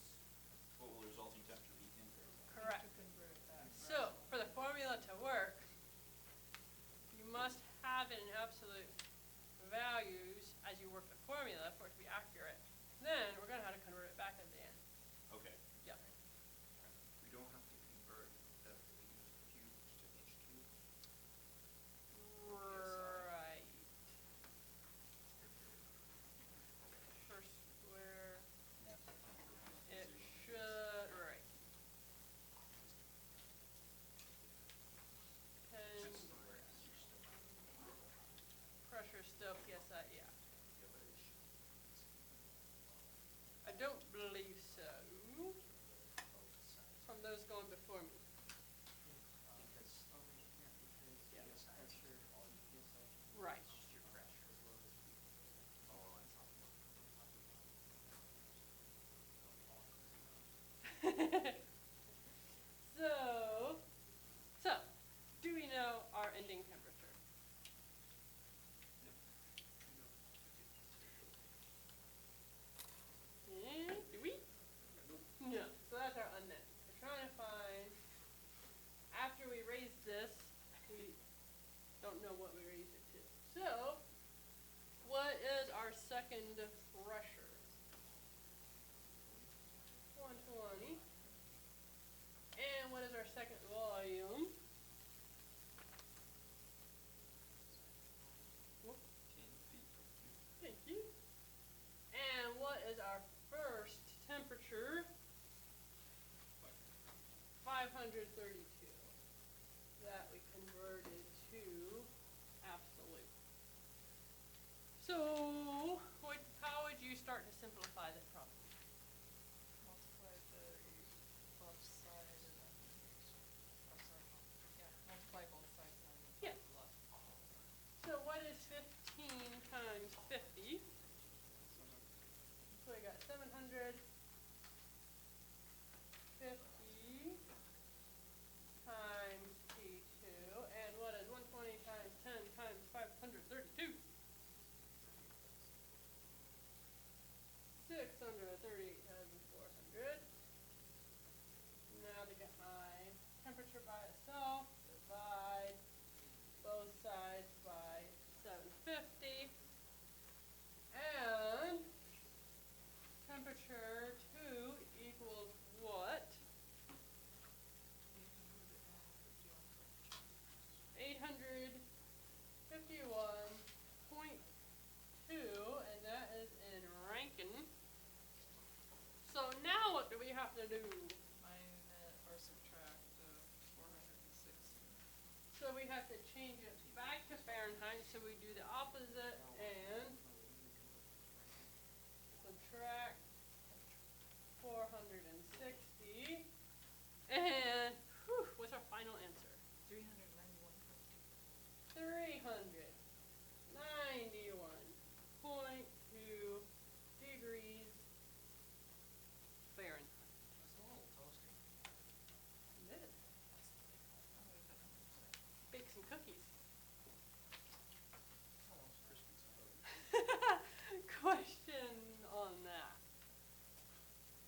what will the resulting temperature be in Fahrenheit? Correct. To convert it back. So, for the formula to work, you must have it in absolute values as you work the formula for it to be accurate. Then, we're going to have to convert it back at the end. Okay. Yep. We don't have to convert the cubes to inch cubes. Right. Per square, it should, right. 10, pressure still PSI, yeah. I don't believe so. From those going before me. Because, oh wait, yeah, because Yeah. pressure, PSI. Right. It's just your pressure as well as So, do we know our ending temperature? temperature, 532. That we converted to absolute. So, how would you start to simplify this problem? Multiply the left side and then, oh, sorry, yeah, multiply both sides and then Yeah. the left. So what is 15 times 50? So we got 750 times T2, and what is 120 times 10 times 532? 638,400. Now to get my temperature by itself, divide both sides by 750. And temperature 2 equals what? 851.2, and that is in Rankine. So now what do we have to do? Or subtract 460. So we have to change it back to Fahrenheit, so we do the opposite and subtract 460. And what's our final answer? 391.2 degrees Fahrenheit. That's a little toasty. It is. Bake some cookies. Almost crispy toast. Question on that.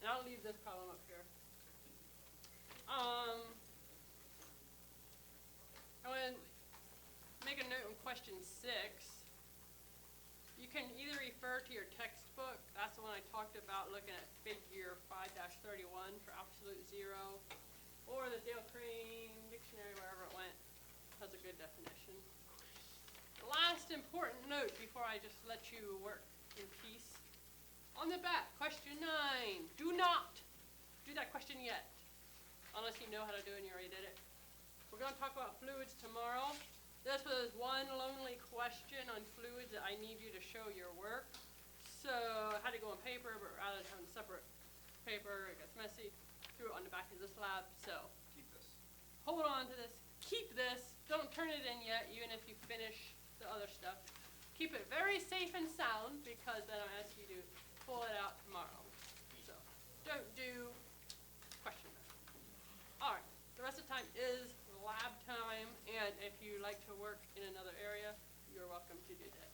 And I'll leave this problem up here. I want to make a note on question 6. You can either refer to your textbook, that's the one I talked about looking at figure 5-31 for absolute zero, or the Dale Crane dictionary, wherever it went, has a good definition. The last important note before I just let you work in peace. On the back, question 9. Do not do that question yet, unless you know how to do it and you already did it. We're going to talk about fluids tomorrow. This was one lonely question on fluids that I need you to show your work. So I had to go on paper, but rather than having separate paper, it gets messy. Threw it on the back of this lab. So Keep this. hold on to this. Keep this. Don't turn it in yet, even if you finish the other stuff. Keep it very safe and sound, because then I'll ask you to pull it out tomorrow. So don't do question mark. All right. The rest of the time is lab time, and if you like to work in another area, you're welcome to do that.